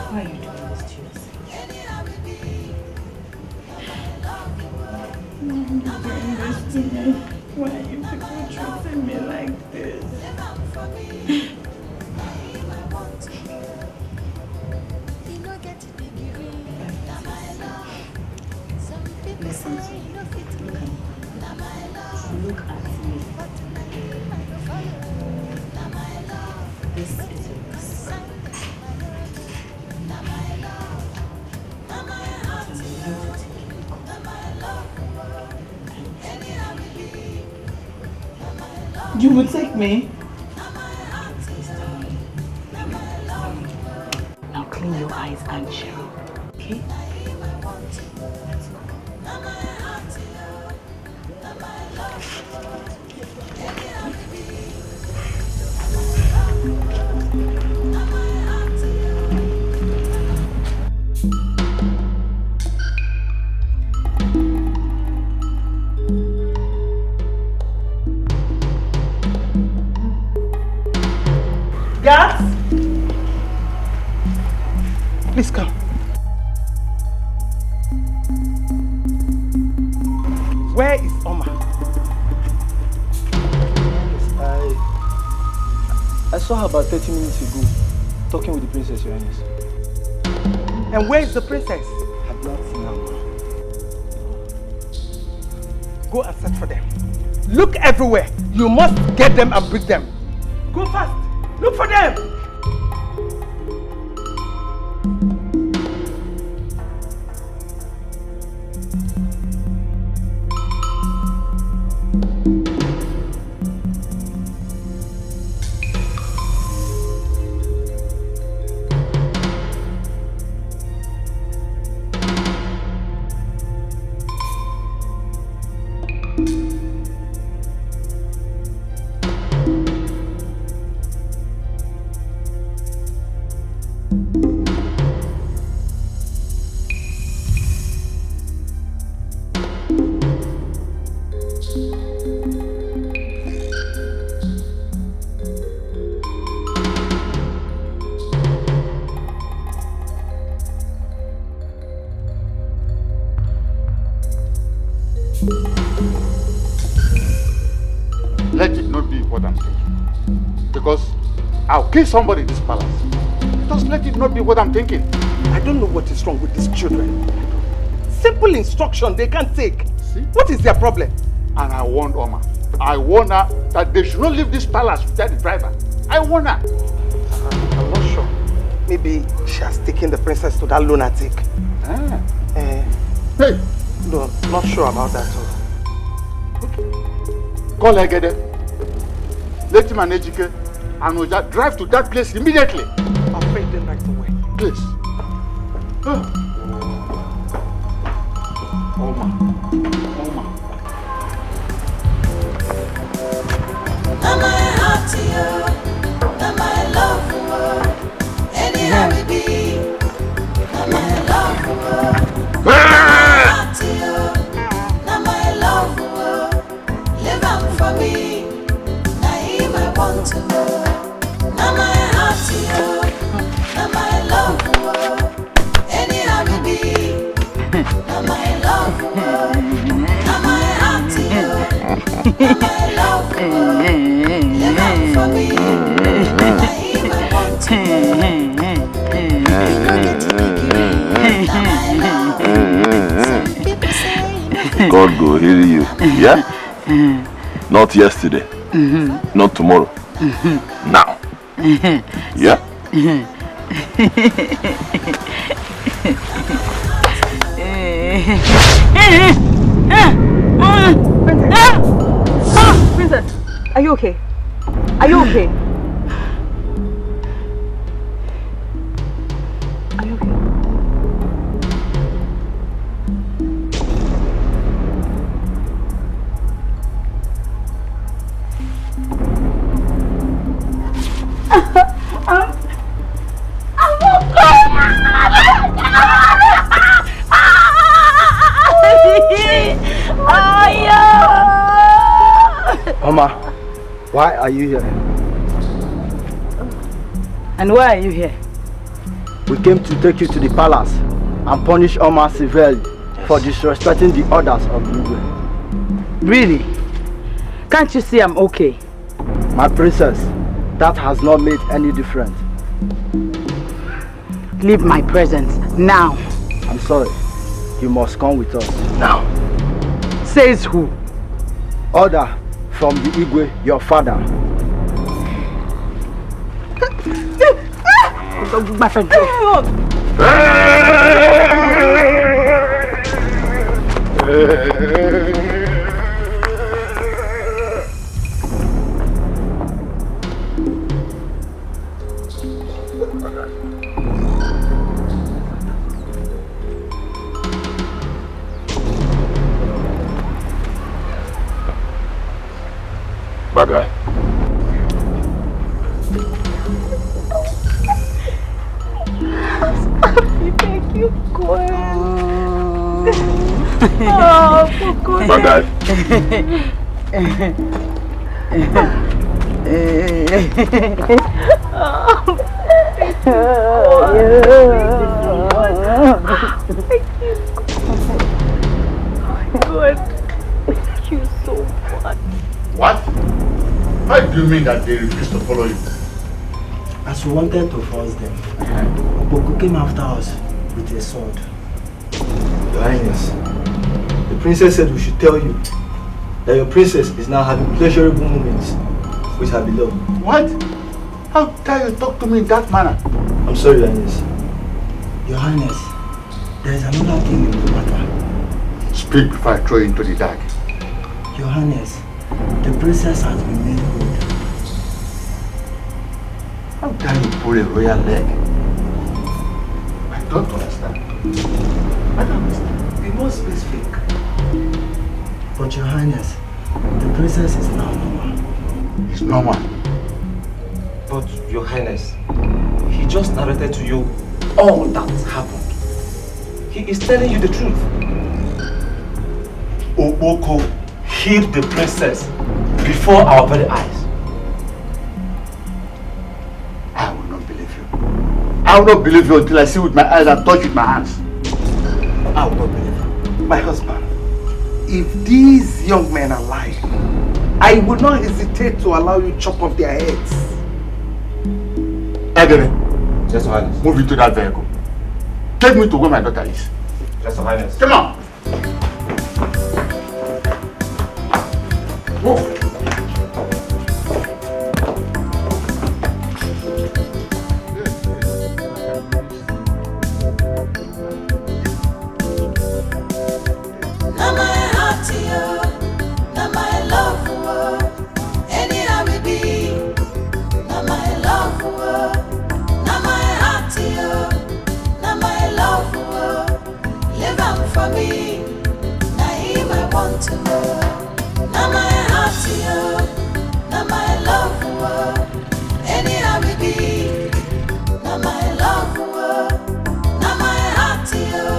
Why are you doing this to yourself? Why are you people treating me like this? Look at me. This is yours. You will take me? Now clean your eyes and chill, okay? Guards! Please come. Where is Oma? I saw her about 30 minutes ago, talking with the princess, Your Highness. And where is the princess? I've not seen her. Go and search for them. Look everywhere. You must get them and bring them. Go fast. Look for them. Let it not be what I'm thinking. Because I'll kill somebody in this palace. Just let it not be what I'm thinking. I don't know what is wrong with these children. Simple instruction they can't take. See? What is their problem? And I warned Oma. I warned her that they should not leave this palace without the driver. I warned her. I'm not sure. Maybe she has taken the princess to that lunatic. Hey! No, not sure about that. Call Egede. Let him and Ejike and Oja drive to that place immediately. I'll pay them right away. Please. Oma. Now my heart to you, now my love for you. Anyhow we be, now my love for you. Now my heart to you, now my love for you. Live on for me, now him I want to know. Now my heart to you, now my love for you. Anyhow we be, now my love for you. Now my heart to you, now my love for you. Live on for me, now him I want to know. God go heal you. Yeah? Not yesterday. Not tomorrow. Now. Yeah? Princess, are you okay? Are you okay? Are you okay? Oma, why are you here? And why are you here? We came to take you to the palace and punish Oma severely for disrespecting the orders of the Igwe. Really? Can't you see I'm okay? My princess, that has not made any difference. Leave my presence now. I'm sorry. You must come with us. Now. Says who? Order from the Igwe, your father. My friend. Bad guy. Thank you, God. Oh, for goodness. Bad guy. Good. Thank you so much. What? How do you mean that they refused to follow you? As we wanted to force them, Boko came after us with a sword. Your Highness, the princess said we should tell you that your princess is now having pleasurable moments with her beloved. What? How dare you talk to me in that manner? I'm sorry, Your Highness. Your Highness, there is another thing in the matter. Speak before I throw you into the dark. Your Highness, the princess has been made good. How dare you pull a royal leg? I don't understand. I don't understand. Be more specific. But Your Highness, the princess is now normal. It's normal. But Your Highness, he just narrated to you all that happened. He is telling you the truth. Oboko hid the princess before our very eyes. I will not believe you. I will not believe you until I see with my eyes and touch with my hands. I will not believe you. My husband, if these young men are lying, I will not hesitate to allow you to chop off their heads. Edere, Yes, Your Highness. move into that vehicle. Take me to where my daughter is. Yes, Your Highness. Come on. Move. Now my heart to you, now my love for you. Anyhow we be, now my love for you. Now my heart to you, now my love for you. Live on for me, now him I want to know. Now my heart to you, now my love for you. Anyhow we be, now my love for you. Now my heart to you,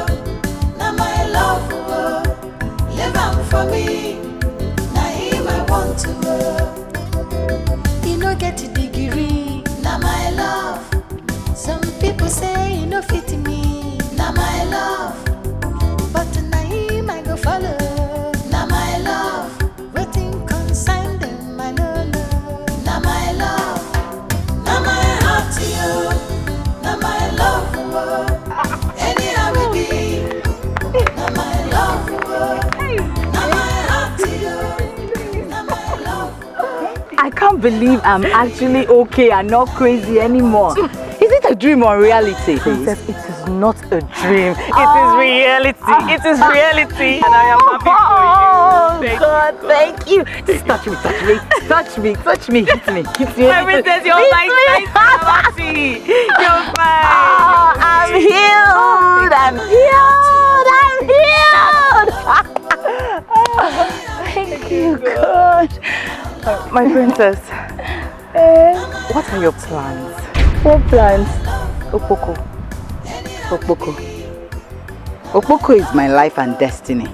now my love for you. Live on for me, now him I want to know. You no get a degree, now my love. Some people say you no fit me, now my love. But now him I go follow, now my love. Waiting consign them, I know love. Now my love, now my heart to you, now my love for you. Anyhow we be, now my love for you. Now my heart to you, now my love for you. I can't believe I'm actually okay and not crazy anymore. Is it a dream or reality? Princess, it is not a dream. It is reality. It is reality. And I am happy for you. Oh, God, thank you. Just touch me, touch me, touch me, touch me, hit me, hit me. Princess, you're my happy. You're fine. Oh, I'm healed. I'm healed. I'm healed. Thank you, God. My princess, what are your plans? What plans? Okpoko. Okpoko. Okpoko is my life and destiny.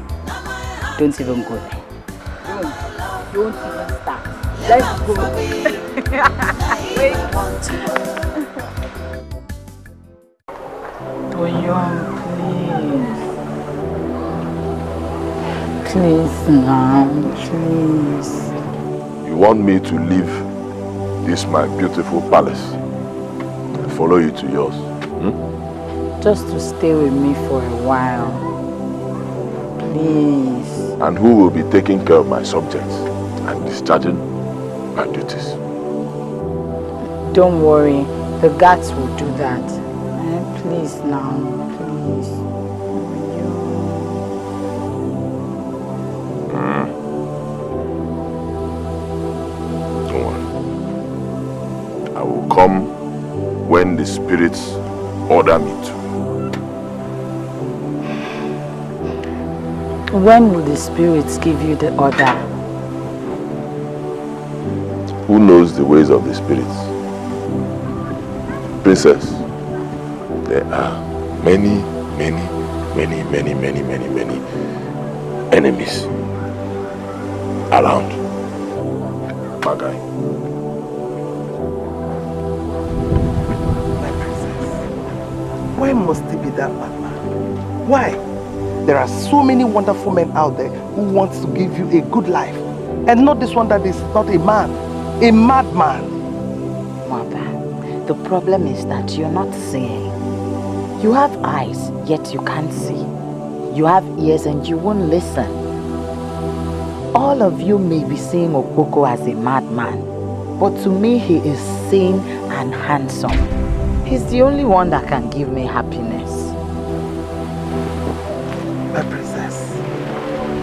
Don't even go there. Don't even start. Let's go. Wait. Toyon, please. Please now, please. You want me to leave this my beautiful palace and follow you to yours? Just to stay with me for a while. Please. And who will be taking care of my subjects? and discharging my duties. Don't worry, the guards will do that. Please now, please. Don't worry. I will come when the spirits order me to. When will the spirits give you the order? Who knows the ways of the spirits? Princess, there are many enemies around. Magai. Why must it be that madman? Why? There are so many wonderful men out there who want to give you a good life. And not this one that is not a man, a madman. Mother, the problem is that you're not seeing. You have eyes, yet you can't see. You have ears and you won't listen. All of you may be seeing Okpoko as a madman, but to me he is sane and handsome. He's the only one that can give me happiness. My princess,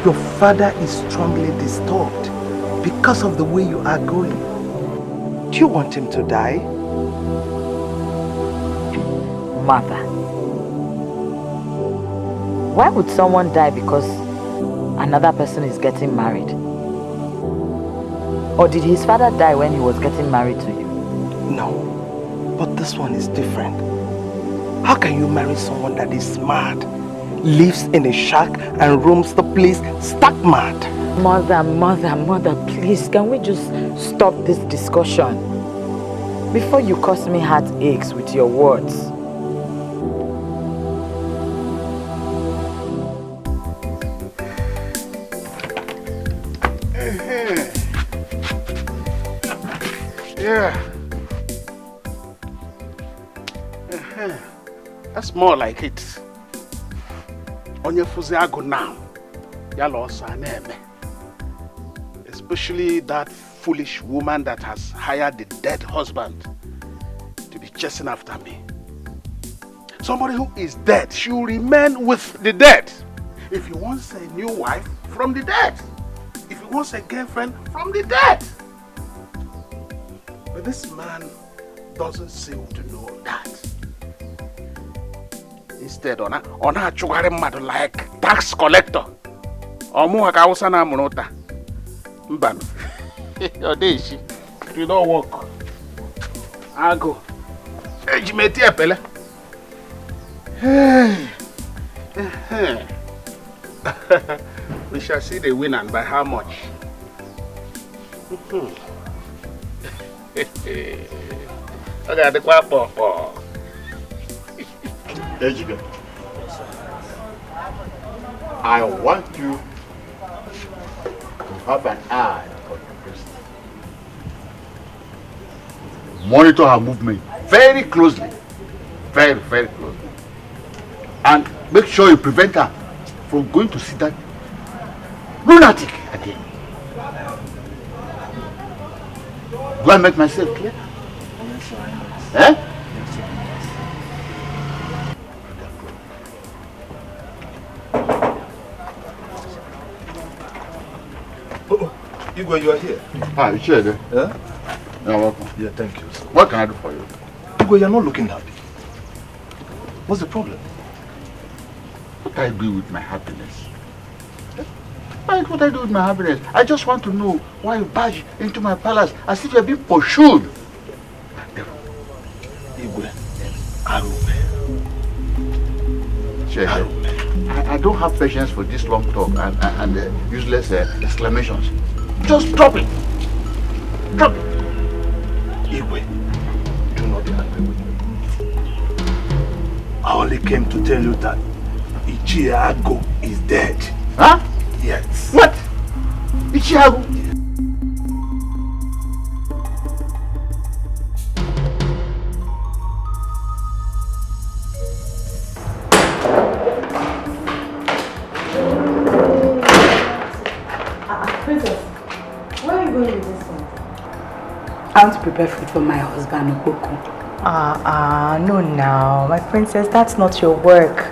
your father is strongly disturbed because of the way you are going. Do you want him to die? Mother, why would someone die because another person is getting married? Or did his father die when he was getting married to you? No, but this one is different. How can you marry someone that is mad, lives in a shack and roams the place stark mad? Mother, please, can we just stop this discussion? Before you cause me heartaches with your words. Yeah. That's more like it. Onye fuzi agu now. Yalo saneme. Especially that foolish woman that has hired the dead husband to be chasing after me. Somebody who is dead should remain with the dead. If he wants a new wife, from the dead. If he wants a girlfriend, from the dead. But this man doesn't seem to know that. Instead, on a chugare mad like tax collector. Omu haka na monota. Mbano. Your day she. You don't work. I go. Ejimeti epele. We shall see the winner and by how much. Okay, the quapo. Ejiga, I want you to have an eye on your priest. Monitor her movement very closely. Very closely. And make sure you prevent her from going to see that lunatic again. Do I make myself clear? Eh? Igwe, you are here. Hi, you sure? Yeah? You're welcome. Yeah, thank you. Sir. What can I do for you? Igwe, you're not looking happy. What's the problem? What do I do with my happiness? What I do with my happiness? I just want to know why you barge into my palace as if you're being pursued. Igwe, Arube. I don't have patience for this long talk and useless exclamations. Just drop it. Drop it. Igwe, do not be angry with me. I only came to tell you that Ichiago is dead. Huh? Yes. What? Ichiago? Princess, where you going with this thing? I want to prepare food for my husband, Okoko. No now. My princess, that's not your work.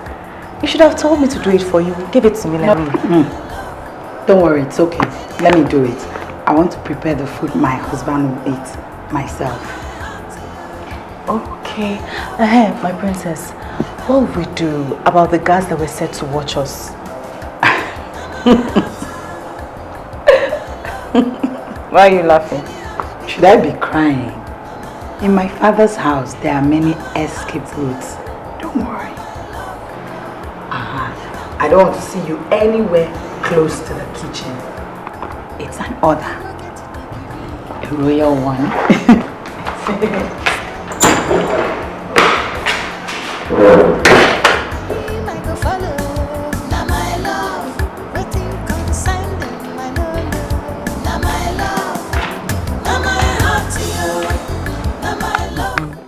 You should have told me to do it for you. Give it to me, let me. Don't worry, it's okay. Let me do it. I want to prepare the food my husband will eat myself. Okay. My princess, what will we do about the guards that were set to watch us? Why are you laughing? Should I be crying? In my father's house, there are many escape routes. Don't worry. I don't want to see you anywhere close to the kitchen. It's an order. A royal one.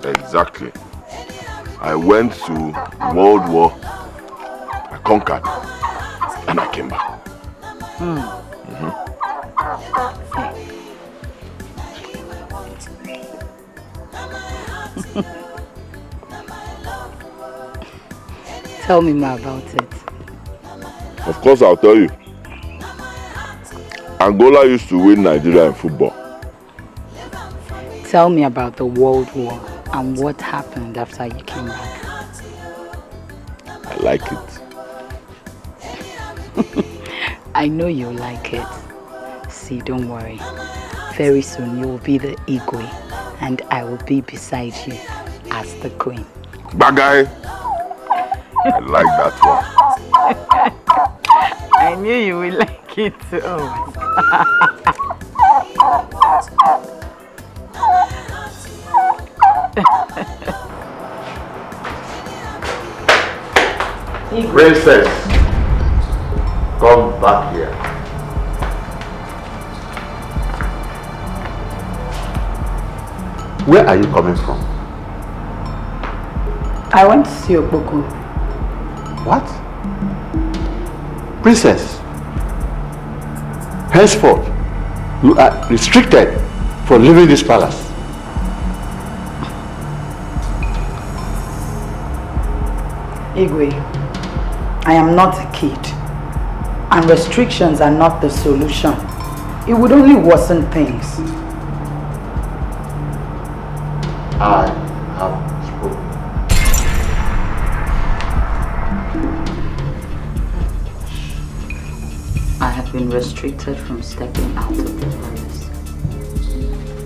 Exactly. I went to World War, I conquered, and I came back. Tell me more about it. Of course, I'll tell you. Angola used to win Nigeria in football. Tell me about the World War and what happened after you came back. I like it. I know you like it. See, don't worry. Very soon you will be the Igwe and I will be beside you as the queen. Bagay! I like that one. I knew you would like it too. Oh my God. Princess, come back here. Where are you coming from? I went to see Okoko. What? Princess, henceforth, you are restricted from leaving this palace. Igwe, I am not a kid, and restrictions are not the solution. It would only worsen things. I have spoken. I have been restricted from stepping out of the palace.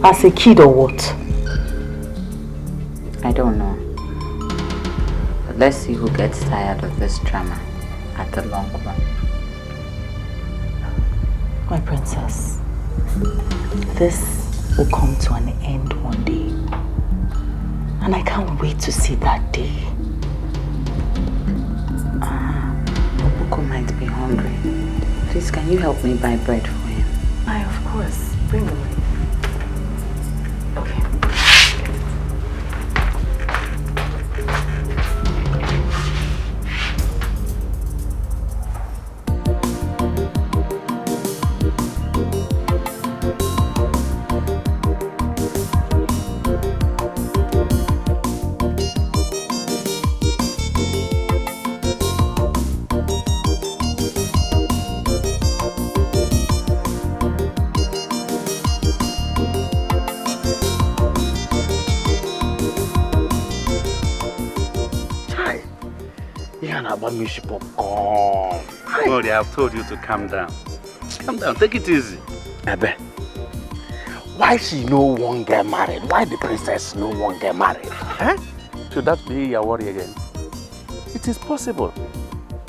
As a kid or what? I don't know. But let's see who gets tired of this drama at the long run. My princess, this will come to an end one day. And I can't wait to see that day. Okoko might be hungry. Please, can you help me buy bread for him? Aye, of course. Bring the bread. Okay. Sorry, I've told you to calm down. Calm down, take it easy. Ebe, why she no one get married? Why the princess no one get married? Eh? Should that be your worry again? It is possible.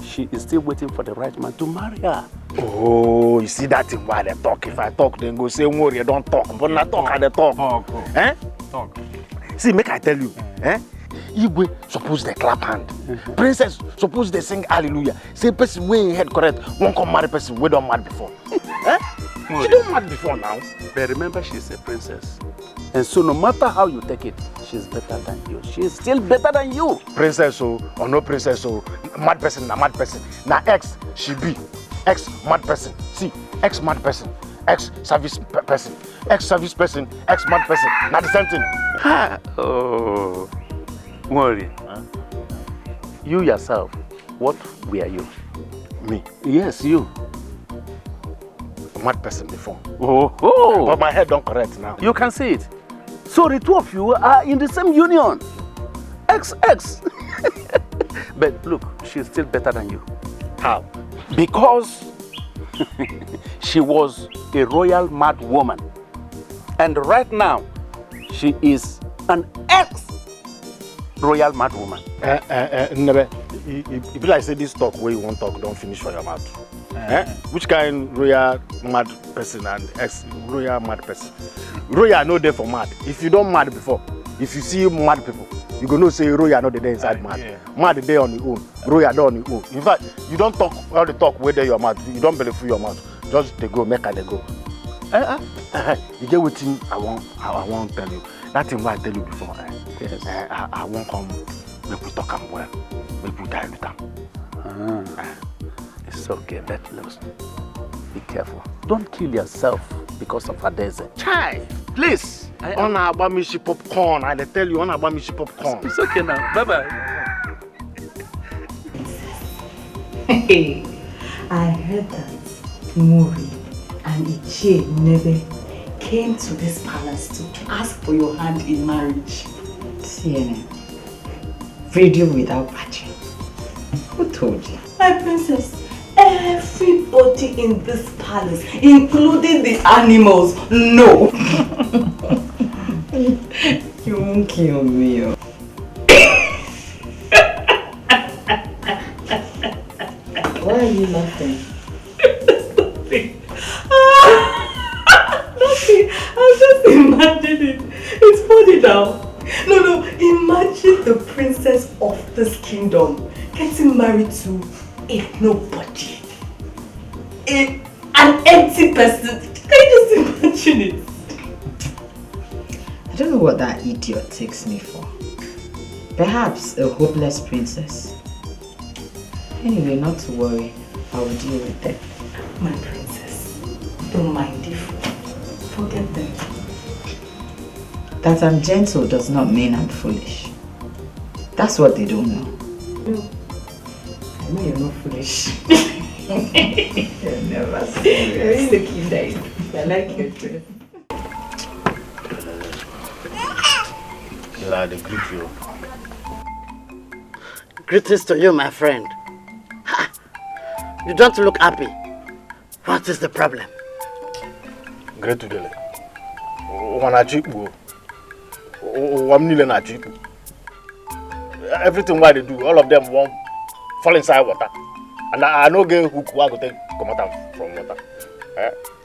She is still waiting for the right man to marry her. Oh, you see that thing why they talk? If I talk, then go say worry, don't talk. But not talk, I talk. Talk. Eh? Talk. See, make I tell you, eh? Igwe suppose they clap hand. Princess suppose they sing hallelujah. Say person way in head correct, won't come marry person we don't mad before. Eh? She don't mad before now. But remember, she's a princess. And so no matter how you take it, she's better than you. She's still better than you. Princess or no princess or mad person, na mad person. Na ex she be. Ex mad person. See, ex mad person. ex-service person, ex-mad person. Not the same thing. Oh, worry. Huh? You yourself, what were you? Me? Yes, you. Mad person before. Oh. But my head don't correct now. You can see it. So the two of you are in the same union. XX. But look, she's still better than you. How? Because she was a royal mad woman. And right now, she is an ex-royal mad woman. Never. If you like say this talk where you want talk, don't finish for your mouth. Which kind royal mad person and ex-royal mad person? Royal no there for mad. If you don't mad before, if you see mad people, you go know say royal no there inside mad. Mad there on your own, royal there on your own. In fact, you don't talk all the talk where there your mouth. You don't believe through your mouth. Just they go, make they go. You get what thing I want tell you. That thing what I tell you before. Yes. I won't come. Make we talk am well. Make we die with them. It's okay, let loose. Be careful. Don't kill yourself because of a desert. Chai, please. On about me she popcorn. I tell you on about me she popcorn. It's okay now. Bye bye. Hey, I heard that Mori and Ichie never came to this palace to ask for your hand in marriage. CNN. Radio without battery. Who told you? My princess, everybody in this palace, including the animals, know. You won't kill me. Why are you laughing? Nothing. I'm just imagining. It's funny now. No, imagine the princess of this kingdom getting married to a nobody. An empty person. Can you just imagine it? I don't know what that idiot takes me for. Perhaps a hopeless princess. Anyway, not to worry. I will deal with them. My princess, don't mind if forget them. That I'm gentle does not mean I'm foolish. That's what they don't know. No, I know you're not foolish. You're never serious. I like your dress. I greet you. Greetings to you, my friend. Ha! You don't look happy. What is the problem? Great today. Everything what they do, all of them won't fall inside water. And I know get hook who go take come out from water.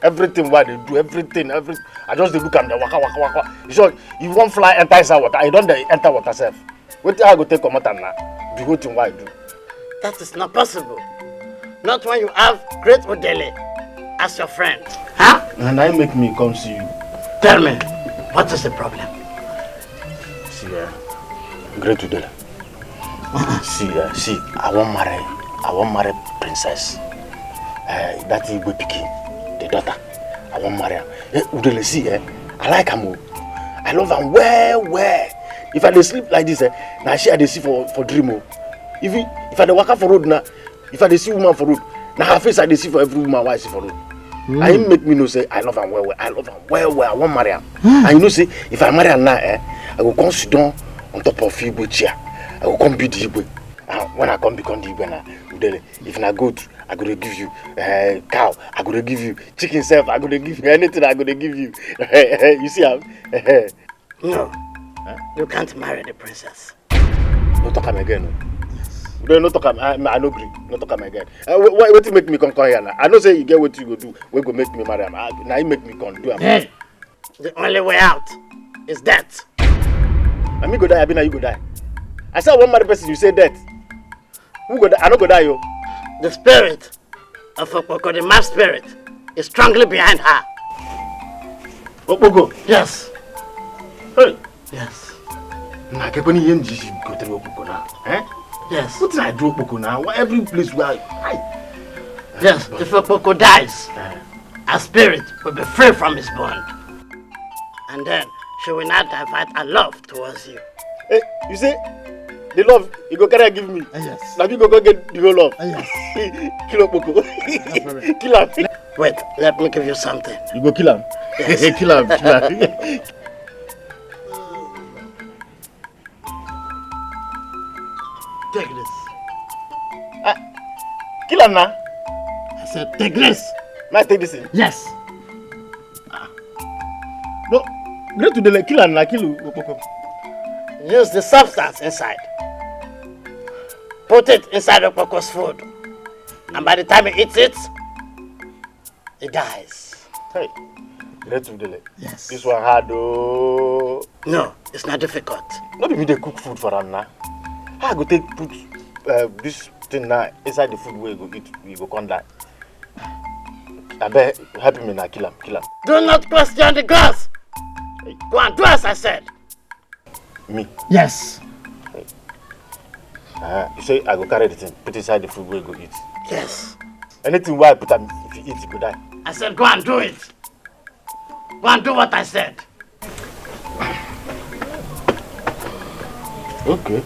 Everything what they do, everything. I just look at them waka. You sure you won't fly enter inside water, you don't enter water self. What I go take come out now? The whole thing what I do. That is not possible. Not when you have Great Odele as your friend. Huh? And I make me come see you. Tell me, what is the problem? See, Great Odele. See, I won't marry princess. That Igbo Pikin, the daughter. I won't marry her. Udele, see, I like her. I love her well. If I dey sleep like this, now she I dey see for dream. If I dey walk for road now, if I dey see woman for road, now her face I dey see for every woman why I see for road. I make me know say I love her well. I love her well. I won't marry her. And you know say if I marry her now, I will come sit down on top of Igbo chair. I will come be the Igbo. When I come become the Igbo now, if I go to, I go to give you cow. I go to give you chicken self. I go to give you anything. I go to give you. You see how? No, you can't marry the princess. No talk am again. No talk am. I no agree. No talk am again. What you make me come here now? I know say you get what you go do. We go make me marry am. Now you make me come do am. The only way out is death. I me go die. I be now you go die. I saw one married person. You say death. Who go die? I no go die yo. The spirit of Okpoko, the mad spirit, is strongly behind her. Okpoko? Yes. Hey. Yes. Nah, can you go to Okpoko now? Yes. What did I do Okpoko now? Every place where Yes, if Okpoko dies, her spirit will be free from his bond. And then she will not divert her love towards you. Hey, you see, the love you go carry give me. Yes. Now you go get the whole love. Yes. Kill up, Boko. Kill him. Wait, let me give you something. You go kill him. Yes. Kill him. Take this. Kill him now. I said, take this. May I take this? Yes. No, great to the kill him now. Kill him. Use the substance inside. Put it inside the Poco's food. And by the time he eats it, he dies. Hey, great to the Yes. This one hard though. No, it's not difficult. Not be they cook food for him now. How I go take put this thing now inside the food where you go eat, you go come die. I bet help me now, kill him. Do not question the grass. Hey. Go and do as I said. Me? Yes. Hey. You say I go carry the thing, put inside the food where you go eat. Yes. Anything where I put them, if you eat, you go die. I said go and do it. Go and do what I said. Okay.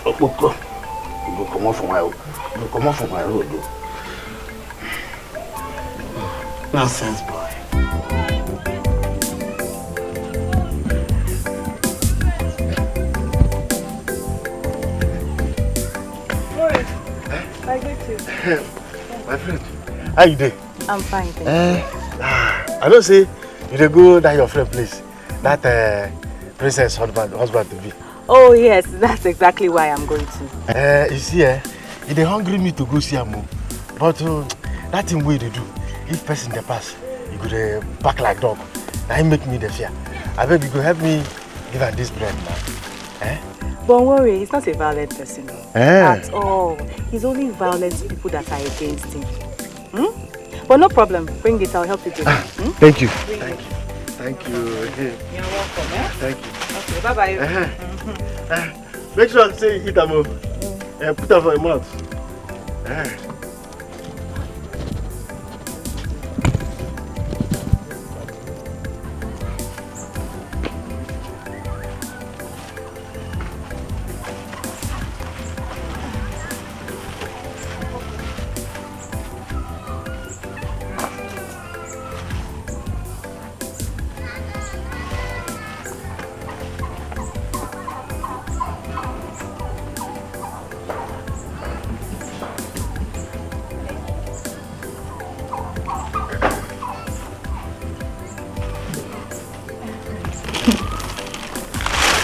Okpoko, you go come off from my road. Nonsense, boy. I greet you. My friend, how you doing? I'm fine, thank I don't say you dey go that your friend place. That princess husband to be. Oh yes, that's exactly why I'm going to. You see, he dey hungry me to go see him. But that thing wey they do, if person dey pass, you go dey back like dog. That make me the fear. I beg you go help me give her this bread now. Don't worry, he's not a violent person at all. He's only violent to people that are against him. But no problem, bring it, I'll help you do it. Thank you. Thank you. You're welcome, eh? Thank you. Okay, bye-bye. Make sure say you eat them and put them for your mouth.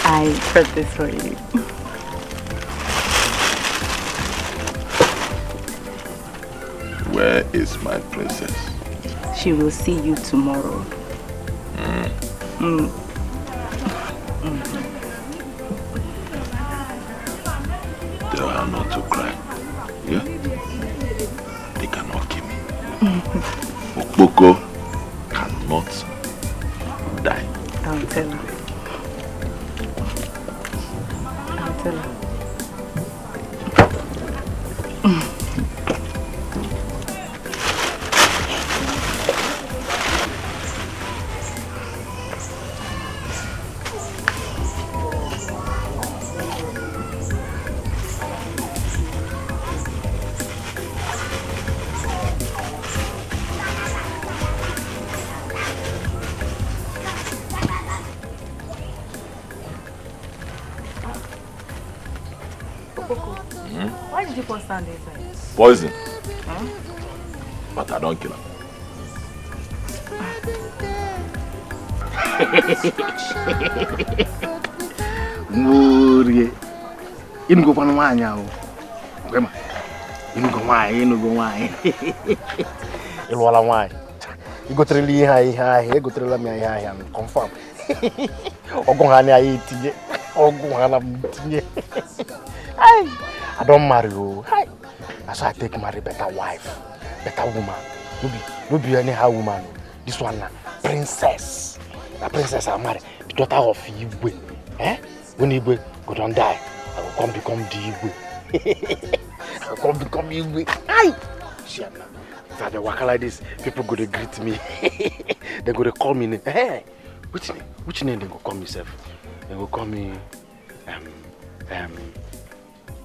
I brought this for you. Where is my princess? She will see you tomorrow. Tell her not to cry. Yeah? They cannot kill me. Okpoko cannot die. I'll tell her. I'll tell her. Why did you put sand inside? Poison. Huh? But I don't kill her. Murie. Inugo kwa nwanya o. Kwema. Inugo nwanya. Ilwala nwanya. Igotreli ihe, igotrela mi ihe, confirm. Ogun ha ni ayi tinye. Ogun ha na tinye. I don't marry you. That's why I take marry better wife, better woman. No be anyhow woman. This one na princess. The princess I marry, the daughter of Igwe. When Igwe go don die, I will come become the Igwe. become Igwe. Aye! Shit, now. If I walk like this, people go to greet me. They go to call me. Hey, which name they go call me, self? They go call me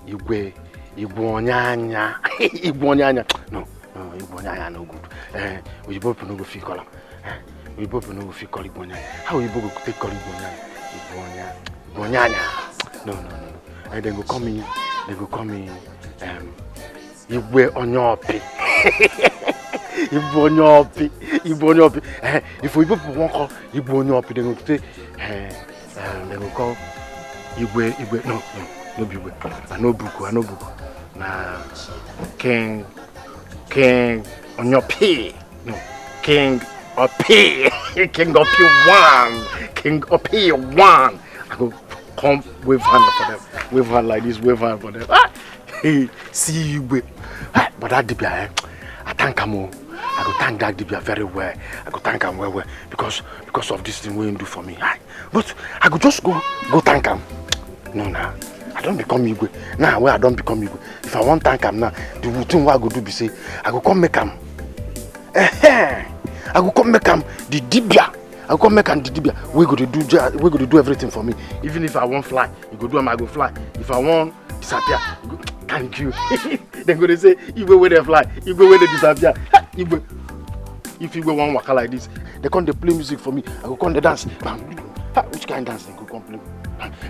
Igwe Onyanya. Igwe Onyanya. No, Igwe Onyanya no good. We both no go fit call. We both no go fit call Igwe Onyanya. How we both go take call Igwe Onyanya? Igwe Onyanya. No. And they go call me Igwe Onyopi. Igwe Onyopi. If we both won't call Igwe Onyopi, they go say they go call Igwe. No Igwe. I know Buku. Na King Onyopi. No, King Opi. King Opi 1. King Opi 1. I go come wave hand for them. Wave hand like this, wave hand for them. See you, but that Dibia, I thank him. I go thank that Dibia very well. I go thank him well because of this thing we do for me. But I go just go thank him. No, I don't become Igwe. Now where I don't become Igwe. If I want thank him now, the thing what I go do be say, I go come make him. I go come make him the Dibia. I come make and Dibia. We go to do everything for me. Even if I want fly, you go do them. I go fly. If I want disappear, you go, thank you. Then go to say, you go where they fly, you go where they disappear. If you go one waka like this, they come they play music for me. I go come they dance. Which kind of dance they go come play?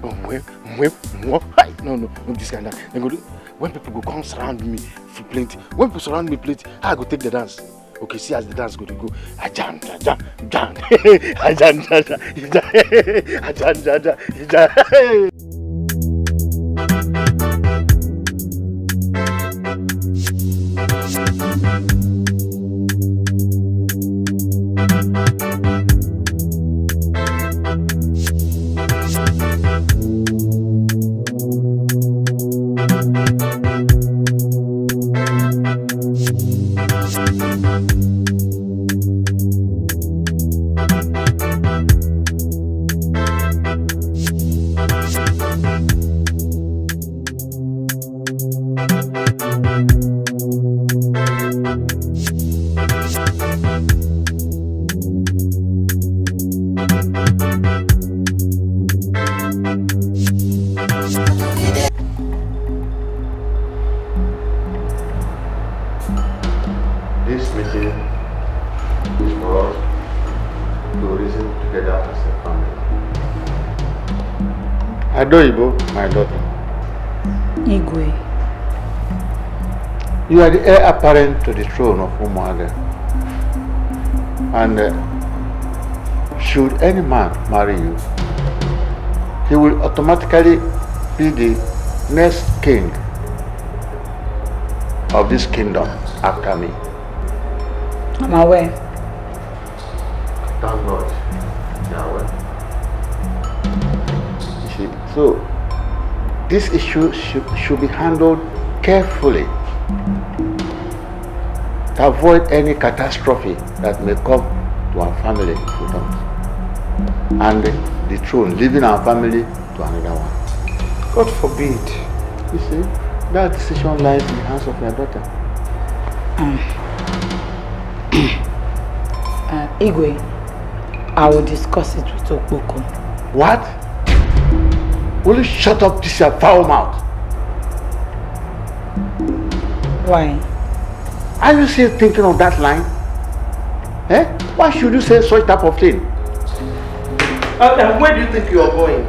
No, this kind of dance. They go do, when people go come surround me for plenty. When people surround me plenty, I go take the dance. Okay, see as the dance go to go. Ajan. Adoibo, my daughter. Igwe. You are the heir apparent to the throne of Umuada. And should any man marry you, he will automatically be the next king of this kingdom after me. I'm aware. Thank God. Yahweh. So, this issue should be handled carefully to avoid any catastrophe that may come to our family if we don't. And the throne, leaving our family to another one. God forbid. You see, that decision lies in the hands of your daughter. Igwe, I will discuss it with Okpoko. What? Will you shut up this your foul mouth? Why? Are you still thinking of that line? Why should you say such type of thing? And where do you think you are going?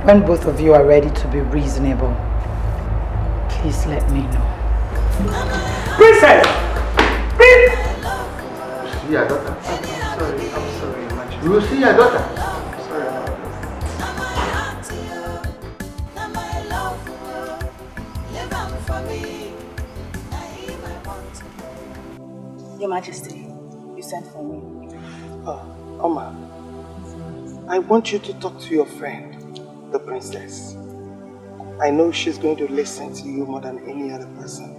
When both of you are ready to be reasonable, please let me know. Princess! See your daughter. I'm sorry, Majesty. You will see your daughter. Sorry about this. Your Majesty, you sent for me. Oma, I want you to talk to your friend, the princess. I know she's going to listen to you more than any other person.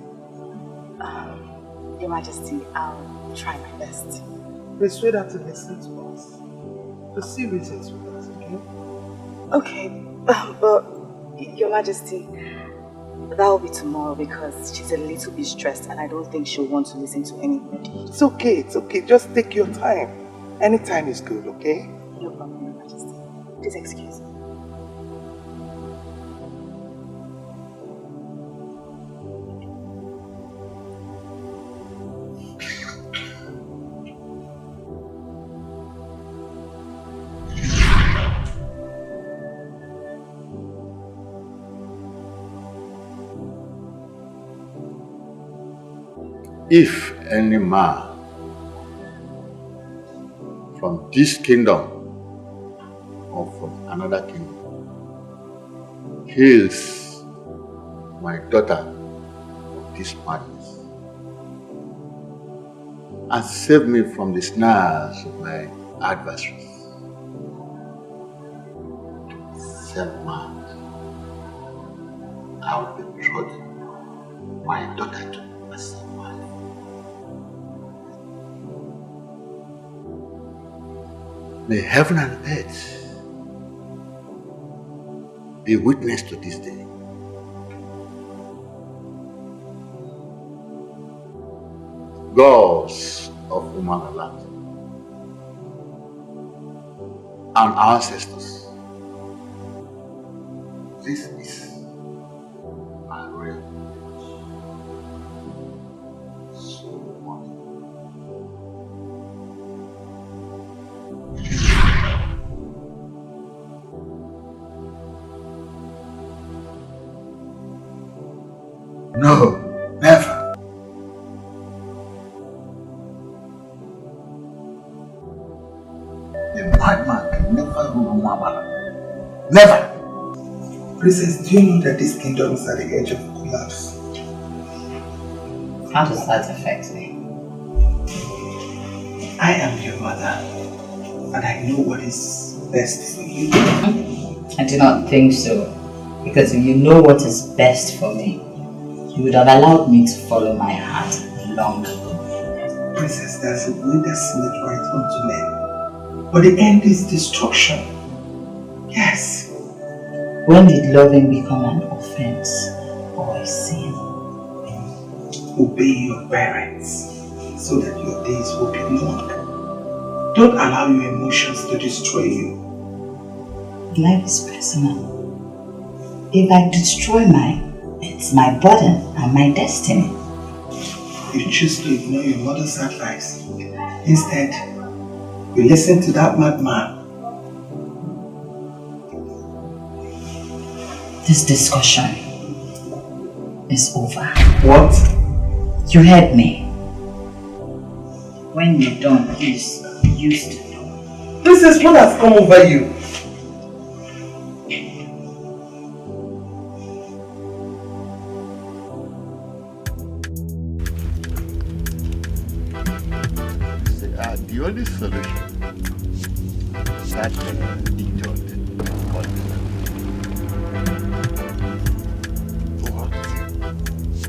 Your Majesty, I'll try my best. Persuade her to listen to us. To see reasons with us, okay? Okay, but Your Majesty, that will be tomorrow because she's a little bit stressed and I don't think she'll want to listen to anybody. It's okay. Just take your time. Any time is good, okay? No problem, Your Majesty. Please excuse me. If any man from this kingdom or from another kingdom kills my daughter of this madness and save me from the snares of my adversaries, same man, I will betroth my daughter to a same man. May heaven and earth be witness to this day. Gods of human land and ancestors, this is my real No, never. A madman can never rule Mabala. Never. Princess, do you know that this kingdom is at the edge of collapse? How does that affect me? I am your mother, and I know what is best for you. I do not think so, because if you know what is best for me, you would have allowed me to follow my heart long ago. Princess, there's a way that seemeth right unto men, but the end is destruction. Yes. When did loving become an offense or a sin? Obey your parents so that your days will be long. Don't allow your emotions to destroy you. Life is personal. If I destroy mine, it's my burden and my destiny. You choose to ignore your mother's advice. Instead, you listen to that madman. This discussion is over. What? You heard me. When you're done, please, use to know. This is what has come over you. The only solution that idiot got. What?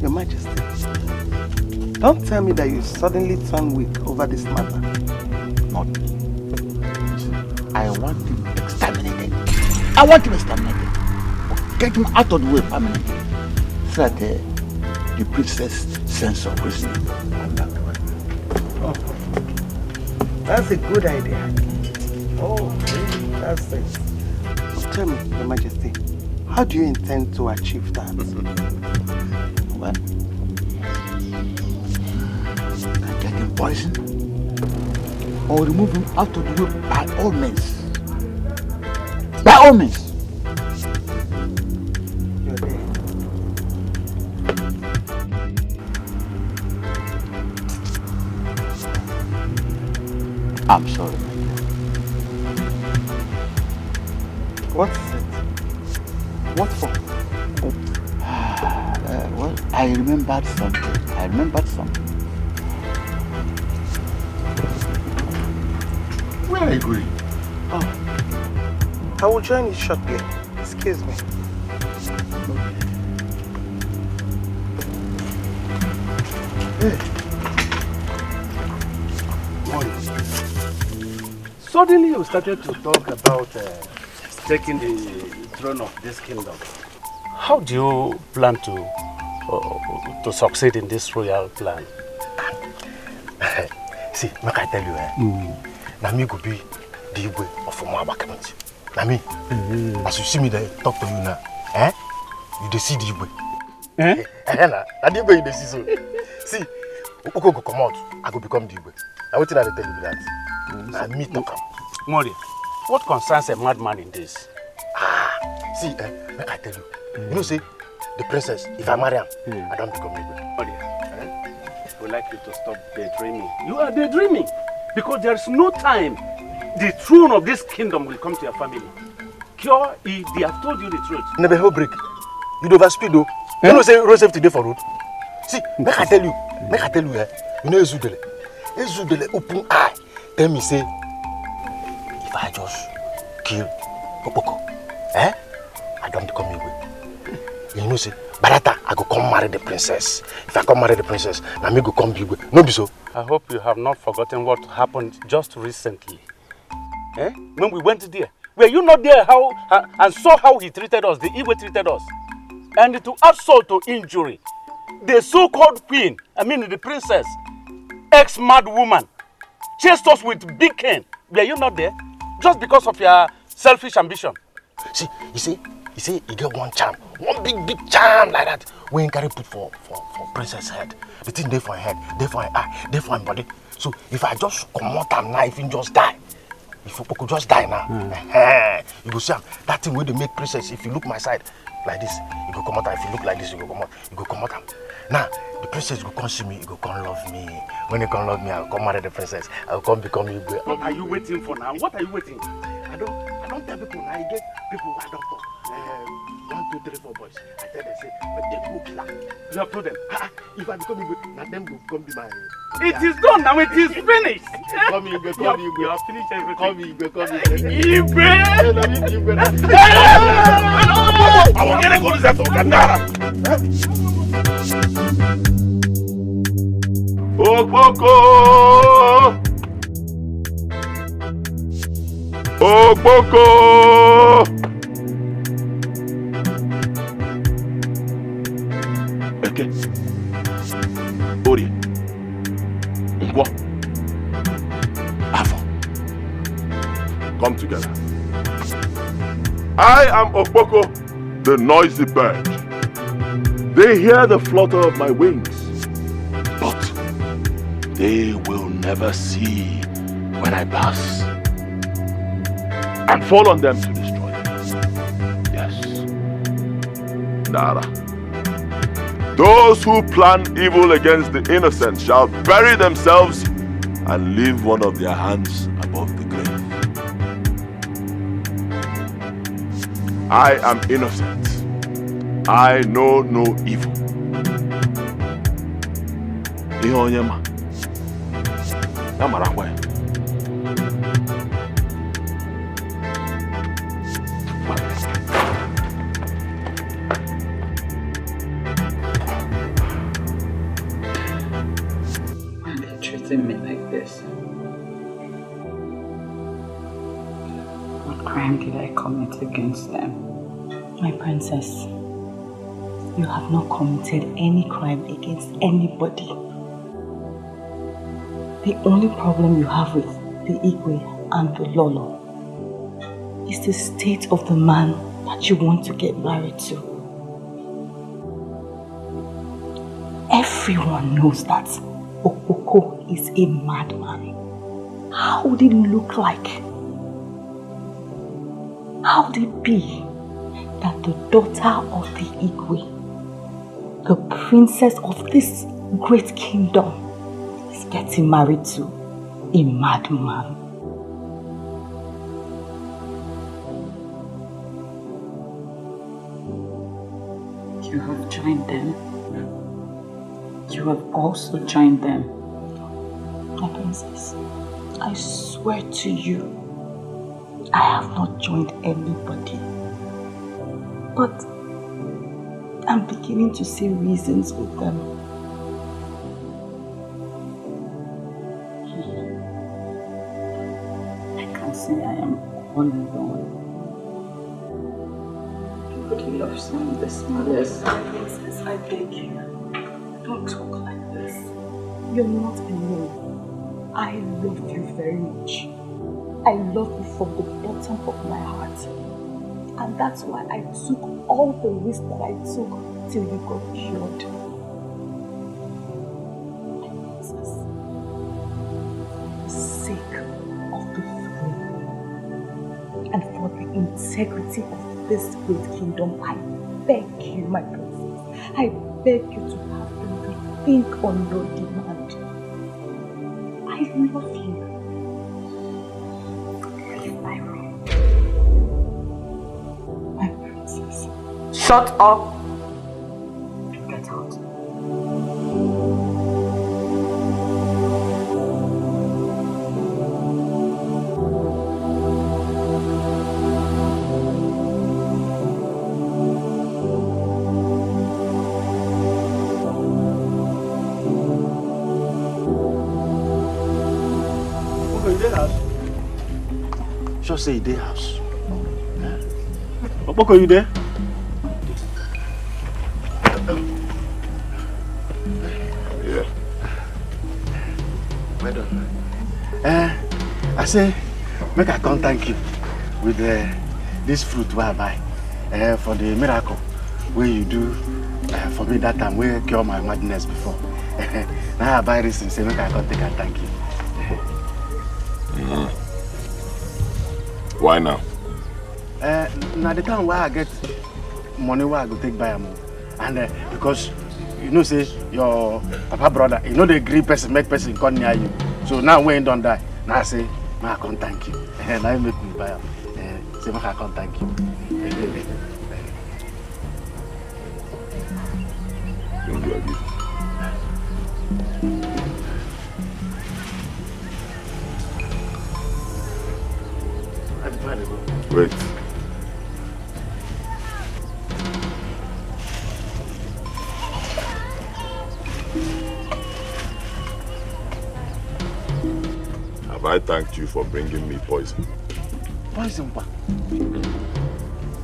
Your Majesty, don't tell me that you suddenly turn weak over this matter. Not. I want him exterminated. I want him exterminated. Get him out of the way permanently. So that the princess' sense of reasoning come back to her. Oh. That's a good idea. Oh, really? That's it. Tell me, Your Majesty, how do you intend to achieve that? Well, I get him poisoned or remove him out of the way by all means. By all means. You're dead. I'm sorry. What is it? What for? Well, I remembered something. Where are you going? Oh, I will join you shortly. Excuse me. Hey. Suddenly you started to talk about taking the throne of this kingdom, how do you plan to succeed in this royal plan? See, make I tell you, now me could be the Igwe of Umaba Community. Now me, as you see me there, talk to you now, you dey see the Igwe. Now the Igwe you dey see so. See, Oko go come out, I go become the Igwe. Now what did I tell you with that? Now me talk am. Mori, what concerns a madman in this? See, make I tell you. You know, say, the princess, if I marry her, I don't become Igwe. Mori, I would like you to stop daydreaming. You are daydreaming because there is no time the throne of this kingdom will come to your family. Cure, they have told you the truth. Never hold break. You don't overspeed though. You know, say road safety day for road. See, make I tell you, you know Ezudele open eye. Tell me, say, if I just kill Opoko, I don't become Igwe. You know, say, Barata, I go come marry the princess. If I come marry the princess, now me go come Igwe. No be so. I hope you have not forgotten what happened just recently. When we went there, were you not there and saw how he treated us, the Igwe treated us? And to assault to injury, the so-called queen, the princess, ex-mad woman, chased us with big cane. Were you not there? Just because of your selfish ambition. See, you see, you get one charm, one big charm like that. We ain't carry put for princess head. The thing there for her head, there for her eye, there for her body. So if I just come out and knife and just die, if you could just die now, you go see that thing where they make princess. If you look my side like this, you go come out. If you look like this, you go come out. Now the princess go come see me, you go come love me. When you come love me, I'll come marry the princess. I'll come become Igwe. What are you waiting for now? What are you waiting? I don't tell people now. I get people who I don't talk. 1, 2, 3, 4 boys. I tell them, say, but they go killer. You have told them, if I become Igwe, now them will come be my. It is done now. It is finished. Come Igwe, come Igwe. You have finished everything. Come Igwe. Igwe. I want to go to that Okandara. Okpoko. Eke. Orie. Ngwo. Afo. Come together. I am Okpoko, the noisy bird. They hear the flutter of my wings, but they will never see when I pass and fall on them to destroy them. Yes. Nara. Those who plan evil against the innocent shall bury themselves and leave one of their hands above the grave. I am innocent. I know no evil. Ihe onye ma. Ya mara kwa ya. Why are they treating me like this? What crime did I commit against them? My princess, you have not committed any crime against anybody. The only problem you have with the Igwe and the Lolo is the state of the man that you want to get married to. Everyone knows that Okpoko is a madman. How would it look like? How would it be that the daughter of the Igwe, the princess of this great kingdom, is getting married to a madman? You have joined them. You have also joined them. My princess, I swear to you, I have not joined anybody. But I'm beginning to see reasons with them. I can see I am all alone. Nobody loves me this much. Yes. Princess, I beg you. Don't talk like this. You're not alone. I love you very much. I love you from the bottom of my heart. And that's why I took all the risks that I took till you got cured. Princess, for the sake of the throne and for the integrity of this great kingdom, I beg you, my princess, I beg you to have them think on your demand. I love you. I will. My princess. Shut up. Get out. Just say day house. Oboko, you there? Yeah. Well done. I say, make I come thank you with this fruit where I buy for the miracle where you do for me that time where you cure my madness before. Now I buy this and say, make I come take and thank you. Why now? Now the time where I get money where I go take buy them. And because you know say your papa brother, you know the agree person make person come near you. So now when you don't die, now I say, I can't thank you. Now you make me buy them. Say I can't thank you. Don't do it. Wait. Have I thanked you for bringing me poison? Poison, pa?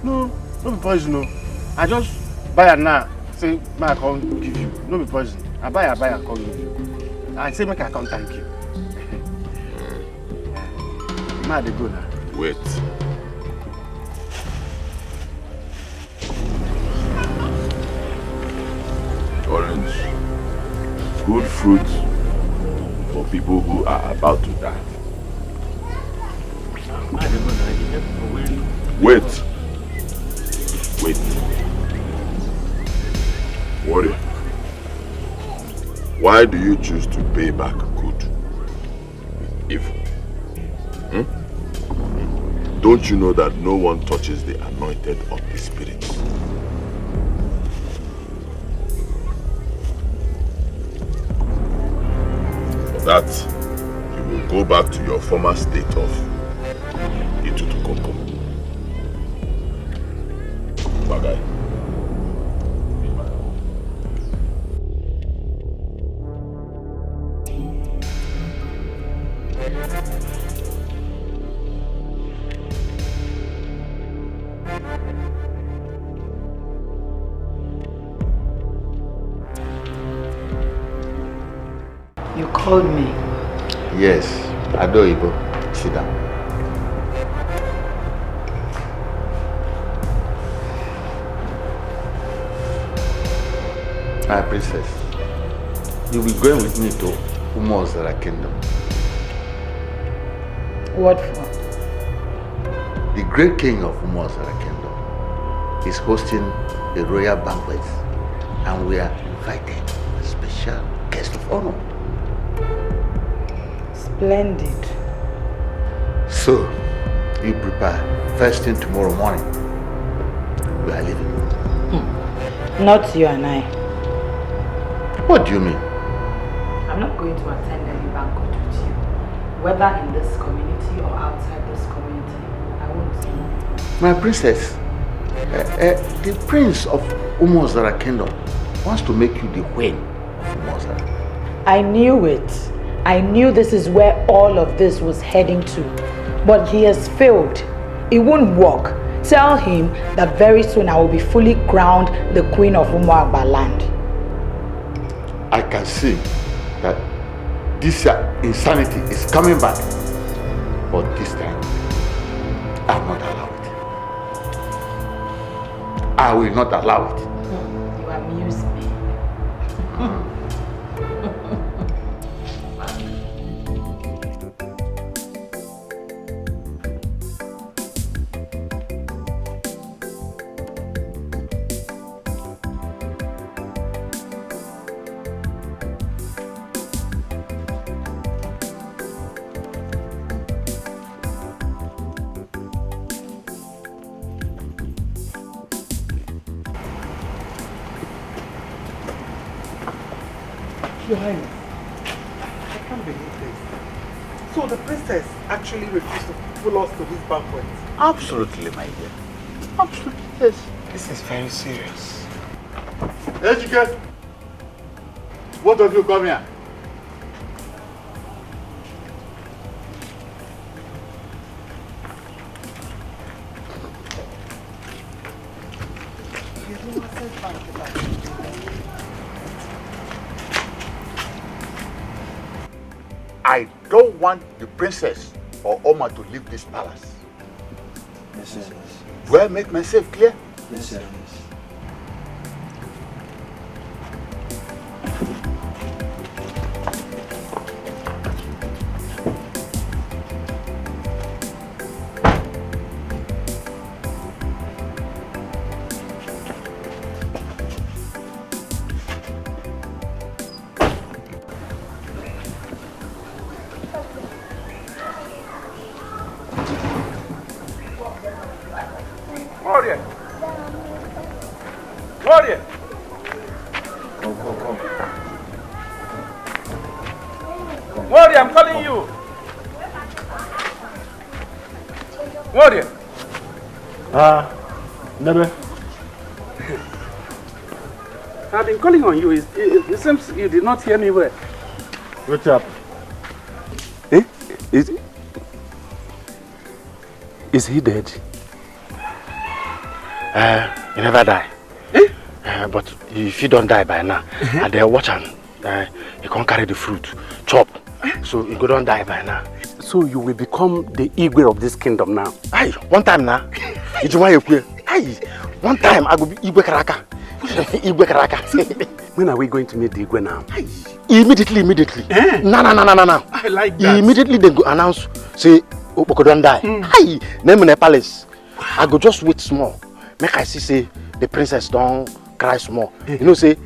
No, no be poison, no. I just buy it now. Say, I can't give you. No be poison. I buy, I can't give you. I say, make I can't thank you. Now they go now. Wait. Orange. Good fruit for people who are about to die. Wait. Wait. Worry. Why do you choose to pay back good with evil? Don't you know that no one touches the anointed of the Spirit? For that, you will go back to your former state of Itutukoko. Bagay. You called me. Yes, Adoibo. Sit down. My princess, you'll be going with me to Umozara Kingdom. What for? The great king of Umozara Kingdom is hosting a royal banquet, and we are invited as special guest of honor. Splendid. So, you prepare first thing tomorrow morning. We are leaving. Not you and I. What do you mean? I'm not going to attend any banquet with you. Whether in this community or outside this community, I won't. My princess, the prince of Umozara Kingdom wants to make you the queen of Umozara. I knew it. I knew this is where all of this was heading to. But he has failed. It won't work. tell him that very soon I will be fully crowned the Queen of Umuagba land. I can see that this insanity is coming back, but this time I will not allow it. I will not allow it. You amuse me. Your Highness, I can't believe this. So the princess actually refused to follow us to this banquet? Absolutely, my dear. Absolutely, yes. This is very serious. Ejike, both of you come here. I don't want the princess or Oma to leave this palace. Yes, sir. Do I make myself clear? Yes, sir. Gloria! Gloria! Come. Gloria, I'm calling you! Gloria! Never. I've been calling on you. It seems you did not hear me well. What's up? Eh? Is he dead? He never die. Eh? But if he don't die by now, and they watch him, he can't carry the fruit, chop. So he don't die by now. So you will become the Igwe of this kingdom now. Aye, one time now. Aye, one time I go be Igwe Karaka. Igwe Karaka. When are we going to meet the Igwe now? Aye. Immediately. Eh? No. I like that. Immediately they go announce, say, Opoko don't die. Aye, name in the palace. I go just wait small. Make I see say the princess don't cry small. You know say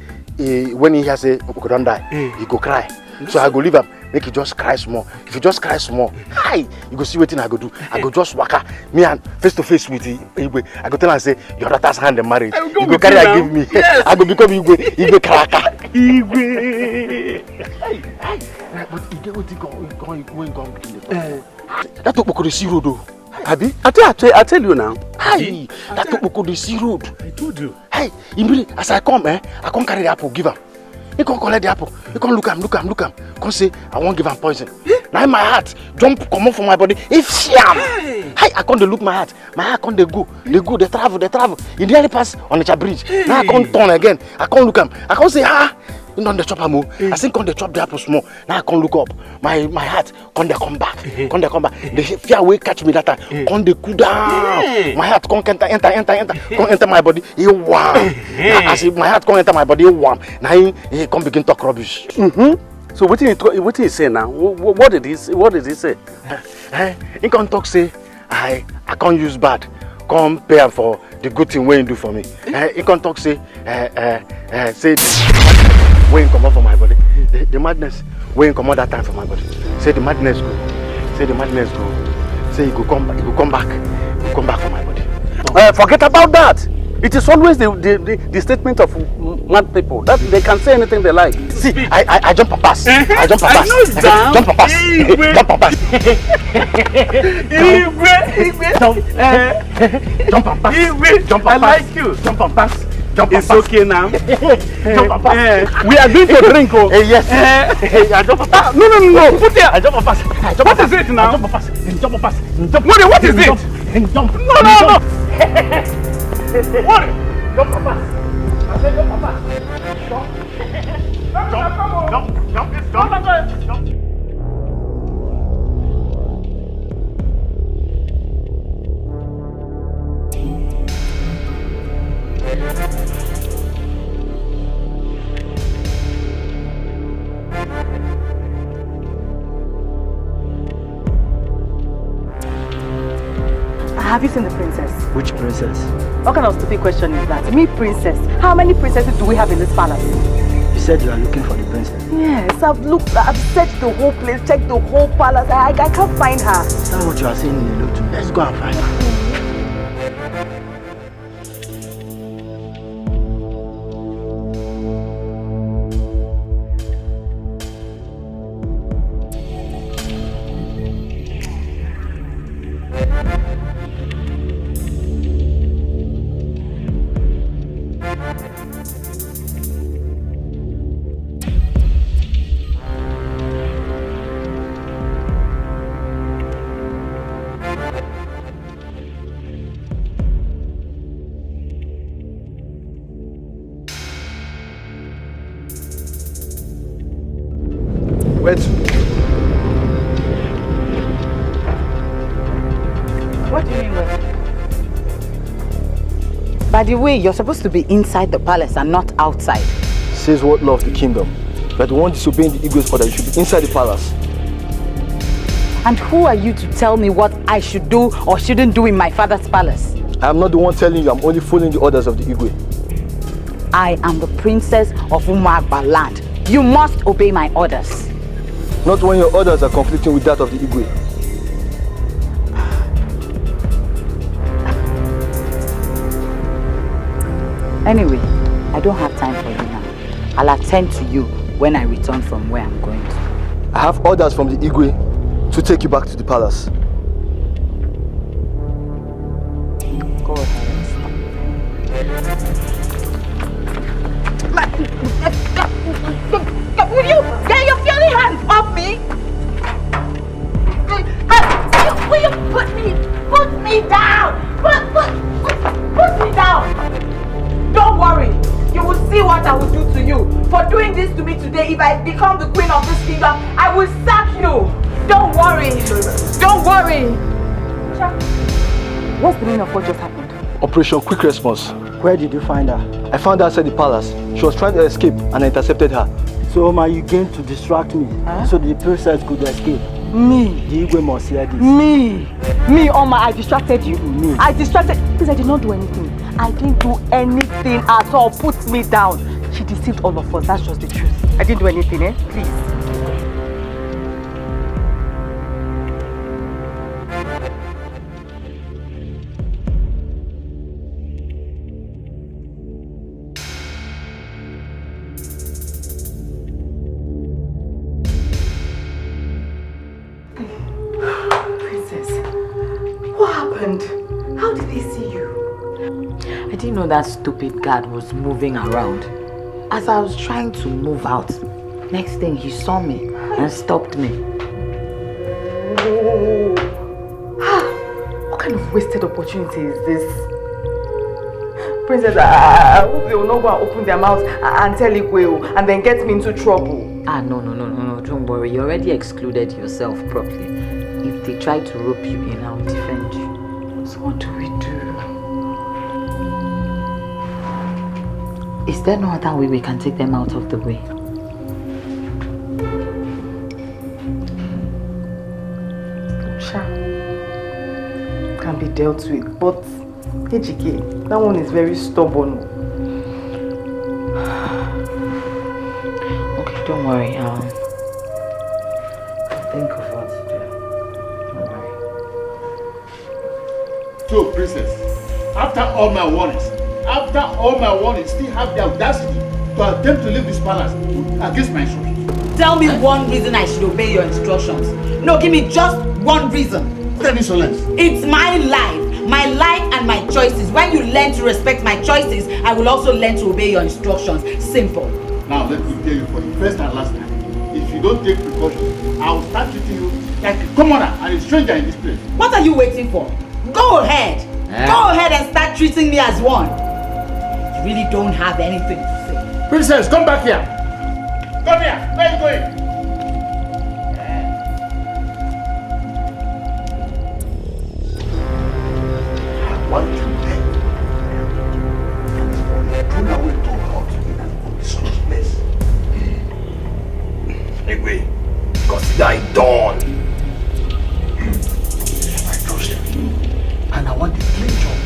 when he hear say Opoko don't die, he go cry. So I go leave him, make he just cry small. If he just cry small, hi, you go see what thing I go do. I go just waka me and face to face with Igwe. I go tell her say your daughter's hand in marriage. You go carry her give me. Yes. I go become Igwe Karaka. Igwe. But you get what he going between the that Opoko the sea road though. Abi, I tell you now. Hi, that Opoko the sea road. I told you. Hey, immediately as I come, I can't carry the apple, give him. He can't collect the apple. He can't look him. Can't say I won't give him poison. Now my heart jump come up from my body. If sham, hey, I can't look my heart. My heart can't go. They travel. He nearly pass on the bridge. Now I can't turn again. I can't look him. I can't say you know the chop am. I think can't chop the apple small. Now I can't look up. My heart can't come back. The fear will catch me that time. Can't they cool down? My heart can't enter. Can't enter my body. He warm. As if my heart can't enter my body, he warm. Now he can't begin to talk rubbish. So what did he say now? What did he say? He can't talk say I can't use bad. Come pay him for the good thing when you do for me. He can't talk say say when come out from my body. The madness when come out that time from my body. Say the madness go. Say he go come back from my body. Forget about that. It is always the statement of mad people that they can say anything they like. See, I jump a pass. I know that. Jump a pass. I like you. Jump a pass. It's okay now. We are going to drink. Yes. I jump a pass. No. Put there. I jump a pass. What is it now? Jump a pass. What is it? Jump. No. What? Your papa. I said your papa. Jump. Have you seen the princess? Which princess? What kind of stupid question is that? Me, princess? How many princesses do we have in this palace? You said you are looking for the princess. Yes, I've searched the whole place, checked the whole palace. I can't find her. Is that what you are saying in the lotu? Let's go and find her. Where to? What do you mean where? By the way, you're supposed to be inside the palace and not outside. Says what law of the kingdom? That the one disobeying the Igwe's order, you should be inside the palace. And who are you to tell me what I should do or shouldn't do in my father's palace? I am not the one telling you, I'm only following the orders of the Igwe. I am the princess of Umagba land. You must obey my orders. Not when your orders are conflicting with that of the Igwe. Anyway, I don't have time for you now. I'll attend to you when I return from where I'm going to. I have orders from the Igwe to take you back to the palace. Go ahead and stop. Will you get your filthy hands off me? Will you put me down? Put me down. Don't worry. You will see what I will do to you. For doing this to me today, if I become the queen of this kingdom, I will sack you. Don't worry. Don't worry. What's the meaning of what just happened? Operation Quick Response. Where did you find her? I found her outside the palace. She was trying to escape and I intercepted her. So Oma, you came to distract me so the princess could escape. Me? The Igwe must hear this. Me, Oma, I distracted you. Me. I distracted. Please, I did not do anything. I didn't do anything at all. Put me down. She deceived all of us. That's just the truth. I didn't do anything, eh? Please. How did they see you? I didn't know that stupid guard was moving around. As I was trying to move out, next thing he saw me and stopped me. What kind of wasted opportunity is this? Princess, I hope they will not go and open their mouths and tell Igwe and then get me into trouble. No, don't worry. You already excluded yourself properly. If they try to rope you in, I'll defend you. So what do we do? Is there no other way we can take them out of the way? Sure. Can be dealt with, but Ejike, that one is very stubborn. Okay, don't worry. I'll think of what to do. Don't worry. So, princess, after all my warnings, still have the audacity to attempt to leave this palace against my instructions. Tell me one reason I should obey your instructions. No, give me just one reason. What insolence? It's my life and my choices. When you learn to respect my choices, I will also learn to obey your instructions. Simple. Now, let me tell you for the first and last time, if you don't take precautions, I will start treating you like a commoner and a stranger in this place. What are you waiting for? Go ahead. Go ahead and start treating me as one. You really don't have anything to say. Princess, come back here. Come here. Where are you going? I want you dead. Put away to out in an unsolved place. Anyway, consider it done. I trust you. And I want a clean job.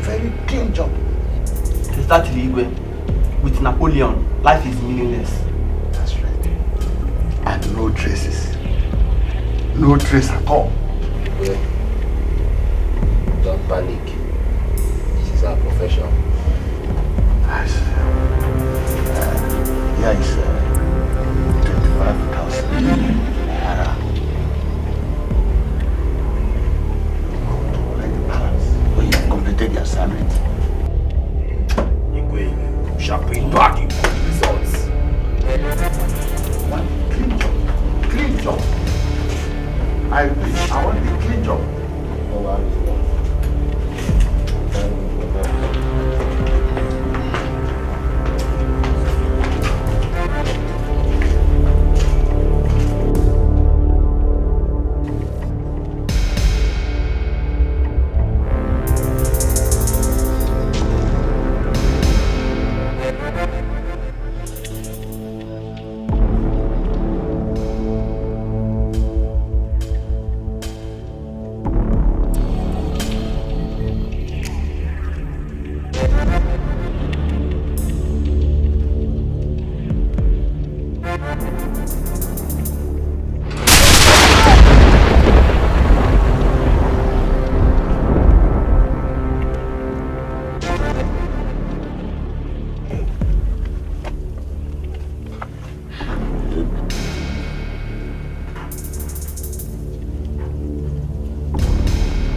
Very clean job. To start Igwe, with Napoleon, life is meaningless. That's right. And no traces. No trace at all. Igwe, don't panic. This is our profession. Yes. Here is 25,000 naira. When you have completed your assignment, Igwe, we shall pay back in good results. One clean job. Clean job. I want a clean job.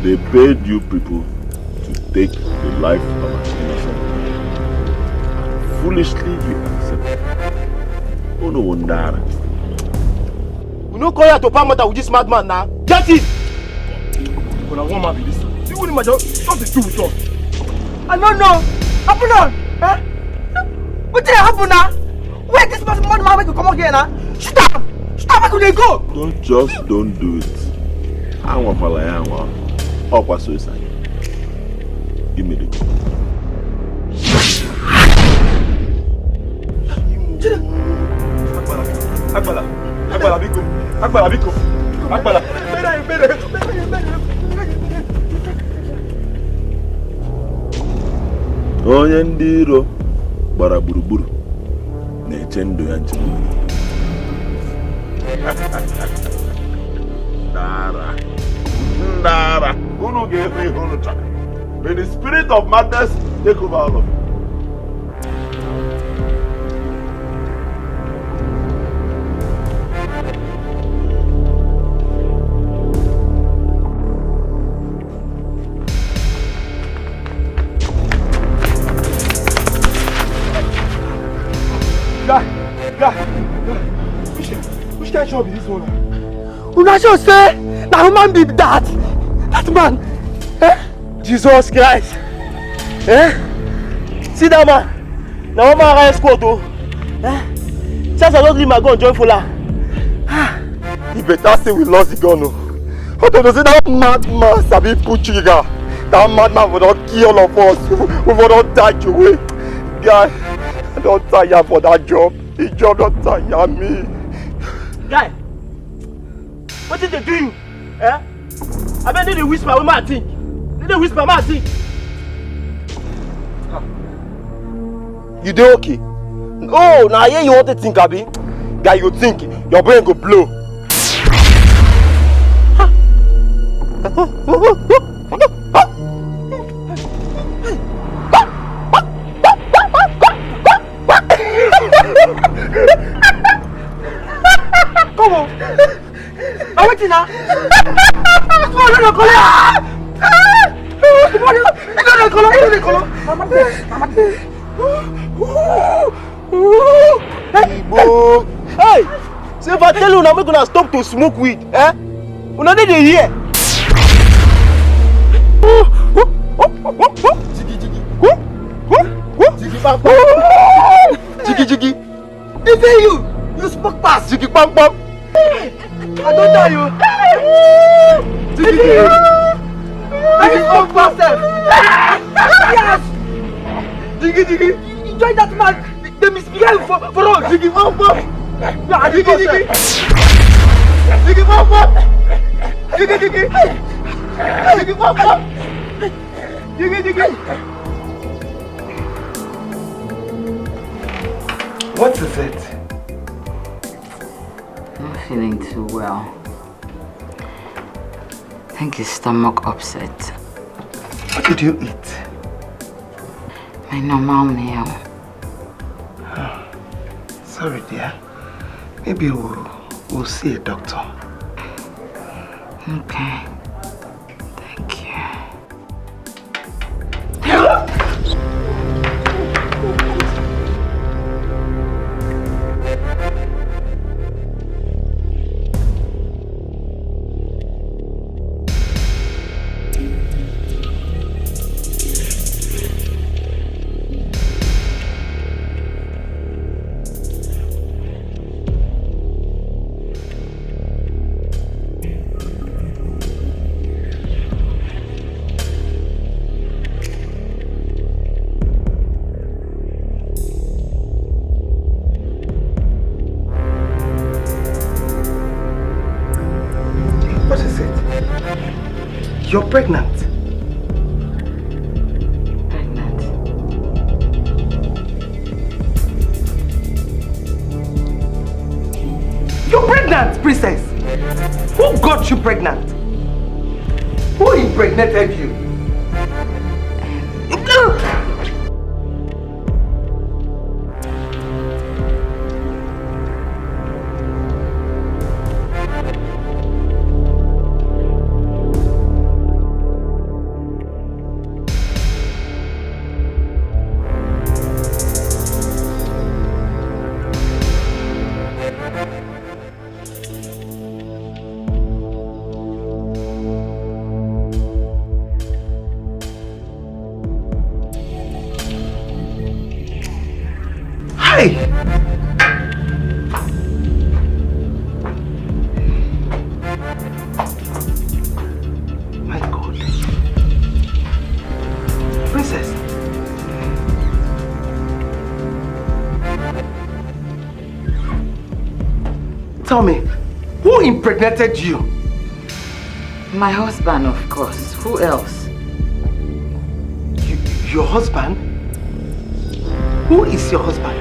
They paid you people to take the life of an innocent man. Foolishly, you accept. Oh no wonder. We no call here to palm matter with this madman now. Get it! When I want man be this. See what him just the two with us. I don't know. Happen on. Eh? What did happen now? Where this man make you come out here now? Shoot up! Shoot up, where could they go? Don't do it. I want to up was suicide. Give me the gun. Akbala. Onye ndị iro gbara gburugburu na-eche ndụ ya nche. Ndara, unu ga-efe ihe unu chọrọ. May the spirit of madness take over all of you. Which kind of job is this one? Una sure say na human be that man. Eh? Jesus Christ. Eh? See that man. Now one man high squad oh. Eh? Since I don't leave my gun join Fola. He better say we lost the gun oh. How to say that madman sabi put trigger. That madman will not kill all of us. We will not die away. Guy, I don't tire for that job. The job don't tire me. Guy, what did they do you? Eh? I bet they whisper with my thing. They whisper my thing. You dey okay? Oh, now here you want to think, Abi? Guy, you think your brain go blow. Come on. I'm waiting now. Hey, say if I tell you now, we're gonna stop to smoke weed, eh? Una dey hear. Jiggy jiggy. Is it you? You spoke past. Jiggy pom pom. I don't tell you. Jiggy jiggy. I spoke past. Yes. Jiggy jiggy. You join that man. They misbehave for us. Jiggy pom pom. Jiggy jiggy. Jiggy pom pom. Jiggy jiggy. Jiggy pom pom. Jiggy jiggy. What is it? I'm not feeling too well. I think his stomach upset. What did you eat? My normal meal. Oh, sorry, dear. Maybe we'll see a doctor. Okay. Thank you. You're pregnant. You're pregnant, princess. Who got you pregnant? Who impregnated you? My God. Princess. Tell me, who impregnated you? My husband, of course. Who else? Your husband? Who is your husband?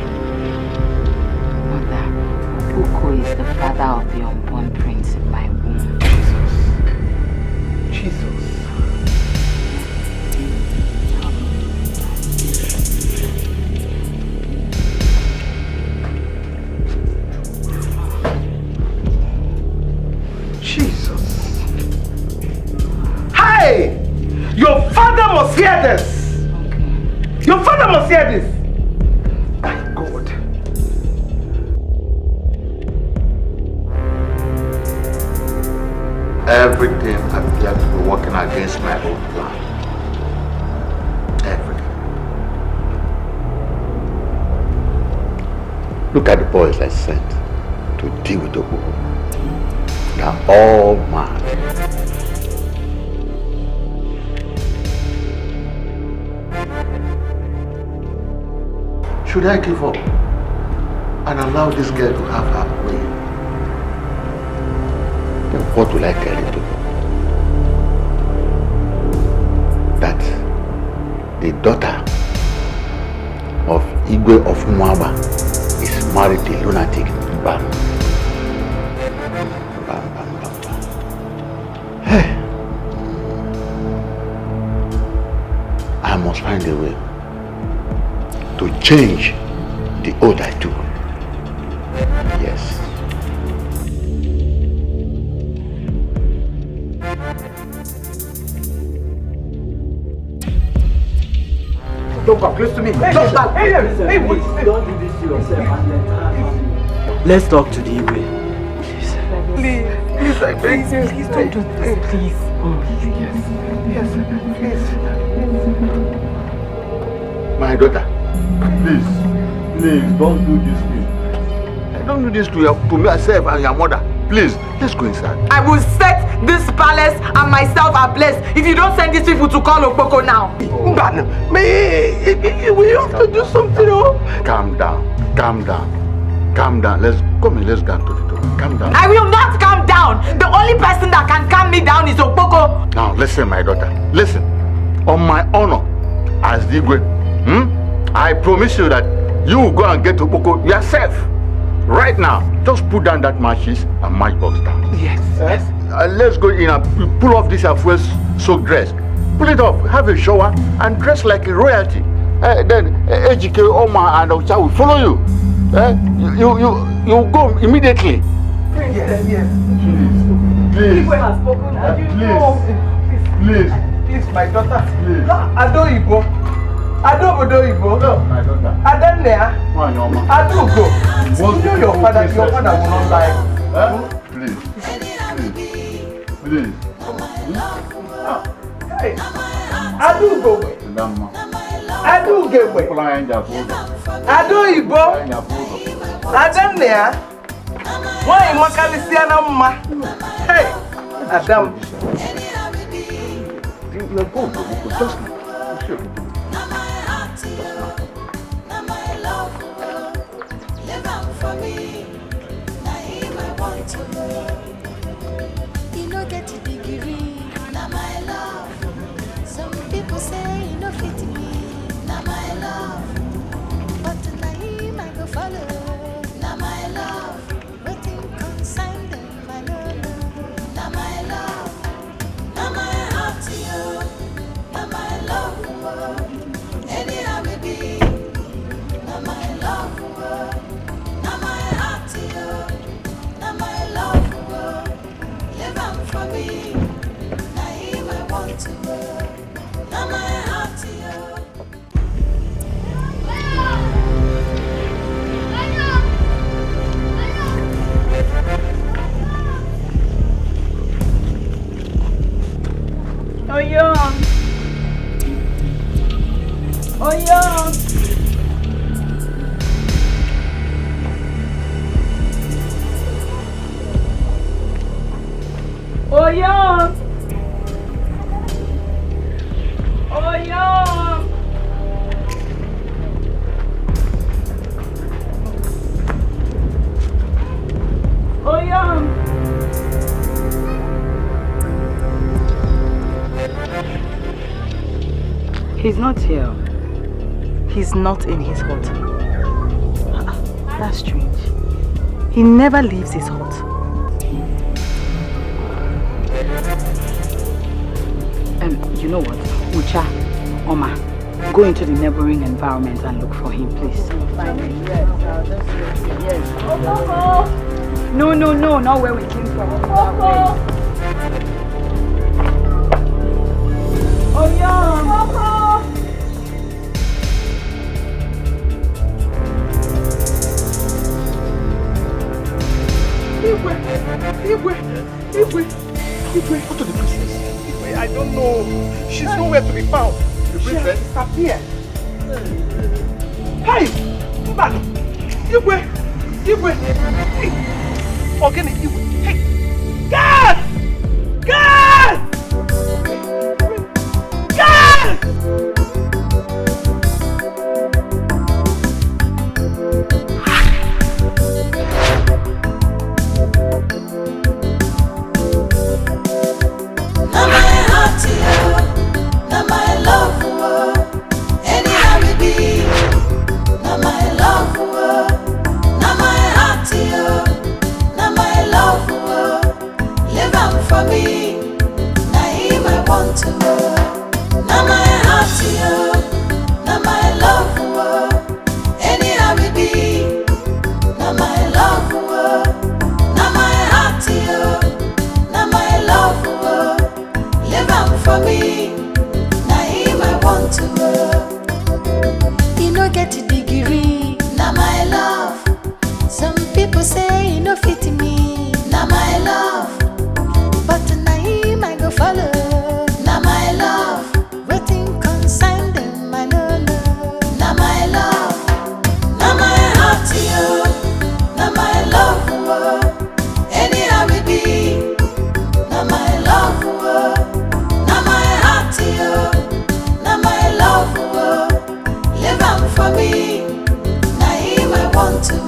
Mother, Uko is the father of the unborn prince in my womb. Jesus. Jesus. Hey! Your father must hear this! Okay. Your father must hear this! My God. Everything appeared to be working against my own plan. Everything. Look at the boys I sent to deal with Okoko. They are all mad. Should I give up and allow this girl to have her way? Then what will I tell you people? That the daughter of Igwe of Mwaba is married to a lunatic. Bam. Bam, bam, bam, bam. Hey. I must find a way to change the oath I took. Yes. Don't come close to me. Hey, Don't stand. hey, Hey, wait. Don't do this to yourself. Let's talk to the Igwe. Please, I beg you. Please don't do this, please. Yes, please. My daughter, Please, don't do this to me. Don't do this to myself and your mother. Please, let's go inside. I will set this palace and myself ablaze if you don't send these people to call Okpoko now. Mbana, we have to do something, oh? Calm down. Let's go to the door. Calm down. I will not calm down. The only person that can calm me down is Okpoko. Now, listen, my daughter. Listen. On my honor as the great, I promise you that you will go and get Okpoko yourself. Right now, just put down that matches and matchbox down. Yes. Let's go in and pull off this first soaked dress. Pull it off, have a shower, and dress like a royalty. Then Ejike, Oma, and Ocha will follow you. You go immediately. Yes. Please. Igwe has spoken. And you know. Please, my daughter. Please. Adoibo. Adobodoibo. No, my daughter. Adanea. Adugo. You know your father will not lie. Please. Hey. Adugo. Adugo. Adoibo. Adanea. Why Makalisiana Ma? Hey. Adam. You no get a degree, now my love. Some people say you no fit me, now my love. But tonight I go follow, now my love. Waiting consign them, I don't know. Now my love, now my heart to you, now my love. Anyhow we be, now my love. Now my heart to you, now my love. For me, now him I want to go. Now my heart to you. He's not here. He's not in his hut. That's strange. He never leaves his hut. You know what? Ucha, Oma, go into the neighboring environment and look for him, please. Yes, I'll just wait. Yes. No, not where we came from. That way. Igwe, go to the princess. Igwe, I don't know. She's nowhere to be found. The princess disappeared. Hey, Mbano. Igwe. Hey. Organic Igwe. Hey. God! For me, now him I want to know. Now my heart to heart, yo. Now my love, anyhow it be. Now my love, now my heart, yo. Now my love, live on for me. Now him I want to